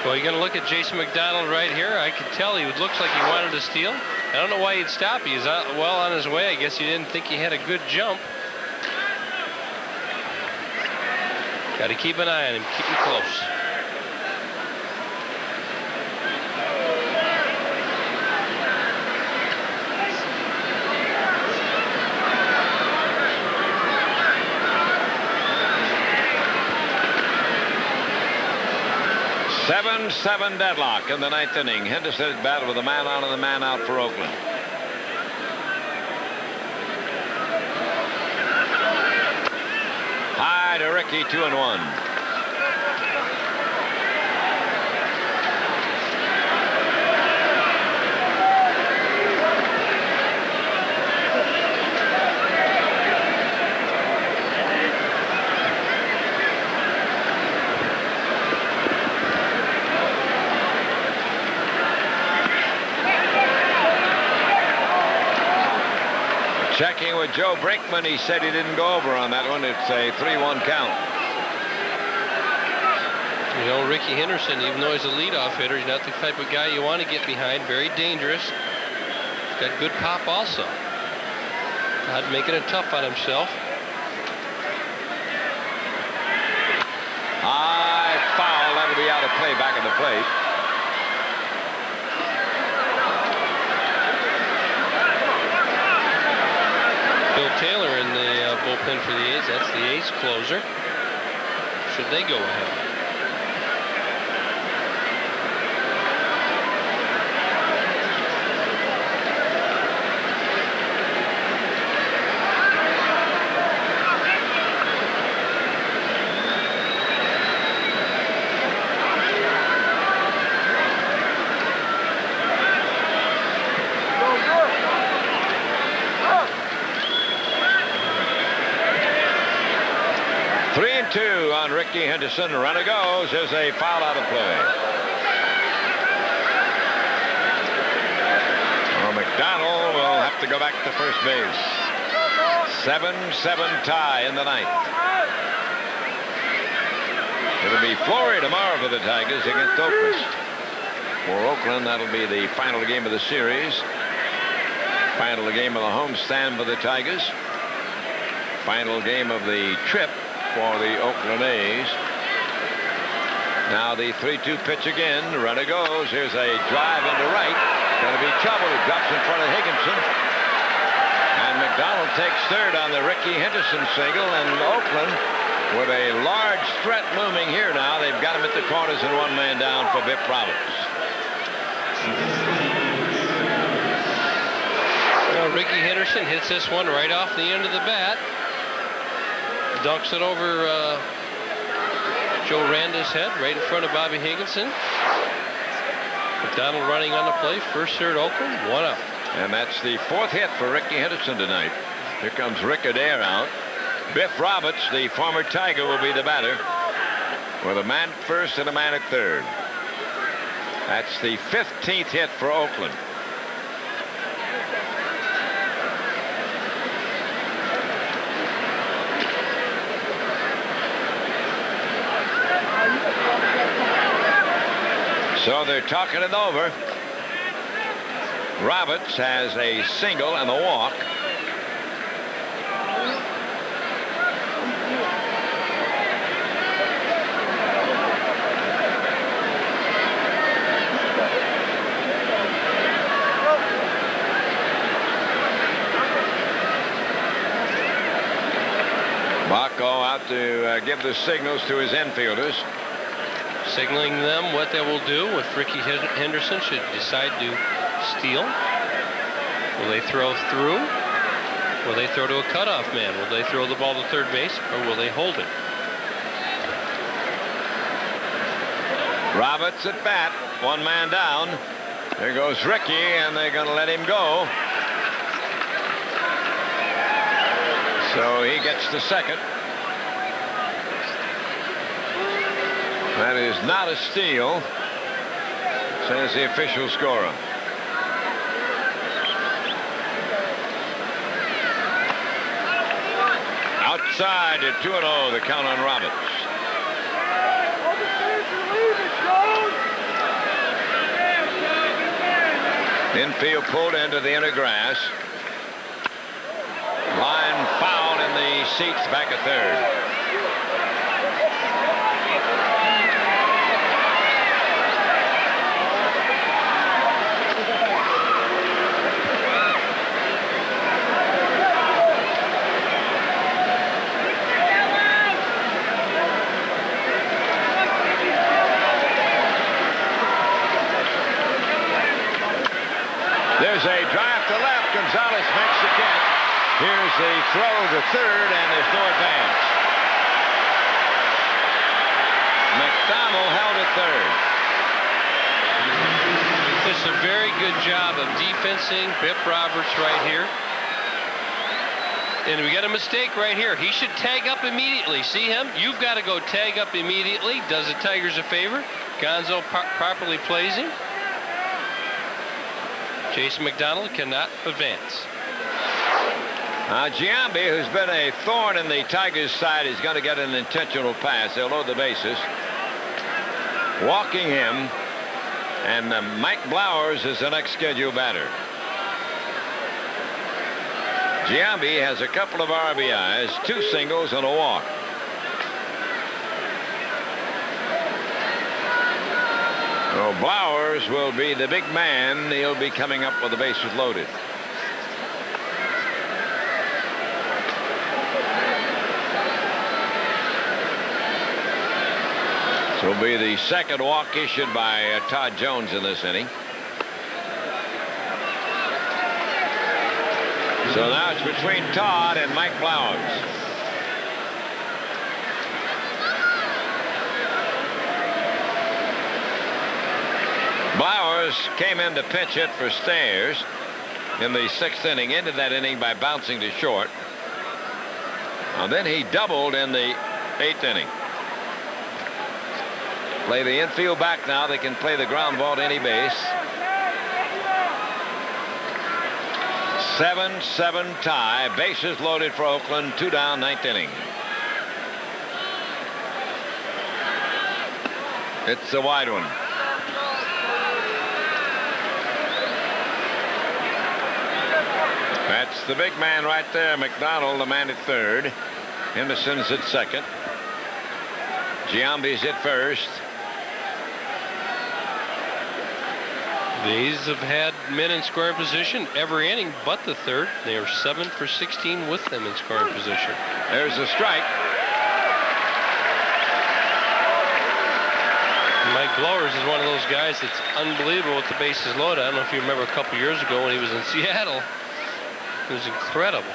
Well, you're going to look at Jason McDonald right here. I could tell he looks like he wanted to steal. I don't know why he'd stop. He's well on his way. I guess he didn't think he had a good jump. Got to keep an eye on him. Keep him close. Seven deadlock in the ninth inning. Henderson battled with a man on and a man out for Oakland. High to Rickey, 2-1. Checking with Joe Brinkman, he said he didn't go over on that one. It's a 3-1 count. You know, Rickey Henderson, even though he's a leadoff hitter, he's not the type of guy you want to get behind. Very dangerous. He's got good pop also. Not making it tough on himself. High foul. That'll be out of play back at the plate. Bill Taylor in the bullpen for the A's. That's the A's closer. Should they go ahead? On Rickey Henderson. Runner goes. There's a foul out of play. Well, McDonald will have to go back to first base. 7-7 tie in the ninth. It'll be Flory tomorrow for the Tigers against Oakland. For Oakland, that'll be the final game of the series. Final game of the homestand for the Tigers. Final game of the trip for the Oakland A's. Now the 3-2 pitch again. The runner goes. Here's a drive into right. Going to be trouble. It drops in front of Higginson. And McDonald takes third on the Rickey Henderson single. And Oakland, with a large threat looming here now, they've got him at the corners and one man down for Biff Roberts. Well, Rickey Henderson hits this one right off the end of the bat. Dunks it over Joe Randa's head, right in front of Bobby Higginson. McDonald running on the play. First, third, Oakland, one out. And that's the fourth hit for Rickey Henderson tonight. Here comes Rick Adair out. Biff Roberts, the former Tiger, will be the batter with a man at first and a man at third. That's the 15th hit for Oakland. So they're talking it over. Roberts has a single and a walk. Baco out to give the signals to his infielders. Signaling them what they will do if Rickey Henderson should decide to steal. Will they throw through? Will they throw to a cutoff man? Will they throw the ball to third base, or will they hold it? Roberts at bat, one man down. There goes Rickey, and they're going to let him go. So he gets the second. That is not a steal, says the official scorer. Outside at 2-0, the count on Roberts. Infield pulled into the inner grass. Line foul in the seats back at third. There's a drive to left. Gonzalez makes the catch. Here's the throw to third, and there's no advance. McDonald held at third. It's a very good job of defensing Bip Roberts right here. And we got a mistake right here. He should tag up immediately. See him? You've got to go tag up immediately. Does the Tigers a favor. Gonzo properly plays him. Jason McDonald cannot advance. Giambi, who's been a thorn in the Tigers' side, is going to get an intentional pass. They'll load the bases. Walking him, and Mike Blowers is the next scheduled batter. Giambi has a couple of RBIs, 2 singles, and a walk. So Blowers will be the big man. He'll be coming up with the bases loaded. This will be the second walk issued by Todd Jones in this inning. So now it's between Todd and Mike Blowers. Blowers came in to pinch hit for Stairs in the 6th inning, ended that inning by bouncing to short. And then he doubled in the 8th inning. Play the infield back now. They can play the ground ball to any base. 7-7 tie. Bases loaded for Oakland. 2 down, 9th inning. It's a wide one. That's the big man right there. McDonald, the man at third. Henderson's at second. Giambi's at first. The A's have had men in scoring position every inning but the third. They are 7 for 16 with them in scoring position. There's a strike. Mike Blowers is one of those guys that's unbelievable with the bases loaded. I don't know if you remember a couple years ago when he was in Seattle. It was incredible.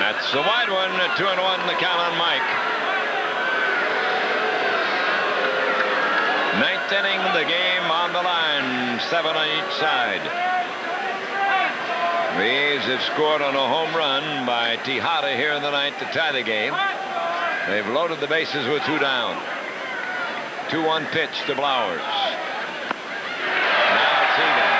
That's a wide one. 2-1 the count on Mike. 9th inning, the game on the line. 7 on each side. The A's have scored on a home run by Tejada here in the 9th to tie the game. They've loaded the bases with 2 down. 2-1 pitch to Blowers. Now it's even.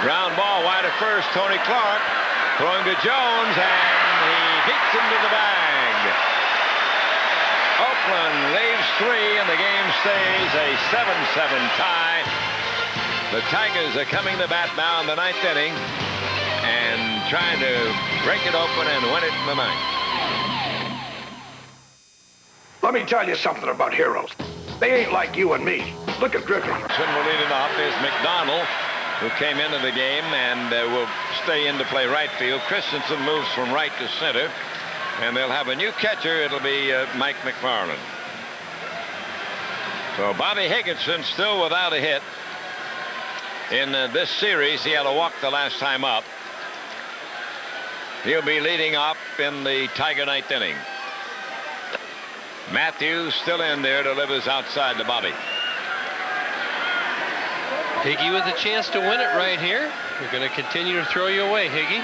Ground ball wide at first. Tony Clark throwing to Jones, and he beats him to the bag. Oakland leaves 3, and the game stays a 7-7 tie. The Tigers are coming to bat now in the 9th inning and trying to break it open and win it in the 9th. Let me tell you something about heroes. They ain't like you and me. Look at Griffey. Will lead it off is McDonald, who came into the game and will stay in to play right field. Christensen moves from right to center, and they'll have a new catcher. It'll be Mike McFarland. So Bobby Higginson still without a hit in this series. He had a walk the last time up. He'll be leading off in the Tiger 9th inning. Matthews still in there, delivers outside to Bobby. Higgy with a chance to win it right here. They're going to continue to throw you away, Higgy.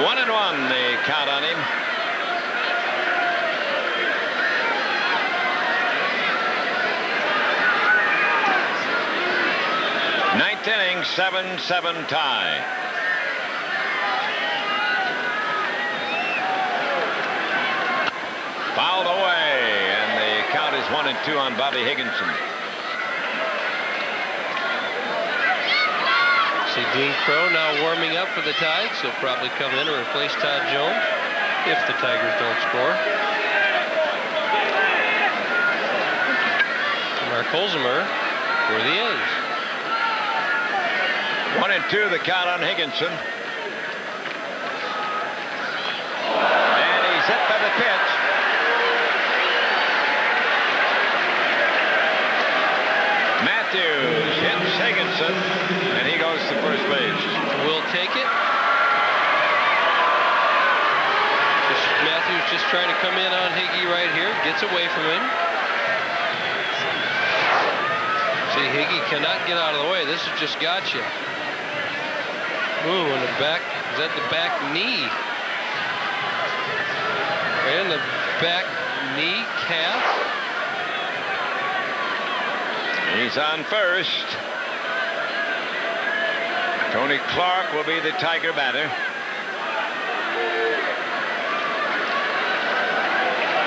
One and one, the count on him. Ninth inning, 7-7 tie. Fouled away, and the count is 1-2 on Bobby Higginson. See Dean Crow now warming up for the Tigers. He'll probably come in and replace Todd Jones if the Tigers don't score. Mark Holzheimer for the A's. 1-2 the count on Higginson. And he's hit by the pitch. Matthews hits Higginson, and he goes to first base. Will take it. Matthews just trying to come in on Higgy right here. Gets away from him. See, Higgy cannot get out of the way. This has just got you. Ooh, in the back. Is that the back knee? And the back knee calf. He's on first. Tony Clark will be the Tiger batter.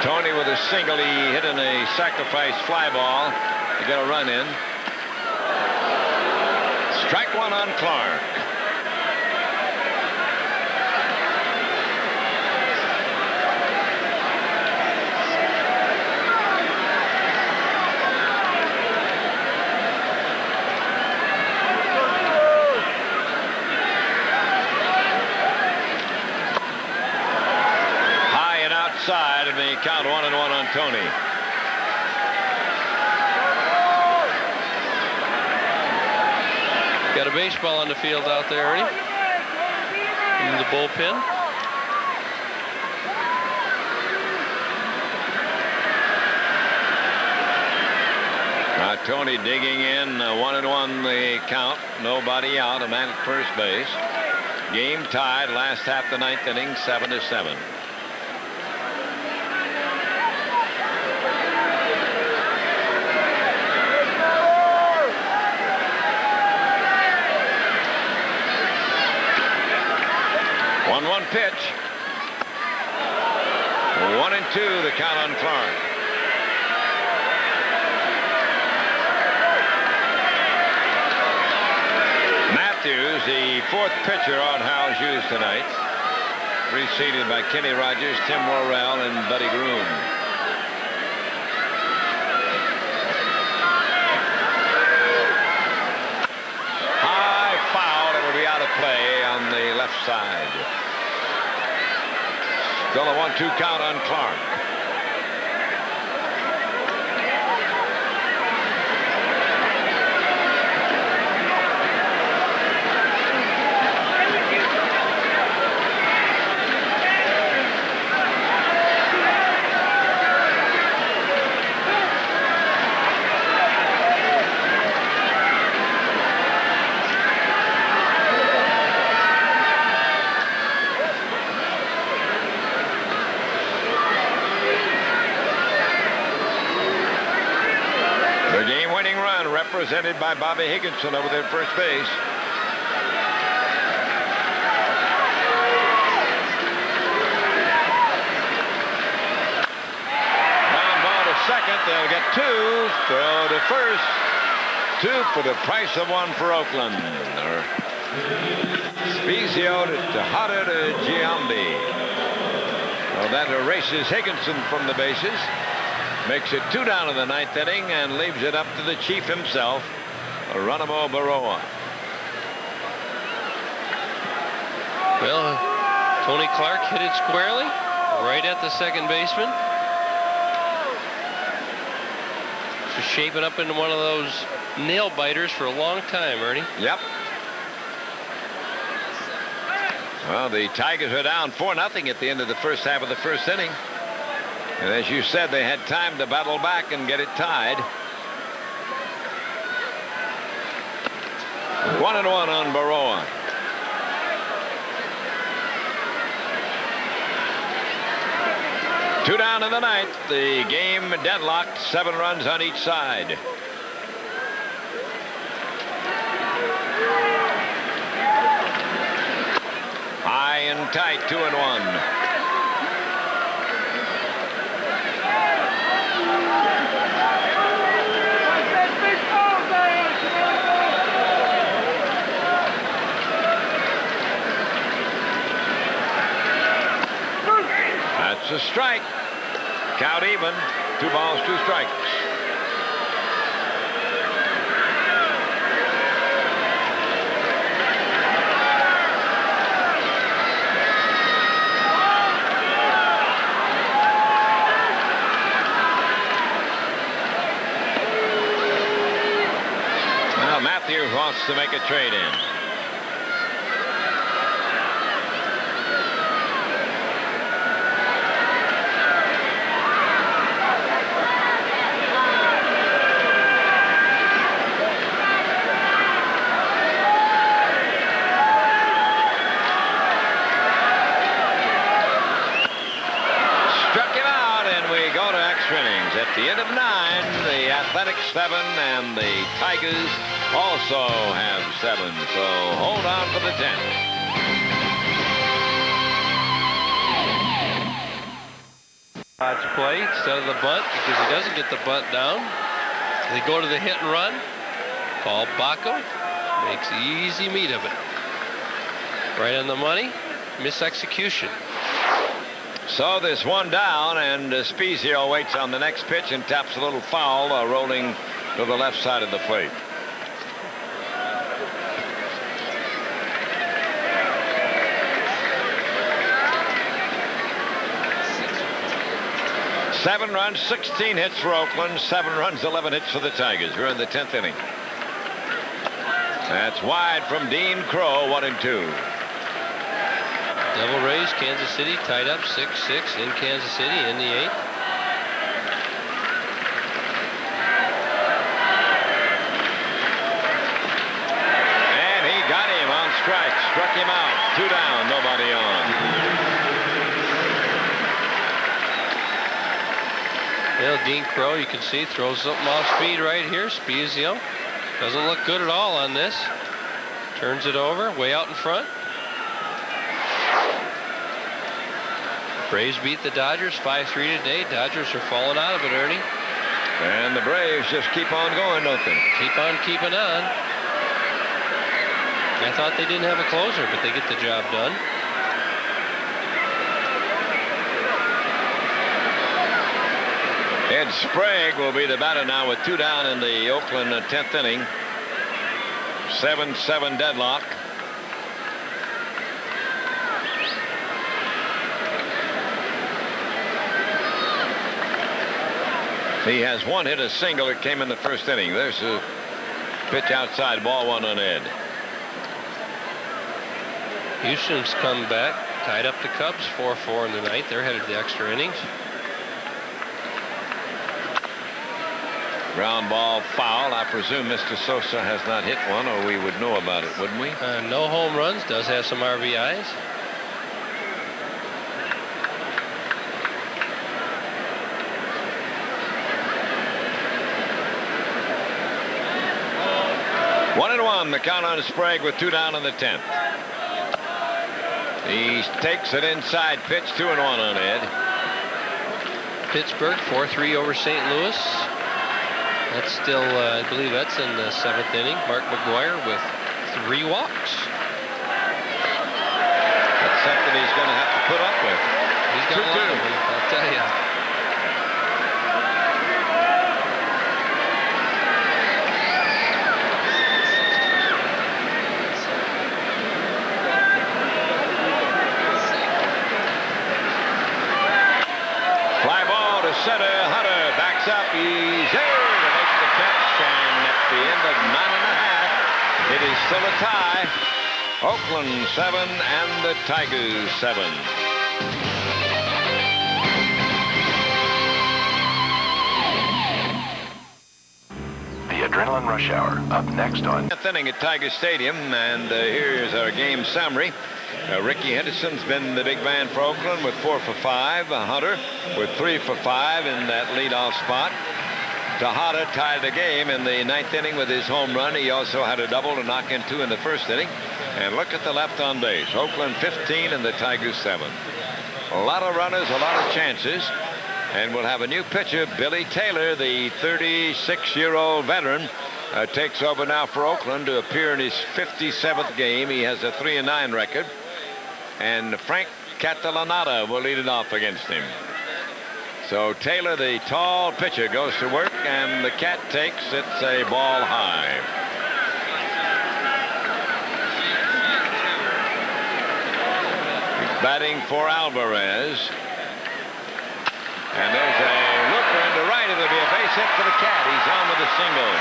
Tony with a single. He hit in a sacrifice fly ball to get a run in. Strike one on Clark. Side, and they count 1-1 on Tony. Got a baseball on the field out there, Ernie. In the bullpen. Tony digging in, 1-1 the count. Nobody out, a man at first base. Game tied, last half the ninth inning, 7-7. One pitch. 1-2 the count on Clark. Matthews, the fourth pitcher on Howell's used tonight, preceded by Kenny Rogers, Tim Worrell, and Buddy Groom. High foul. It'll be out of play on the left side. Still a 1-2 count on Clark. Represented by Bobby Higginson over there at first base. Ground ball to second. They'll get two. Throw to first. Two for the price of one for Oakland. Spezio to Tejada to Giambi. Well, that erases Higginson from the bases. Makes it 2 down in the ninth inning and leaves it up to the chief himself, Geronimo Baroa. Well, Tony Clark hit it squarely right at the second baseman. Just shaping up into one of those nail biters for a long time, Ernie. Yep. Well, the Tigers are down 4-0 at the end of the first half of the first inning. And as you said, they had time to battle back and get it tied. 1-1 on Baroa. Two down in the ninth. The game deadlocked, 7 runs on each side. High and tight, 2-1. That's a strike. Count even. 2 balls, 2 strikes. Well, Matthews wants to make a trade in. At the end of 9, the Athletics 7 and the Tigers also have 7. So hold on for the 10th. Odds play instead of the bunt because he doesn't get the bunt down. They go to the hit and run. Paul Bacco makes easy meat of it. Right on the money. Misexecution. So this one down, and Spezio waits on the next pitch and taps a little foul, rolling to the left side of the plate. Seven runs, 16 hits for Oakland, 7 runs, 11 hits for the Tigers. We're in the 10th inning. That's wide from Dean Crow, 1-2. Devil Rays, Kansas City tied up 6-6 in Kansas City in the 8th. And he got him on strike, struck him out. 2 down, nobody on. Well, Dean Crow, you can see, throws something off speed right here. Spezio doesn't look good at all on this. Turns it over, way out in front. Braves beat the Dodgers 5-3 today. Dodgers are falling out of it, Ernie. And the Braves just keep on going, don't they? Keep on keeping on. I thought they didn't have a closer, but they get the job done. Ed Sprague will be the batter now with 2 down in the Oakland 10th inning. 7-7 deadlock. He has 1 hit, a single. It came in the first inning. There's a pitch outside, ball 1 on Ed. Houston's come back, tied up the Cubs 4-4 in the 9th. They're headed to extra innings. Ground ball foul. I presume Mr. Sosa has not hit one, or we would know about it, wouldn't we? No home runs, does have some RBIs. One and one, the count on Sprague with 2 down in the 10th. He takes an inside pitch, 2-1 on Ed. Pittsburgh 4-3 over St. Louis. That's still, I believe that's in the 7th inning. Mark McGuire with 3 walks. That's something he's going to have to put up with. He's got a lot of them, I'll tell you. Center, Hunter backs up. He's there to make the catch, and at the end of 9 1/2, it is still a tie. Oakland 7 and the Tigers 7. The Adrenaline Rush Hour, up next on 10th inning at Tiger Stadium, and here's our game summary. Ricky Henderson's been the big man for Oakland with 4 for 5. Hunter with 3 for 5 in that leadoff spot. Tejada tied the game in the 9th inning with his home run. He also had a double to knock in 2 in the 1st inning. And look at the left on base. Oakland 15 and the Tigers 7. A lot of runners, a lot of chances. And we'll have a new pitcher, Billy Taylor, the 36-year-old veteran, takes over now for Oakland to appear in his 57th game. He has a 3-9 record. And Frank Catalanata will lead it off against him. So Taylor, the tall pitcher, goes to work, and the Cat takes. It's a ball high. Batting for Alvarez. And there's a looper into right. It'll be a base hit for the Cat. He's on with a single.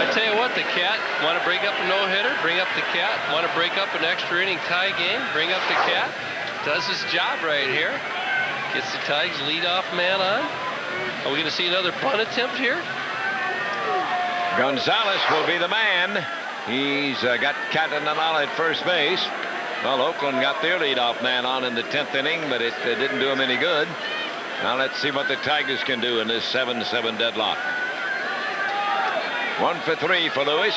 I tell you what, the Cat want to break up a no-hitter, bring up the Cat. Want to break up an extra inning tie game, bring up the Cat. Does his job right here. Gets the Tigers leadoff man on. Are we going to see another bunt attempt here? Gonzalez will be the man. He's got Catalanata at first base. Well, Oakland got their leadoff man on in the 10th inning, but it didn't do him any good. Now let's see what the Tigers can do in this 7-7 deadlock. 1 for 3 for Lewis.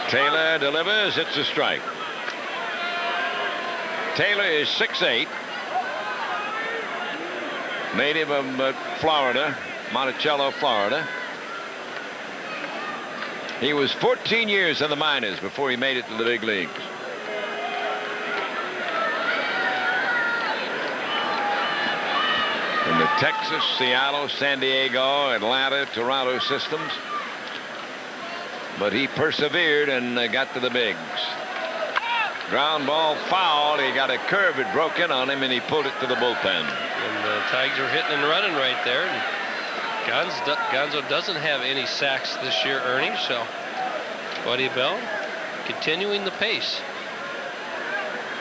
Taylor delivers. It's a strike. Taylor is 6'8", native of Florida, Monticello, Florida. He was 14 years in the minors before he made it to the big leagues. In the Texas, Seattle, San Diego, Atlanta, Toronto systems. But he persevered and got to the bigs. Ground ball foul. He got a curve. It broke in on him, and he pulled it to the bullpen. And the Tigers are hitting and running right there. And Gonzo doesn't have any sacks this year, Ernie, so Buddy Bell continuing the pace.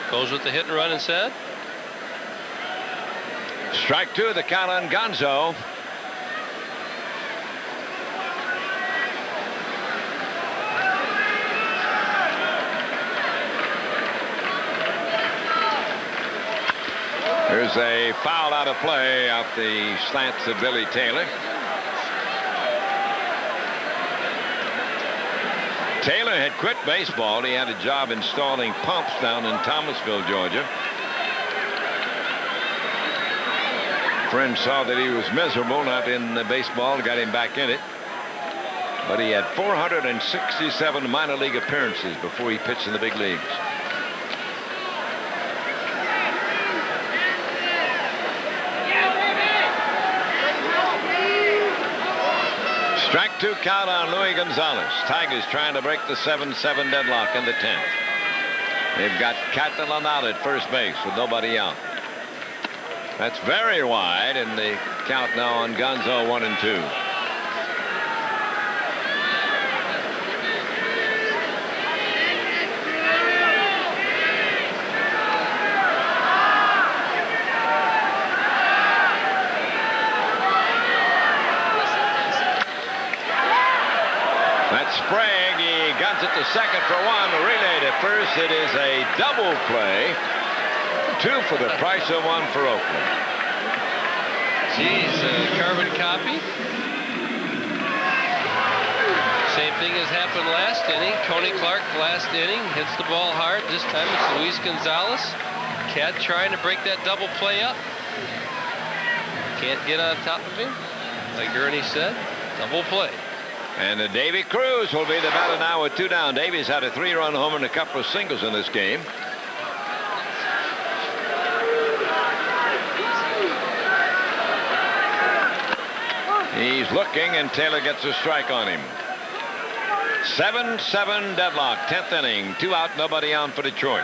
Goes with the hit and run instead. Strike 2, the count on Gonzo. There's a foul out of play off the slants of Billy Taylor. Taylor had quit baseball. He had a job installing pumps down in Thomasville, Georgia. Friends saw that he was miserable not in the baseball, got him back in it. But he had 467 minor league appearances before he pitched in the big leagues. Strike 2 count on Luis Gonzalez. Tigers trying to break the 7-7 deadlock in the 10th. They've got Catalanata at first base with nobody out. That's very wide, and the count now on Gonzo 1 and 2. That's Sprague. He guns it to second for 1. Relay to first. It is a double play. 2 for the price of 1 for Oakland. Geez, carbon copy. Same thing has happened last inning. Tony Clark last inning hits the ball hard. This time it's Luis Gonzalez. Cat trying to break that double play up. Can't get on top of him. Like Ernie said, double play. And Davy Cruz will be the batter now with 2 down. Davy's had a 3-run homer and a couple of singles in this game. He's looking, and Taylor gets a strike on him. 7-7 deadlock, 10th inning. 2 out, nobody on for Detroit.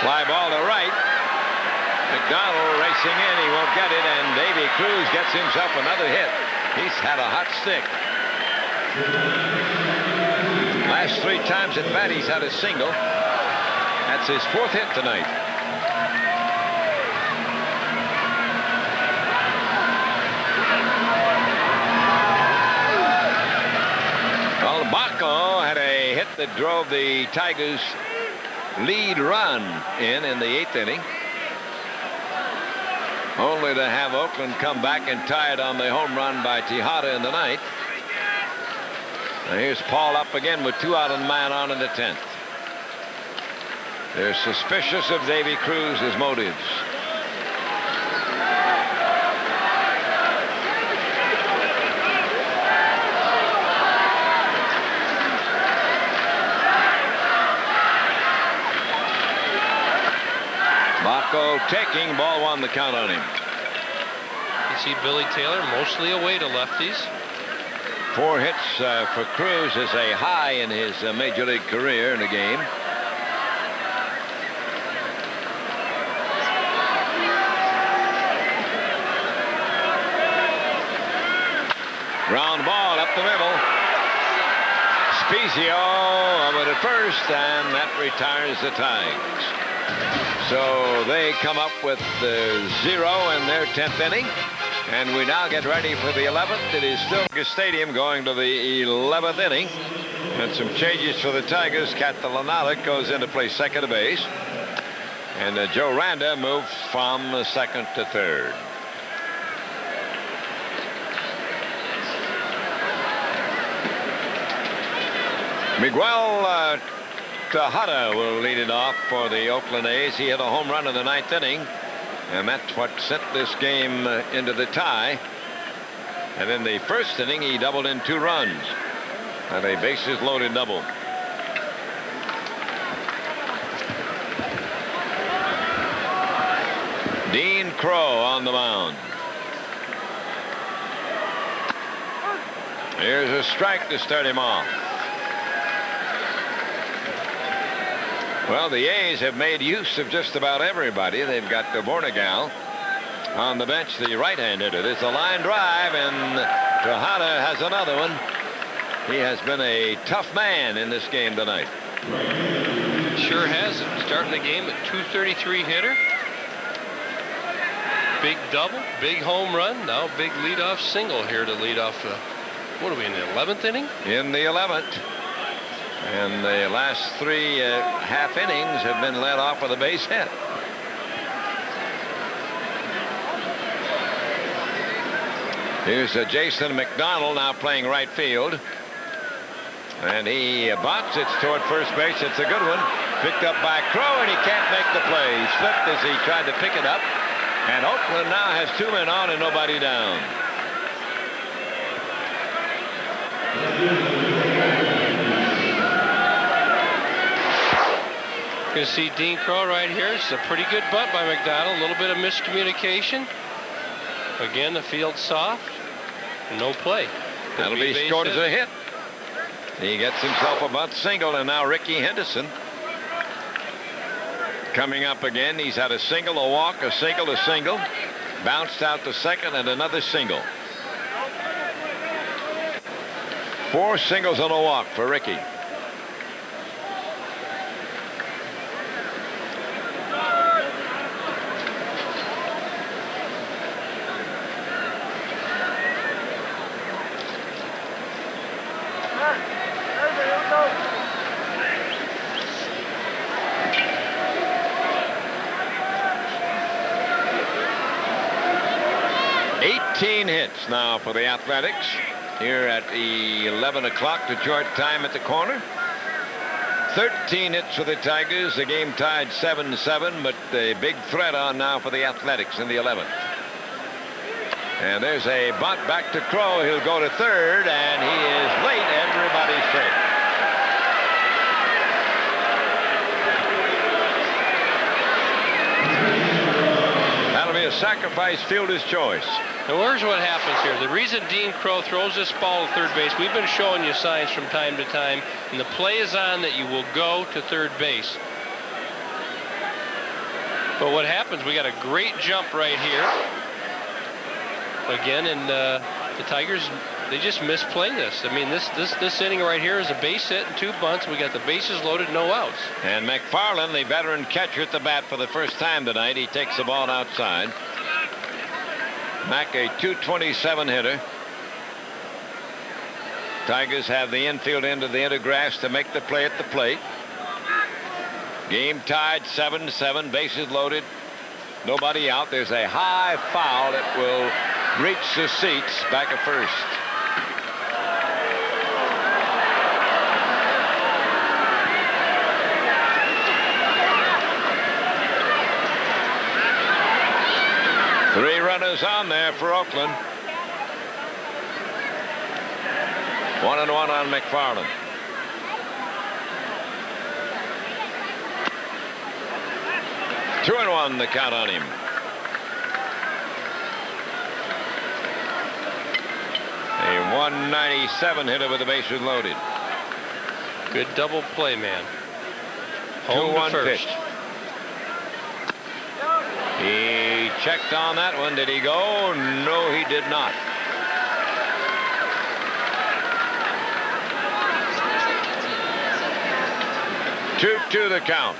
Fly ball to right. McDonald racing in. He won't get it, and Davy Cruz gets himself another hit. He's had a hot stick. Last 3 times at bat, he's had a single. That's his 4th hit tonight. Well, Baco had a hit that drove the Tigers' lead run in the 8th inning. Only to have Oakland come back and tie it on the home run by Tejada in the 9th. Now here's Paul up again with 2 out and man on in the 10th. They're suspicious of Davy Cruz's motives. Baco taking, ball 1, the count on him. You see Billy Taylor mostly away to lefties. 4 hits for Cruz is a high in his major league career in a game. Ground ball up the middle. Spezio over at first, and that retires the Tigers. So they come up with 0 in their 10th inning. And we now get ready for the 11th. It is still a stadium going to the 11th inning. And some changes for the Tigers. Catalanata goes in to play second base. And Joe Randa moves from second to third. Miguel Tejada will lead it off for the Oakland A's. He hit a home run in the 9th inning. And that's what sent this game into the tie. And in the 1st inning, he doubled in 2 runs. And a bases loaded double. Dean Crow on the mound. Here's a strike to start him off. Well, the A's have made use of just about everybody. They've got Bornegal on the bench, the right-hand hitter. There's a line drive, and Tejada has another one. He has been a tough man in this game tonight. Sure has. Starting the game at .233 hitter. Big double, big home run. Now big leadoff single here to lead off. What are we in the 11th inning? In the 11th. And the last 3 half innings have been led off with a base hit. Here's Jason McDonald now playing right field. And he bots it toward first base. It's a good one. Picked up by Crow, and he can't make the play. He slipped as he tried to pick it up. And Oakland now has 2 men on and nobody down. You can see Dean Crow right here. It's a pretty good bunt by McDonald. A little bit of miscommunication. Again, the field's soft. No play. That'll be scored as a hit. He gets himself a bunt single, and now Ricky Henderson coming up again. He's had a single, a walk, a single, a single. Bounced out to second, and another single. 4 singles and a walk for Ricky. Hits now for the Athletics here at 11 o'clock Detroit time at the corner. 13 hits for the Tigers. The game tied 7-7, but a big threat on now for the Athletics in the 11th. And there's a bunt back to Crow. He'll go to third, and he is late. Everybody's safe. That'll be a sacrifice fielder's choice. And here's what happens here. The reason Dean Crow throws this ball to third base, we've been showing you signs from time to time, and the play is on that you will go to third base. But what happens, we got a great jump right here. Again, and the Tigers, they just misplay this. I mean, this inning right here is a base hit and 2 bunts. We got the bases loaded, no outs. And McFarland, the veteran catcher at the bat for the first time tonight, he takes the ball outside. Mack, a .227 hitter. Tigers have the infield end of the Intergrass to make the play at the plate. Game tied 7-7, bases loaded, nobody out. There's a high foul that will reach the seats back at first. Three runners on there for Oakland. 1-1 on McFarland. 2-1 the count on him. A 197 hitter with the bases loaded. Good double play, man. Home 2-1 to first. pitch. He checked on that one. Did he go? No, he did not. Two the count.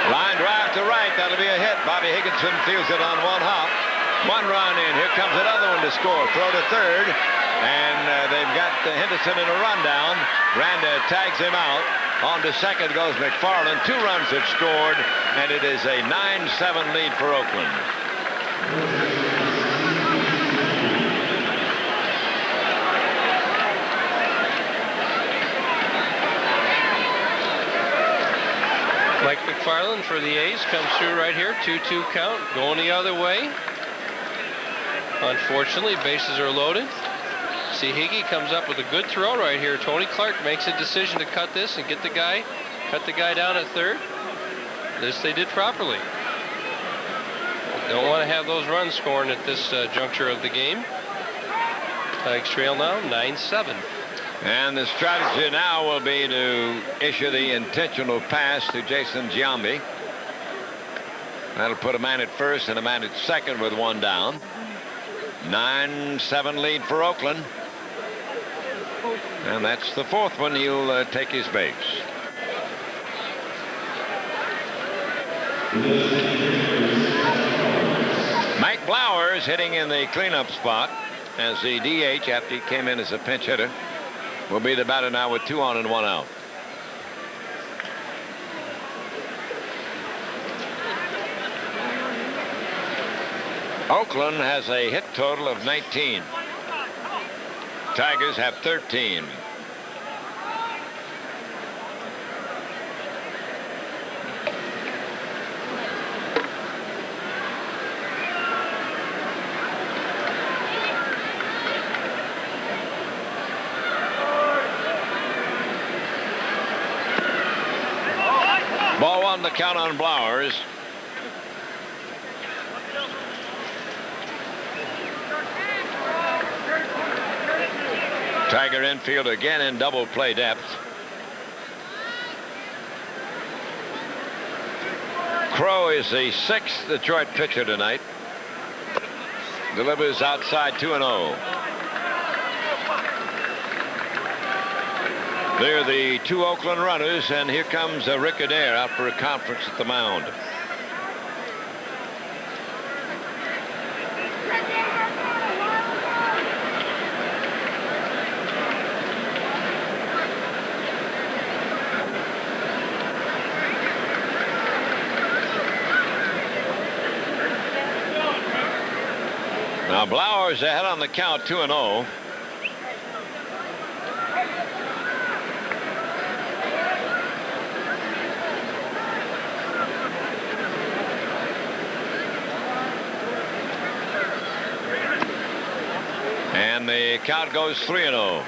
Line drive to right. That'll be a hit. Bobby Higginson fields it on one hop. 1 run in. Here comes another one to score. Throw to third. And they've got Henderson in a rundown. Randa tags him out. On to second goes McFarland. 2 runs have scored. And it is a 9-7 lead for Oakland. Mike McFarland for the A's comes through right here. 2-2 count. Going the other way. Unfortunately, bases are loaded. See, Higgy comes up with a good throw right here. Tony Clark makes a decision to cut this and cut the guy down at third. This they did properly. Don't want to have those runs scoring at this juncture of the game. Tigers trail now 9-7. And the strategy now will be to issue the intentional pass to Jason Giambi. That'll put a man at first and a man at second with 1 down. 9-7 lead for Oakland. And that's the 4th one. He'll take his base. Mike Blowers hitting in the cleanup spot as the DH after he came in as a pinch hitter. Will be the batter now with 2 on and 1 out. Oakland has a hit total of 19. Tigers have 13. Ball 1 the count on Blowers. Tiger infield again in double play depth. Crow is the 6th Detroit pitcher tonight. Delivers outside 2-0. They're the 2 Oakland runners, and here comes Rick Adair out for a conference at the mound. Now Blowers ahead on the count 2-0. And the count goes 3-0.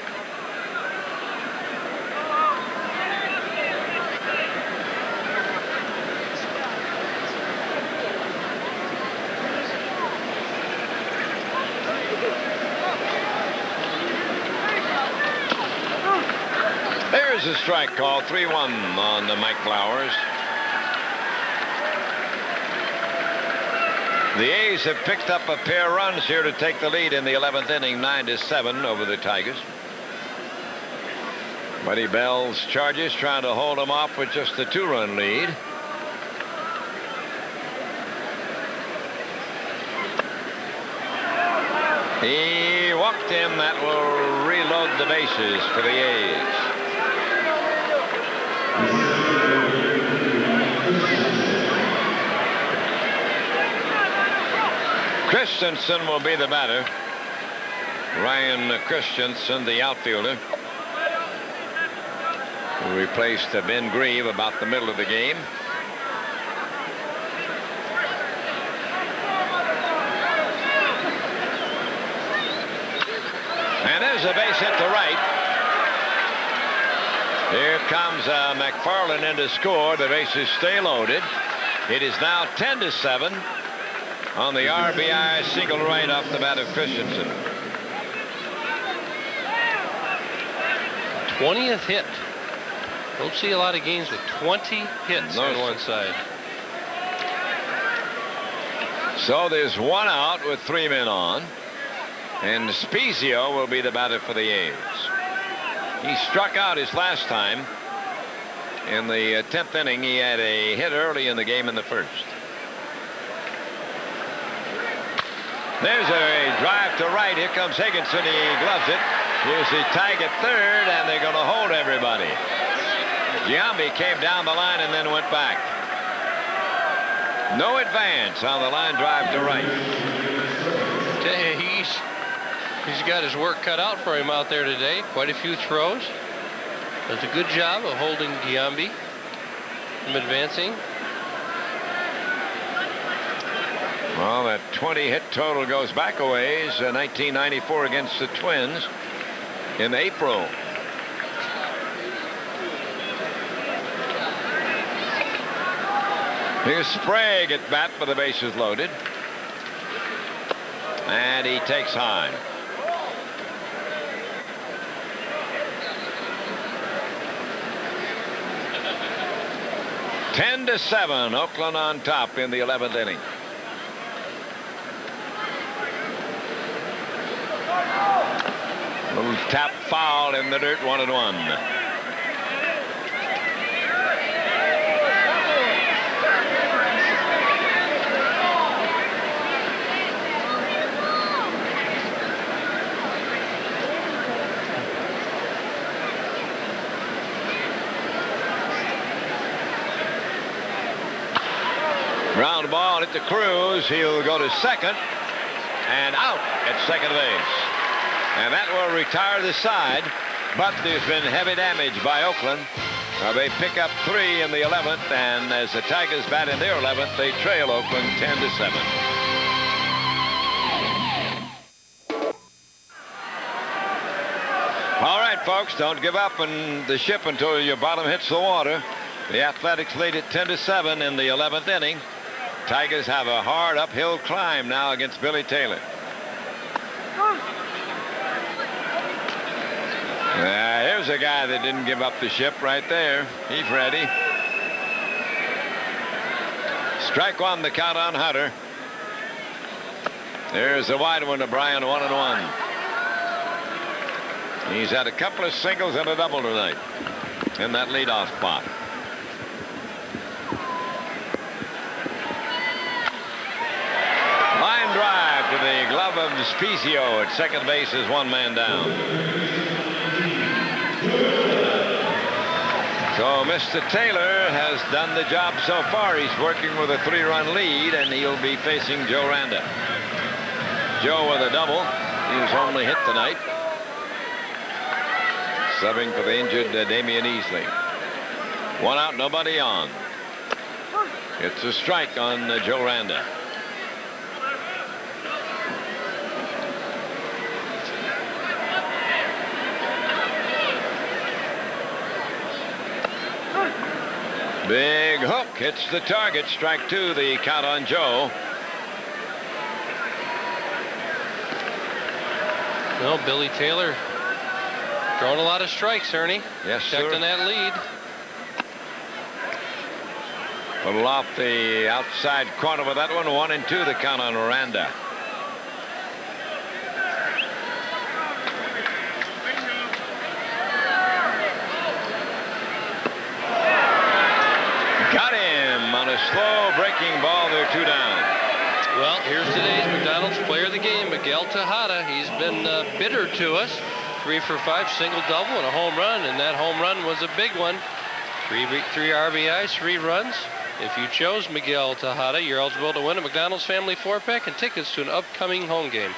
There's a strike call, 3-1 on Mike Flowers. The A's have picked up a pair of runs here to take the lead in the 11th inning, 9-7 over the Tigers. Buddy Bell's Chargers trying to hold them off with just a 2-run lead. He walked him. That will reload the bases for the A's. Christensen will be the batter. Ryan Christensen, the outfielder, who replaced Ben Grieve about the middle of the game. And there's a base hit to right. Here comes McFarland in to score. The bases stay loaded. It is now 10-7 on the RBI single right off the bat of Christensen. 20th hit. Don't see a lot of games with 20 hits on one side. So there's one out with 3 men on. And Spezio will be the batter for the A's. He struck out his last time. In the 10th inning, he had a hit early in the game in the first. There's a drive to right. Here comes Higginson. He gloves it. Here's the tag at third, and they're going to hold everybody. Giambi came down the line and then went back. No advance on the line drive to right. He's got his work cut out for him out there today. Quite a few throws. Does a good job of holding Giambi from advancing. Well, that 20-hit total goes back a ways. 1994 against the Twins in April. Here's Sprague at bat with the bases loaded. And he takes high. Ten to 7, Oakland on top in the 11th inning. Little tap foul in the dirt, 1-1. Ground ball at the Cruz. He'll go to second and out at second base. And that will retire the side, but there's been heavy damage by Oakland. They pick up 3 in the 11th, and as the Tigers bat in their 11th, they trail Oakland 10-7. All right, folks, don't give up on the ship until your bottom hits the water. The Athletics lead at 10-7 in the 11th inning. Tigers have a hard uphill climb now against Billy Taylor. Here's a guy that didn't give up the ship right there. He's ready. Strike one, the count on Hunter. There's a wide one to Bryan, 1-1. He's had a couple of singles and a double tonight in that leadoff spot. Line drive to the glove of Spezio at second base is 1 man down. So Mr. Taylor has done the job so far. He's working with a 3-run lead, and he'll be facing Joe Randa. Joe with a double. He was only hit tonight. Subbing for the injured Damian Easley. 1 out, nobody on. It's a strike on Joe Randa. Big hook hits the target. Strike 2, the count on Joe. Well, Billy Taylor Throwing a lot of strikes, Ernie. Yes, Protecting sir. that lead. Little off the outside corner with that one. 1-2 the count on Miranda. Got him on a slow breaking ball. They're 2 down. Well, here's today's McDonald's player of the game, Miguel Tejada. He's been bitter to us. 3 for 5, single double, and a home run, and that home run was a big one. 3 RBIs, 3 runs. If you chose Miguel Tejada, you're eligible to win a McDonald's Family 4-pack and tickets to an upcoming home game.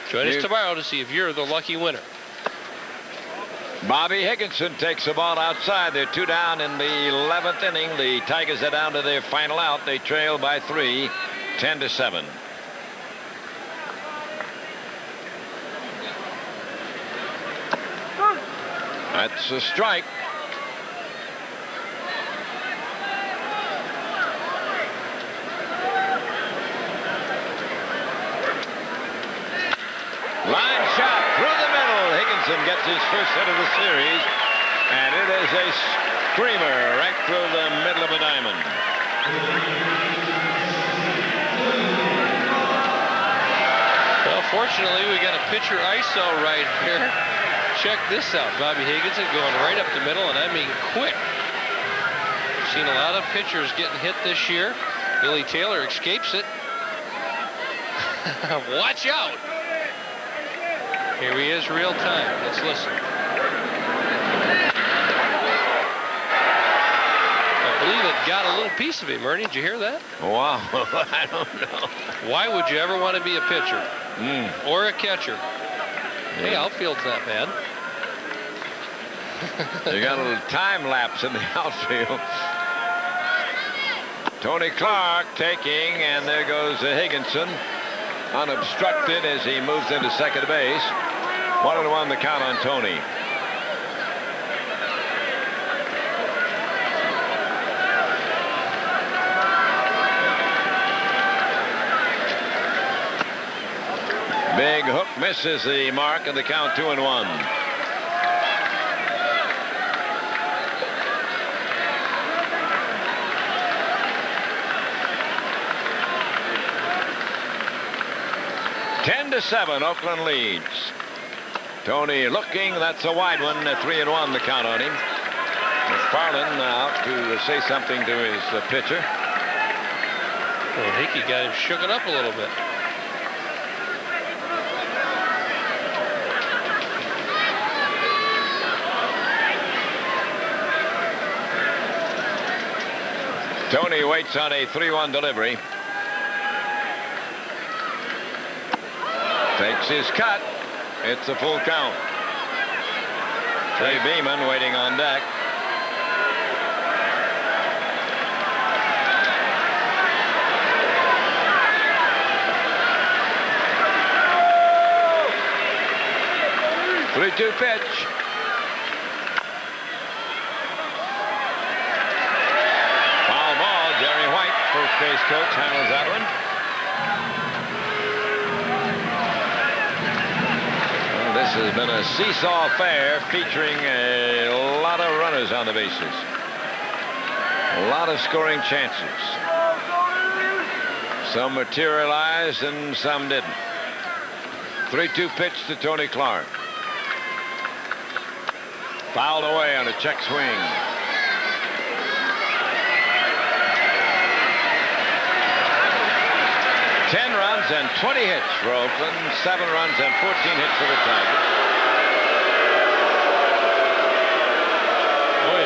Join us tomorrow to see if you're the lucky winner. Bobby Higginson takes the ball outside. They're 2 down in the 11th inning. The Tigers are down to their final out. They trail by 3, 10-7. That's a strike. Line shot through the middle. Higginson gets his first hit of the series, and it is a screamer right through the middle of a diamond. Well, fortunately, we got a pitcher ISO right here. Check this out. Bobby Higginson going right up the middle, and I mean quick. Seen a lot of pitchers getting hit this year. Billy Taylor escapes it. Watch out. Here he is, real time. Let's listen. I believe it got a little piece of him, Ernie. Did you hear that? Wow, I don't know. Why would you ever want to be a pitcher? Or a catcher? Hey, outfield's not bad. You got a little time lapse in the outfield. Tony Clark taking, and there goes Higginson. Unobstructed as he moves into second base. 1-1 the count on Tony. Big hook misses the mark, and the count 2-1. Ten-7, Oakland leads. Tony looking, that's a wide one. 3-1 the count on him. McFarland out to say something to his pitcher. Well, Hickey got him shooken up a little bit. Tony waits on a 3-1 delivery. Takes his cut. It's a full count. Trey Beeman waiting on deck. Three-two pitch. Foul ball. Jerry White, first base coach, handles that one. This has been a seesaw affair featuring a lot of runners on the bases. A lot of scoring chances. Some materialized and some didn't. 3-2 pitch to Tony Clark. Fouled away on a check swing. And 20 hits for Oakland, 7 runs and 14 hits for the Tigers. Boy,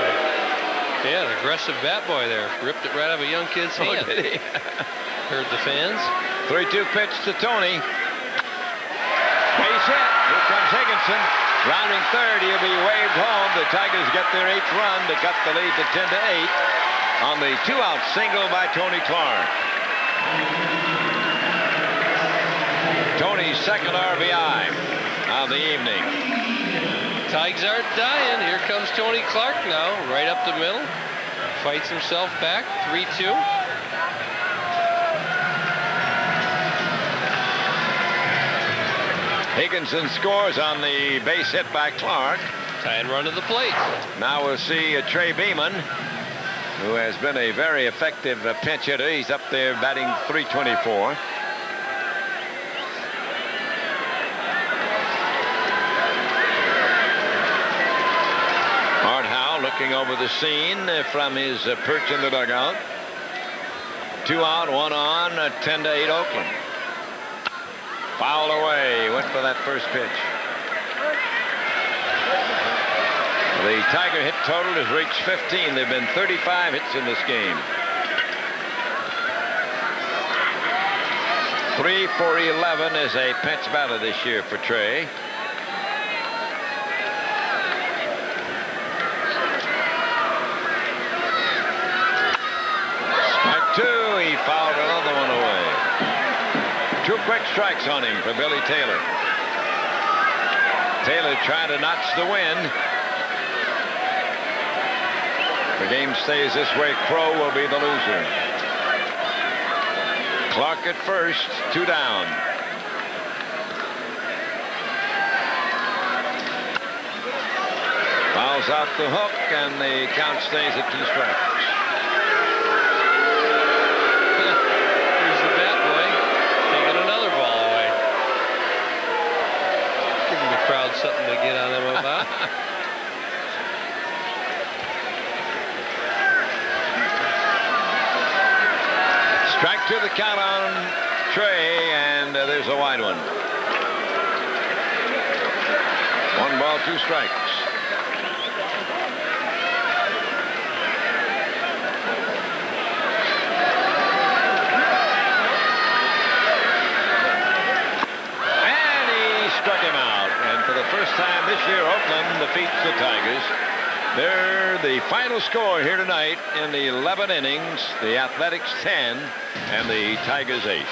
yeah, an aggressive bat boy there. Ripped it right out of a young kid's hand. Did he? Heard the fans. 3-2 pitch to Tony. Base hit. Here comes Higginson. Rounding third, he'll be waved home. The Tigers get their 8th run to cut the lead to 10-8 on the 2-out single by Tony Clark. Tony's second RBI of the evening. Tigers aren't dying. Here comes Tony Clark now, right up the middle. Fights himself back, 3-2. Higginson scores on the base hit by Clark. Tying run to the plate. Now we'll see Trey Beeman, who has been a very effective pinch hitter. He's up there batting .324. Art Howe looking over the scene from his perch in the dugout. 2 out, 1 on, 10-8 Oakland. Fouled away. Went for that first pitch. The Tiger hit total has reached 15. There have been 35 hits in this game. 3 for 11 is a pinch batter this year for Trey. Strike 2. He fouled another one away. 2 quick strikes on him for Billy Taylor. Taylor trying to notch the win. The game stays this way. Crow will be the loser. Clark at first, 2 down. Fouls out the hook, and the count stays at 2 strikes. Here's the bat boy taking another ball away. Giving the crowd something to get on them about. Strike 2 the count on Trey, and there's a wide one. 1 ball, 2 strikes. And he struck him out. And for the first time this year, Oakland defeats the Tigers. They're the final score here tonight in the 11 innings. The Athletics 10 and the Tigers 8.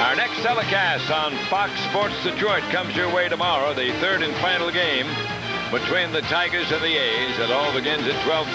Our next telecast on Fox Sports Detroit comes your way tomorrow. The 3rd and final game between the Tigers and the A's. It all begins at 12:30.